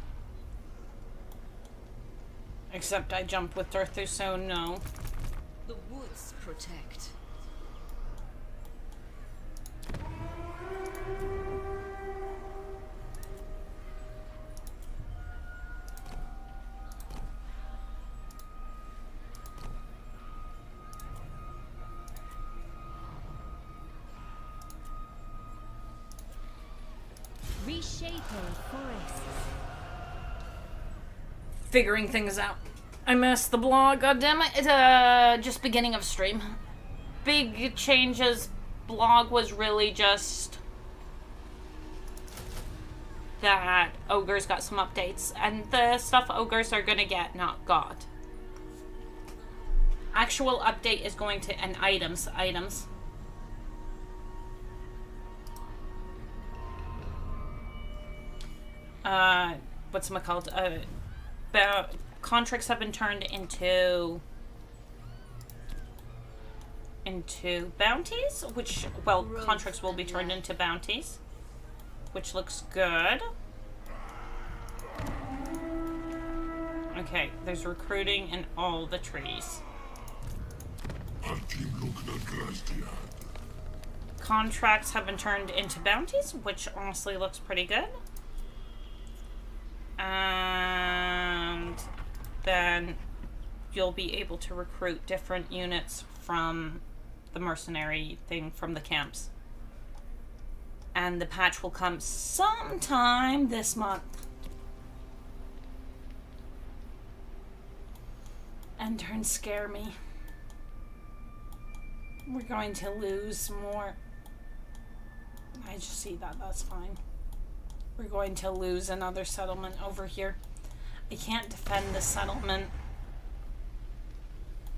Except I jumped with Dorothy, so no. The woods protect. Reshaping forests. Figuring things out. I missed the blog, goddammit. Just beginning of stream. Big changes. Blog was really just that Ogre's got some updates. And the stuff Ogres are gonna get, not God. Actual update is going to... And items. What's it called? Contracts have been turned into bounties, which, well, contracts will be turned into bounties, which looks good. Okay, there's recruiting in all the trees. Contracts have been turned into bounties, which honestly looks pretty good. And then you'll be able to recruit different units from the mercenary thing from the camps. And the patch will come sometime this month. And turn scare me. We're going to lose more. I just see that, that's fine. We're going to lose another settlement over here. I can't defend this settlement.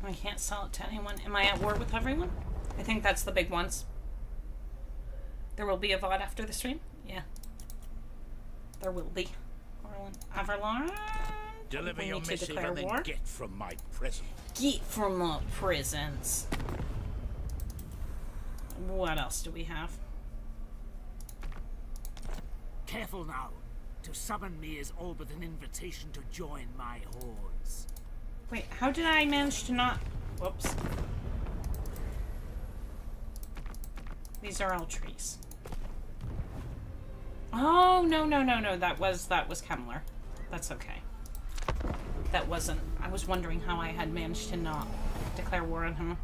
I can't sell it to anyone. Am I at war with everyone? I think that's the big ones. There will be a VOD after the stream? Yeah. There will be. Avalon. Deliver your missive and then get from my presence. Get from my presence. What else do we have? Careful now. To summon me is all but an invitation to join my hordes. Wait, how did I manage to not... Whoops. These are all trees. Oh, no. That was Kemmler. That's okay. That wasn't... I was wondering how I had managed to not declare war on him.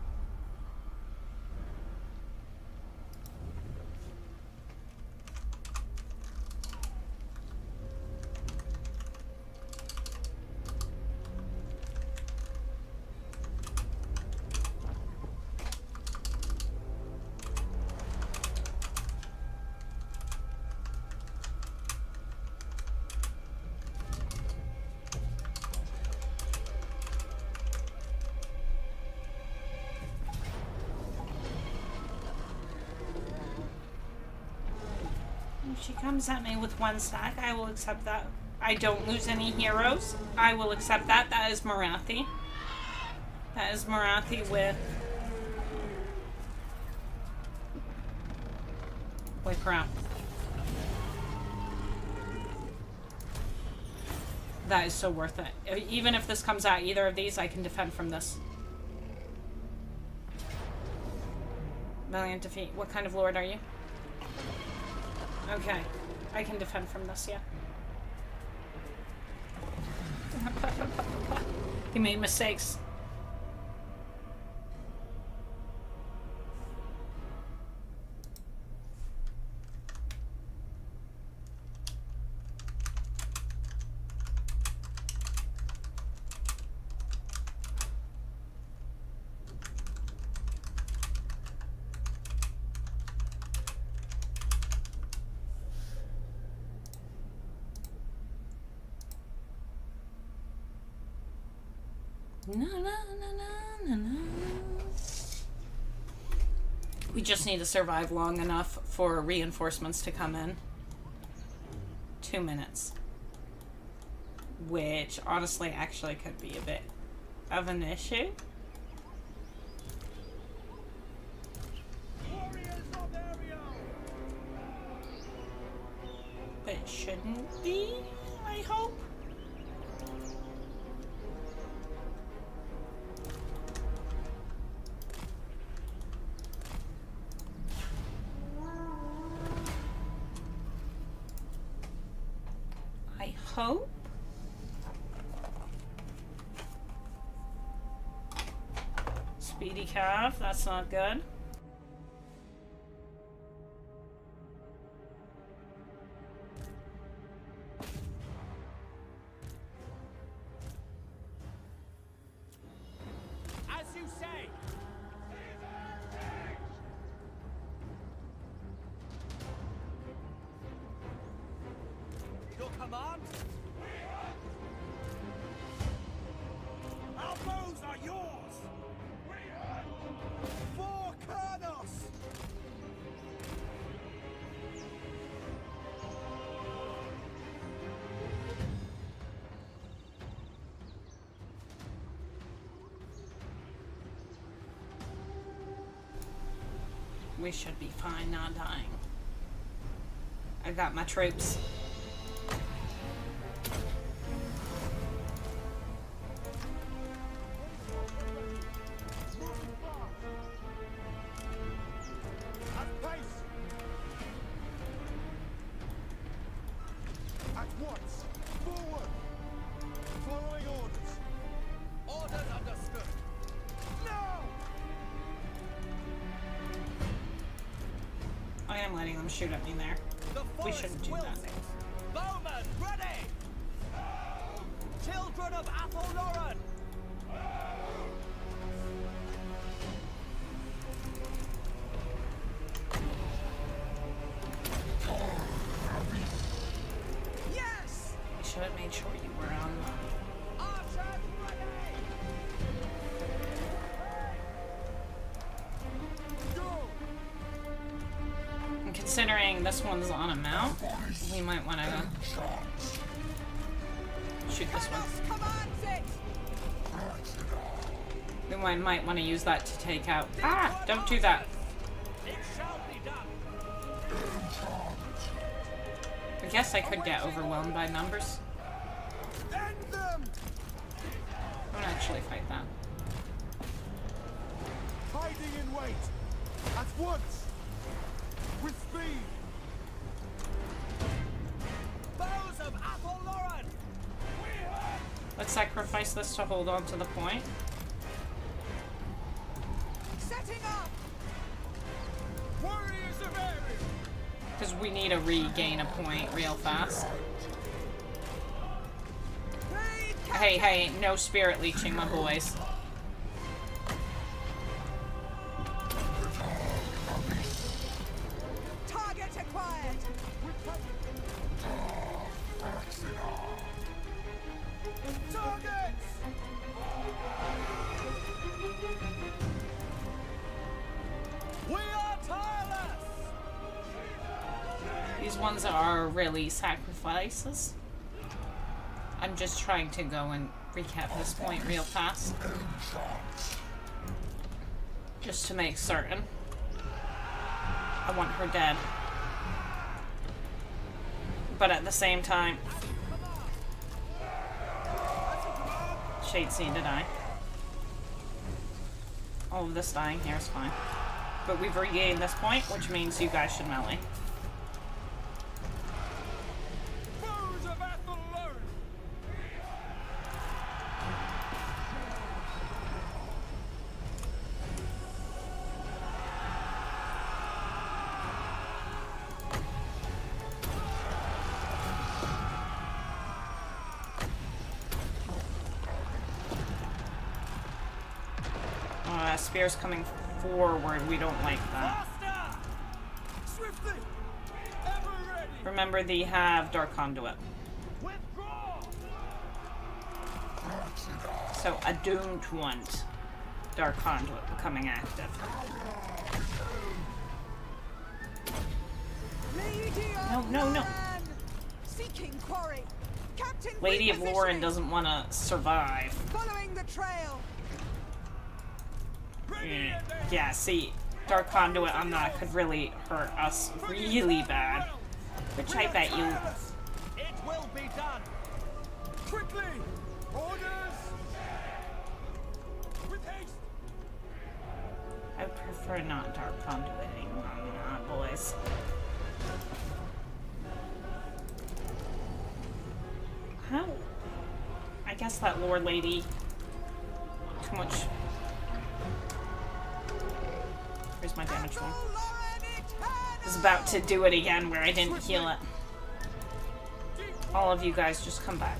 If she comes at me with one stack, I will accept that. I don't lose any heroes. I will accept that. That is Marathi. That is Marathi with... Wait, crap. That is so worth it. Even if this comes out either of these, I can defend from this. Valiant defeat. What kind of lord are you? Okay. I can defend from this, yeah. He made mistakes. We just need to survive long enough for reinforcements to come in. 2 minutes. Which, honestly, actually could be a bit of an issue. But it shouldn't be, I hope. Hope. Speedy calf, that's not good. command? Our bows are yours! For Kurnos! We should be fine not dying. I got my troops. At pace! At once! Forward! Following orders! Orders understood! Now! I am letting them shoot at me there. We shouldn't do that. Bowman, ready! Children of Athel-Loren! Yes! We should have made sure you were on. Archers ready! Go! And considering this one's on a mount, we might want to shoot this one. Commands it! We might want to use that to take out. Ah! Don't do that. It shall be done! I guess I could get overwhelmed by numbers. End them! I won't actually fight that. Hiding in wait! At once! With speed! Bows of Athel-Loren! Let's sacrifice this to hold on to the point. Setting up! Warriors of Ares! Because we need to regain a point real fast. Hey, hey, no spirit leeching, my boys. Target acquired! Targets! We are tireless! These ones are really sacrifices. I'm just trying to go and recap this point real fast. Just to make certain. I want her dead. But at the same time, Shades need to die. All of this dying here is fine. But we've regained this point, which means you guys should melee. Bows of Athel-Loren! Spears coming forward, we don't like that. Faster! Swiftly! Ever ready! Remember, they have Dark Conduit. Withdraw! So I don't want Dark Conduit becoming active. No, no, no. Seeking quarry. Captain Lady of Lauren doesn't want to survive. Following the trail. Yeah, see, Dark Conduit on that could really hurt us really bad. Which I bet you... It will be done. Quickly! Orders! With haste! I prefer not Dark Conduit anymore, boys. How? I guess that Lord Lady... Too much... Where's my damage one? I was about to do it again where I didn't heal it. All of you guys just come back.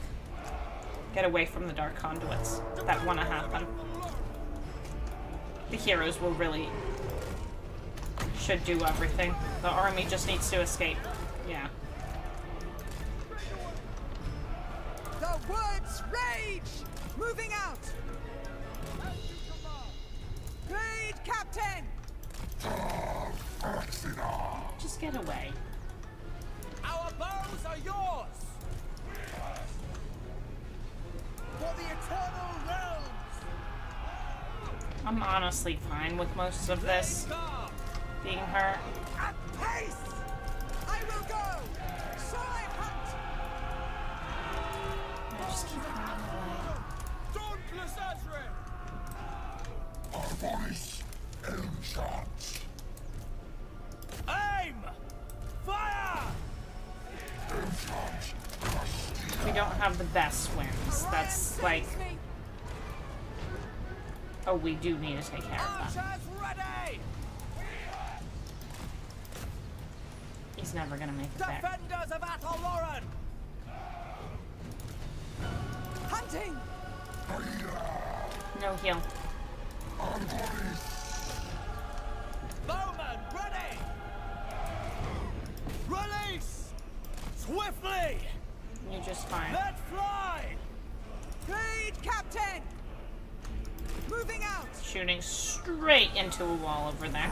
Get away from the Dark Conduits that want to happen. The heroes will really... should do everything. The army just needs to escape. Yeah. Upwards! Rage! Moving out! Blade Captain! Just get away. Our bows are yours! For the eternal realms! I'm honestly fine with most of this being her. At pace! I will go! So I hunt! I just keep running away. Dauntless Azrael! Arboris Elmshot. Aim! Fire! We don't have the best wins. That's like... Oh, we do need to take care of them. Archers ready! He's never gonna make it there. Defenders of Ataloran! Hunting! No heal. Bowman ready! Release! Swiftly! You're just fine. Let fly! Blade Captain! Moving out! Shooting straight into a wall over there.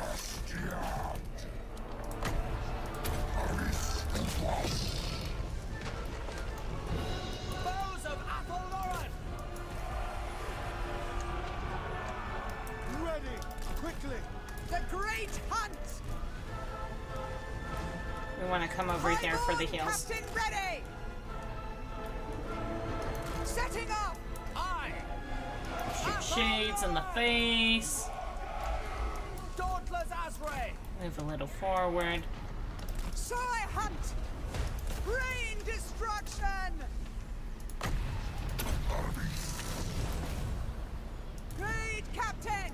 Bows of Ataloran! Ready! Quickly! The Great Hunt! We want to come over here for the Highborn heals. Captain ready! Setting up! Aye! Shoot shades in the face. Dauntless Azrael! Move a little forward. So I hunt! Rain destruction! Great Captain!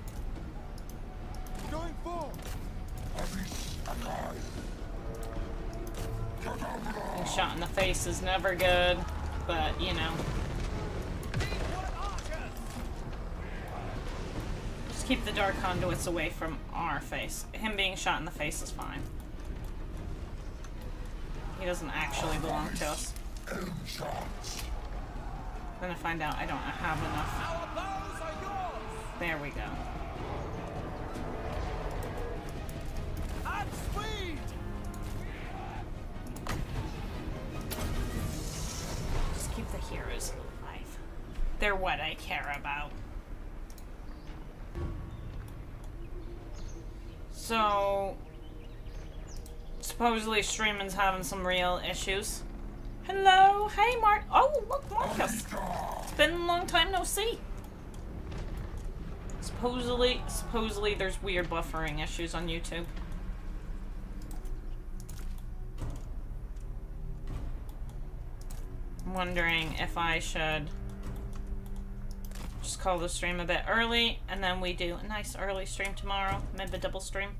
Going forward! Being shot in the face is never good, but you know. Deepwood archers! Just keep the dark conduits away from our face. Him being shot in the face is fine. He doesn't actually belong to us. I'm gonna find out I don't have enough. Our bows are yours! There we go. At speed! Just keep the heroes alive. They're what I care about. So, supposedly streaming's having some real issues. Hello, hey Mark. Oh, look, Marcus. It's been a long time no see. Supposedly there's weird buffering issues on YouTube. I'm wondering if I should just call the stream a bit early, and then we do a nice early stream tomorrow, maybe a double stream.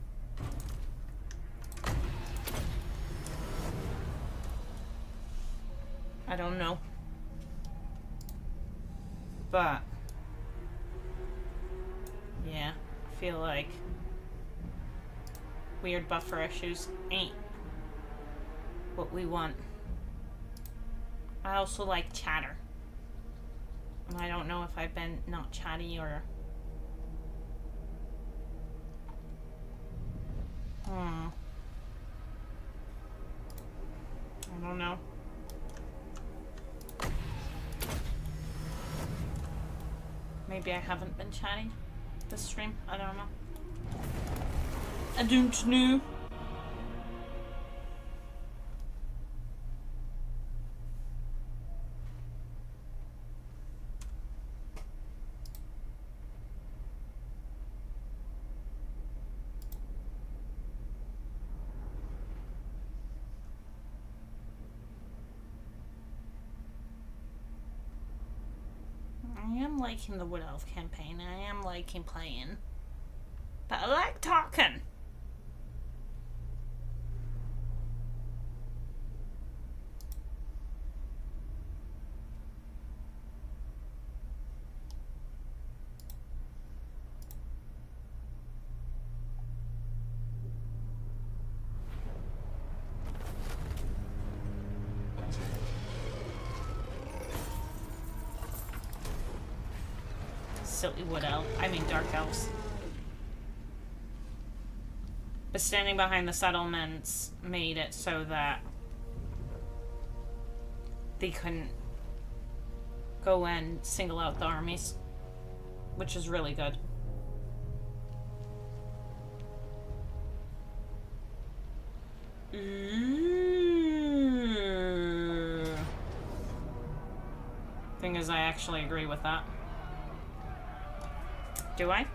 I don't know. But yeah, I feel like weird buffer issues ain't what we want. I also like chatter. And I don't know if I've been not chatty or... I don't know. Maybe I haven't been chatting this stream. I don't know. I don't know. I am liking the Wood Elf campaign. I am liking playing. But I like talking. silly wood elf. I mean dark elves. But standing behind the settlements made it so that they couldn't go and single out the armies, which is really good. Thing is, I actually agree with that. Do I?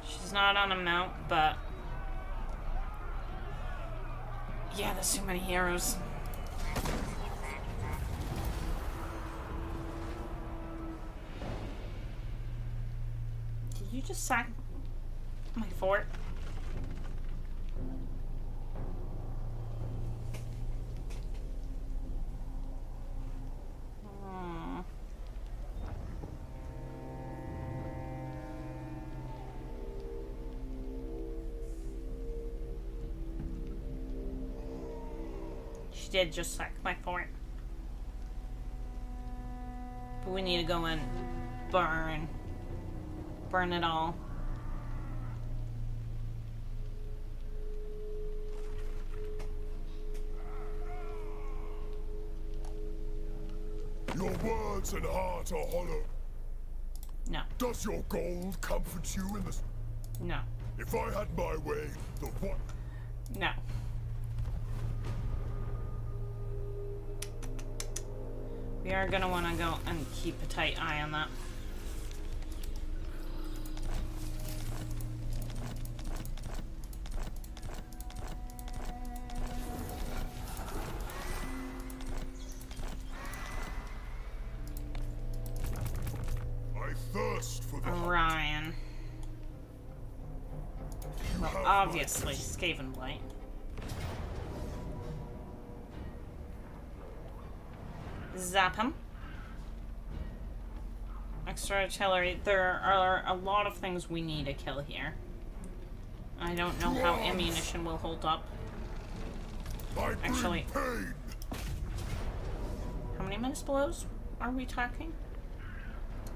She's not on a mount, but yeah, there's too many heroes. Did you just sack my fort? She did just sack my fort. But we need to go and burn it all. Your words and heart are hollow. No. Does your gold comfort you in this? No. If I had my way, the what? No. We are gonna want to go and keep a tight eye on that. I thirst for the Ryan. Well, obviously, Skaven Blight. Zap him. Extra artillery. There are a lot of things we need to kill here. I don't know how ammunition will hold up. Actually, how many minutes blows are we talking?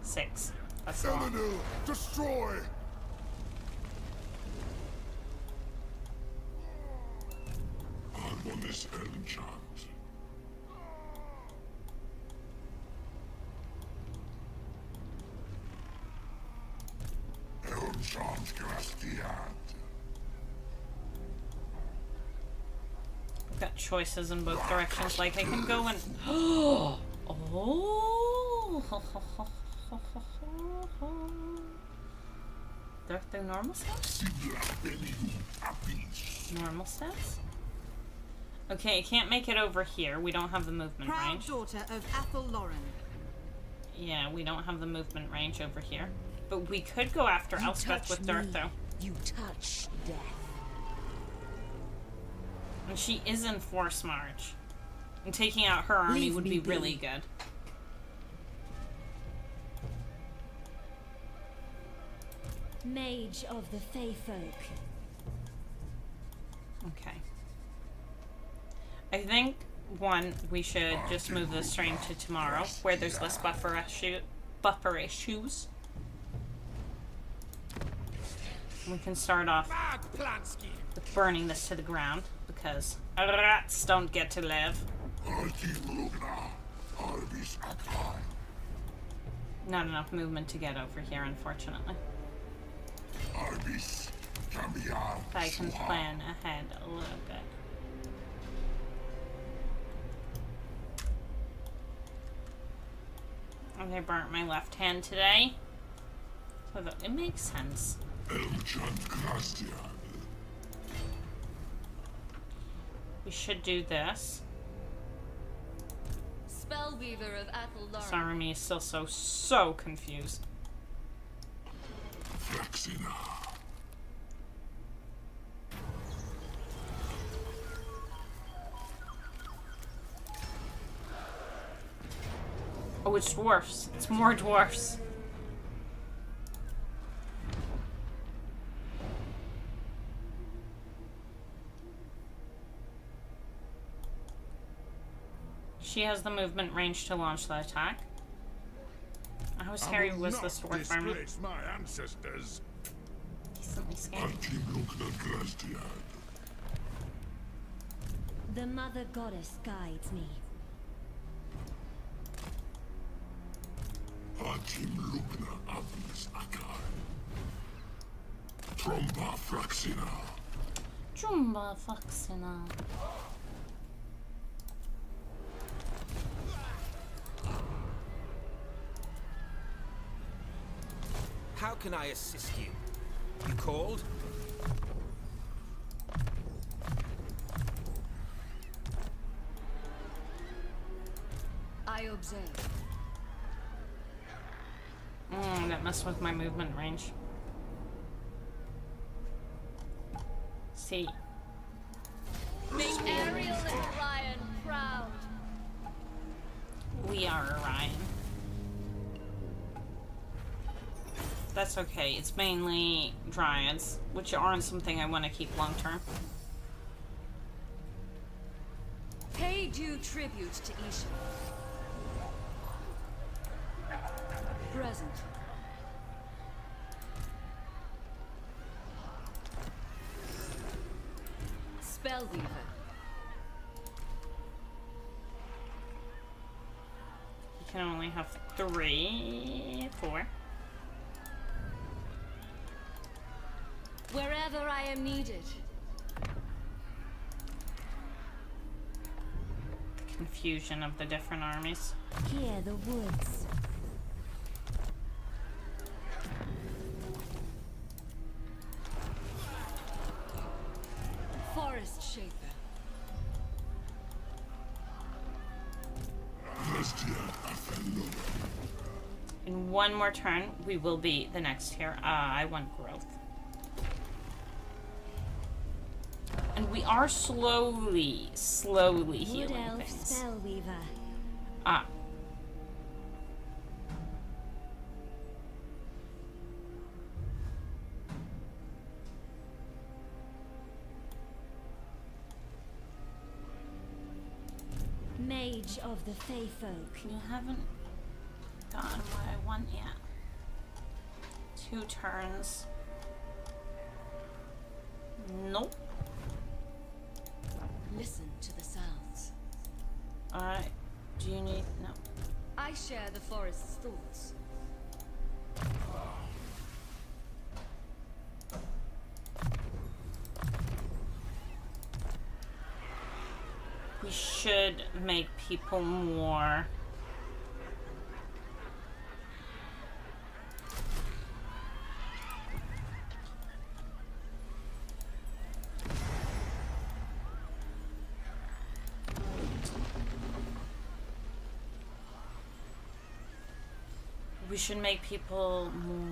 6. That's a lot. destroy. I'm on this enchant. I've got choices in both directions. Like I can go and oh. They're normal steps? Normal steps? Okay, I can't make it over here. We don't have the movement Proud range. daughter of Athel Lauren. Yeah, we don't have the movement range over here. But we could go after Elspeth with Dirt, though. You touch death. And she is in Force March. And taking out her army would be really good. Mage of the Fey Folk. Okay. I think, one, we should just move the stream to tomorrow, where there's less buffer issues. We can start off with burning this to the ground, because rats don't get to live. Not enough movement to get over here, unfortunately. If I can plan ahead a little bit. And I burnt my left hand today. So that it makes sense. We should do this. Spellweaver of Athel Lauren. Sorry, me is still so confused. Oh, it's dwarfs. It's more dwarfs. She has the movement range to launch the attack. How's Harry was the store farmer? My ancestors. Decently scared. The Mother Goddess guides me. Tromba Fraxina. Jumba Foxina. How can I assist you? You called? I observe. That messed with my movement range. See. Make Ariel and Orion proud. We are Orion. That's okay. It's mainly dryads, which aren't something I want to keep long term. Pay due tribute to Isha. Present. Spellweaver. You can only have 3, 4. Wherever I am needed. Confusion of the different armies. Here the woods. Forest shaper. In one more turn, we will be the next tier. I want growth. And we are slowly healing Wood elf things. spellweaver. Ah. Mage of the Fey folk. You haven't gotten what I want yet. 2 turns. Nope. Listen to the sounds. Alright. Do you need... No. I share the forest's thoughts. We should make people more... We should make people more.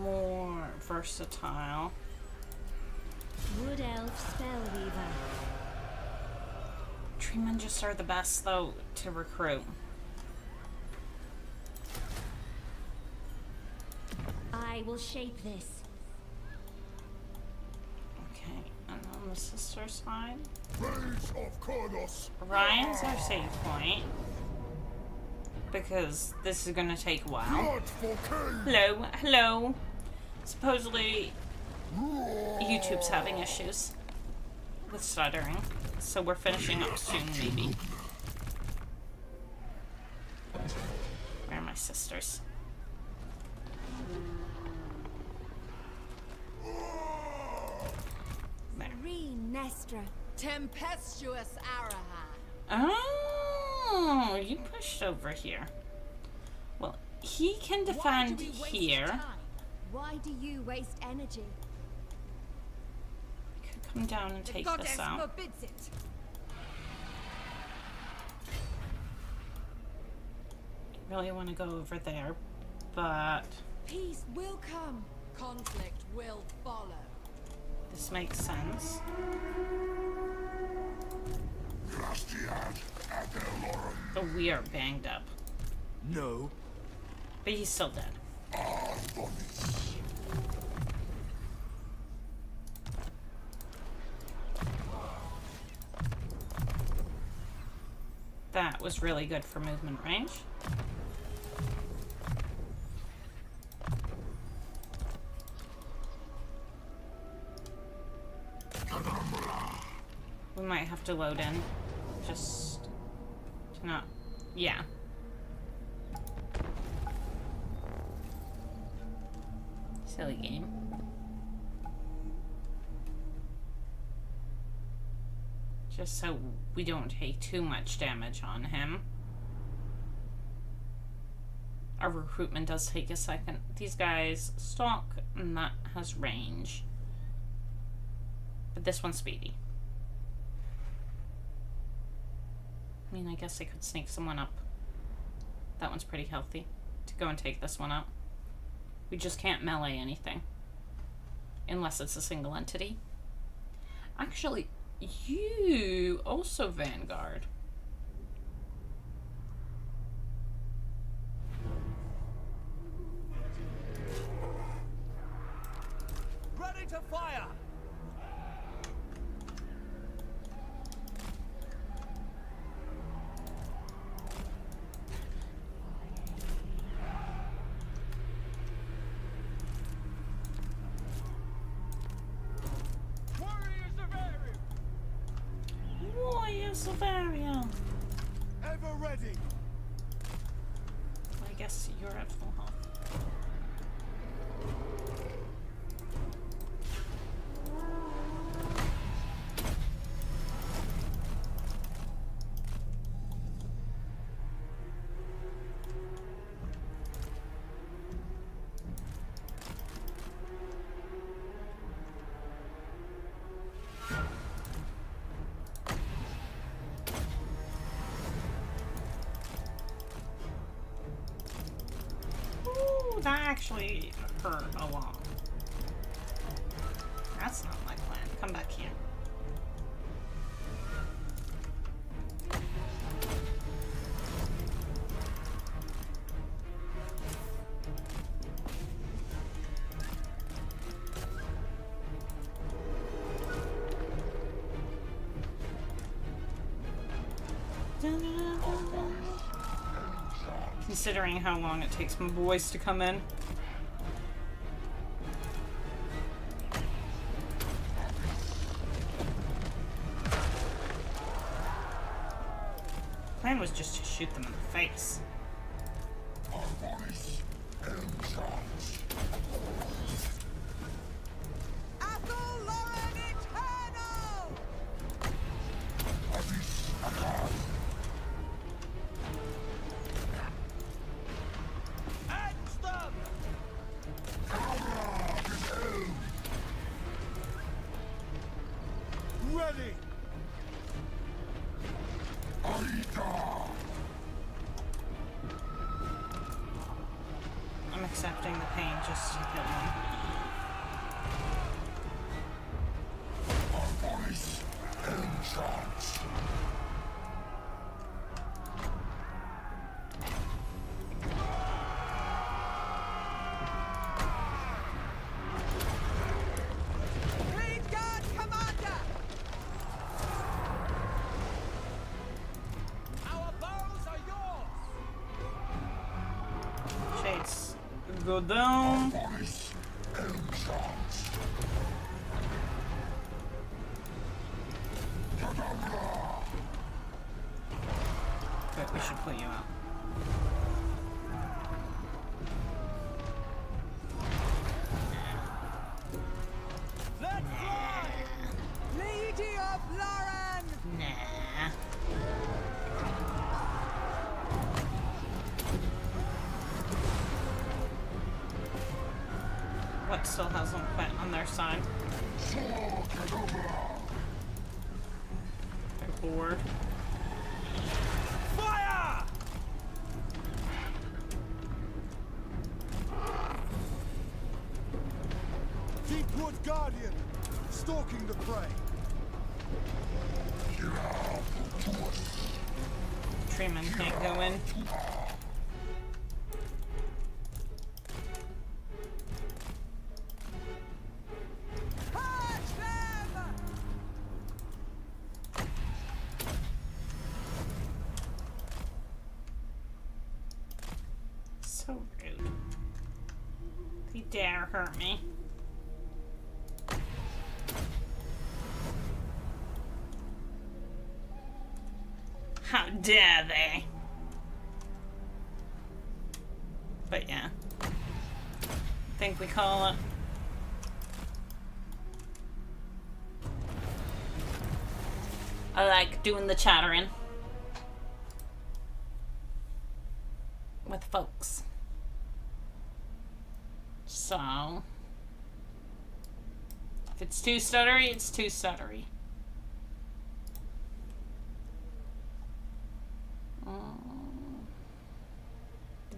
More versatile. Wood elf spellweaver. Treemen just are the best, though, to recruit. I will shape this. Okay, and on the sister side, Rage of Kurnos. Ryan's our save point. Because this is gonna take a while. Blood for Cain. Hello, hello. Supposedly, YouTube's having issues with stuttering, so we're finishing up soon, maybe. Where are my sisters? There. Nestra. Tempestuous Arahan. Oh, you pushed over here. Well, he can defend here. Why do you waste energy? Could come down and take this out. Forbids it. Really want to go over there, but Peace will come. Conflict will follow. this makes sense. Oh, we are banged up. No. But he's still dead. That was really good for movement range. We might have to load in. Just to not... Yeah. Silly game. Just so we don't take too much damage on him. Our recruitment does take a second. These guys stalk, and that has range. But this one's speedy. I mean, I guess I could sneak someone up. That one's pretty healthy. To go and take this one out. We just can't melee anything. Unless it's a single entity. Actually, you also Vanguard. Ready to fire! Bavaria. Ever ready. I guess you're at full health. That actually hurt a lot. That's not my plan. Come back here. Considering how long it takes my boys to come in. Plan was just to shoot them in the face. I'm accepting the pain just to kill them. Go down. But we should put you out. Let's fly! Lady of Lauren! Nah. What still hasn't quit on their side? They're bored. Fire! Deepwood Guardian, stalking the prey. Treeman can't go in. So rude. If you dare hurt me. How dare they? But yeah. I think we call it. I like doing the chattering with folks. So if it's too stuttery, it's too stuttery.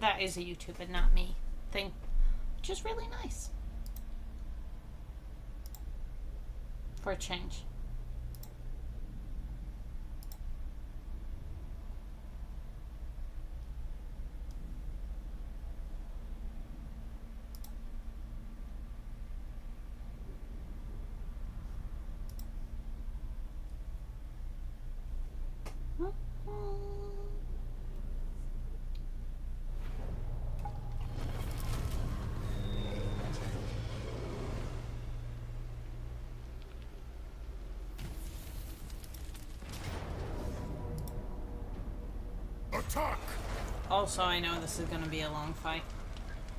That is a YouTube and not me thing, which is really nice for a change. Attack! Also, I know this is going to be a long fight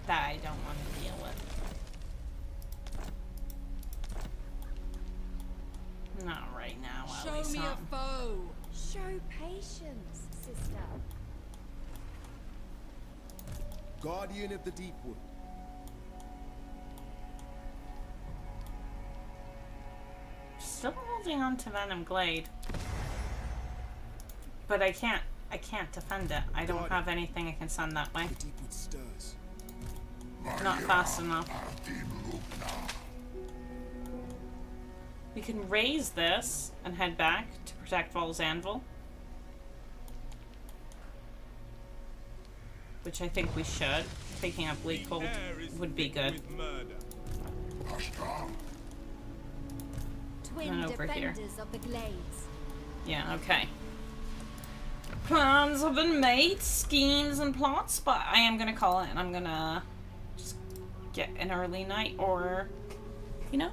that I don't want to deal with. Not right now, at Show least me not. a foe. Show patience, sister. Guardian of the Deepwood. Still holding on to Venom Glade. But I can't defend it. I don't have anything I can send that way. Deepwood stirs. Not fast enough. We can raise this and head back to protect Vol's Anvil. Which I think we should. Taking up Bleak Cold would be good. Twin over here. defenders of the glades. Yeah, okay. Plans have been made, schemes and plots, but I am gonna call it and I'm gonna just get an early night or, you know,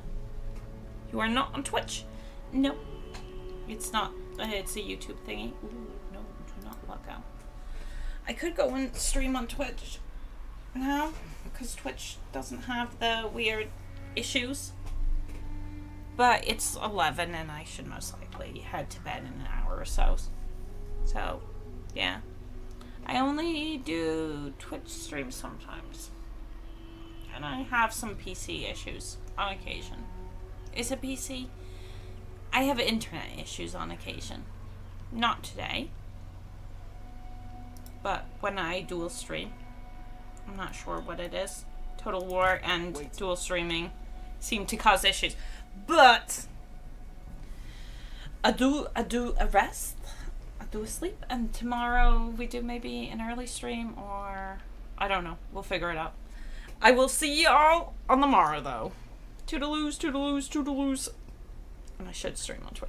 you are not on Twitch. No, it's not. It's a YouTube thingy. Ooh, no, do not look out. I could go and stream on Twitch now because Twitch doesn't have the weird issues. But it's 11 and I should most likely head to bed in an hour or so. So, yeah. I only do Twitch streams sometimes. And I have some PC issues on occasion. Is it PC? I have internet issues on occasion. Not today. But when I dual stream, I'm not sure what it is. TotalWar and dual streaming seem to cause issues. But I do a rest. I do a sleep, and tomorrow we do maybe an early stream, or I don't know. We'll figure it out. I will see y'all on the morrow, though. Toodaloos, toodaloos, toodaloos. And I should stream on Twitch.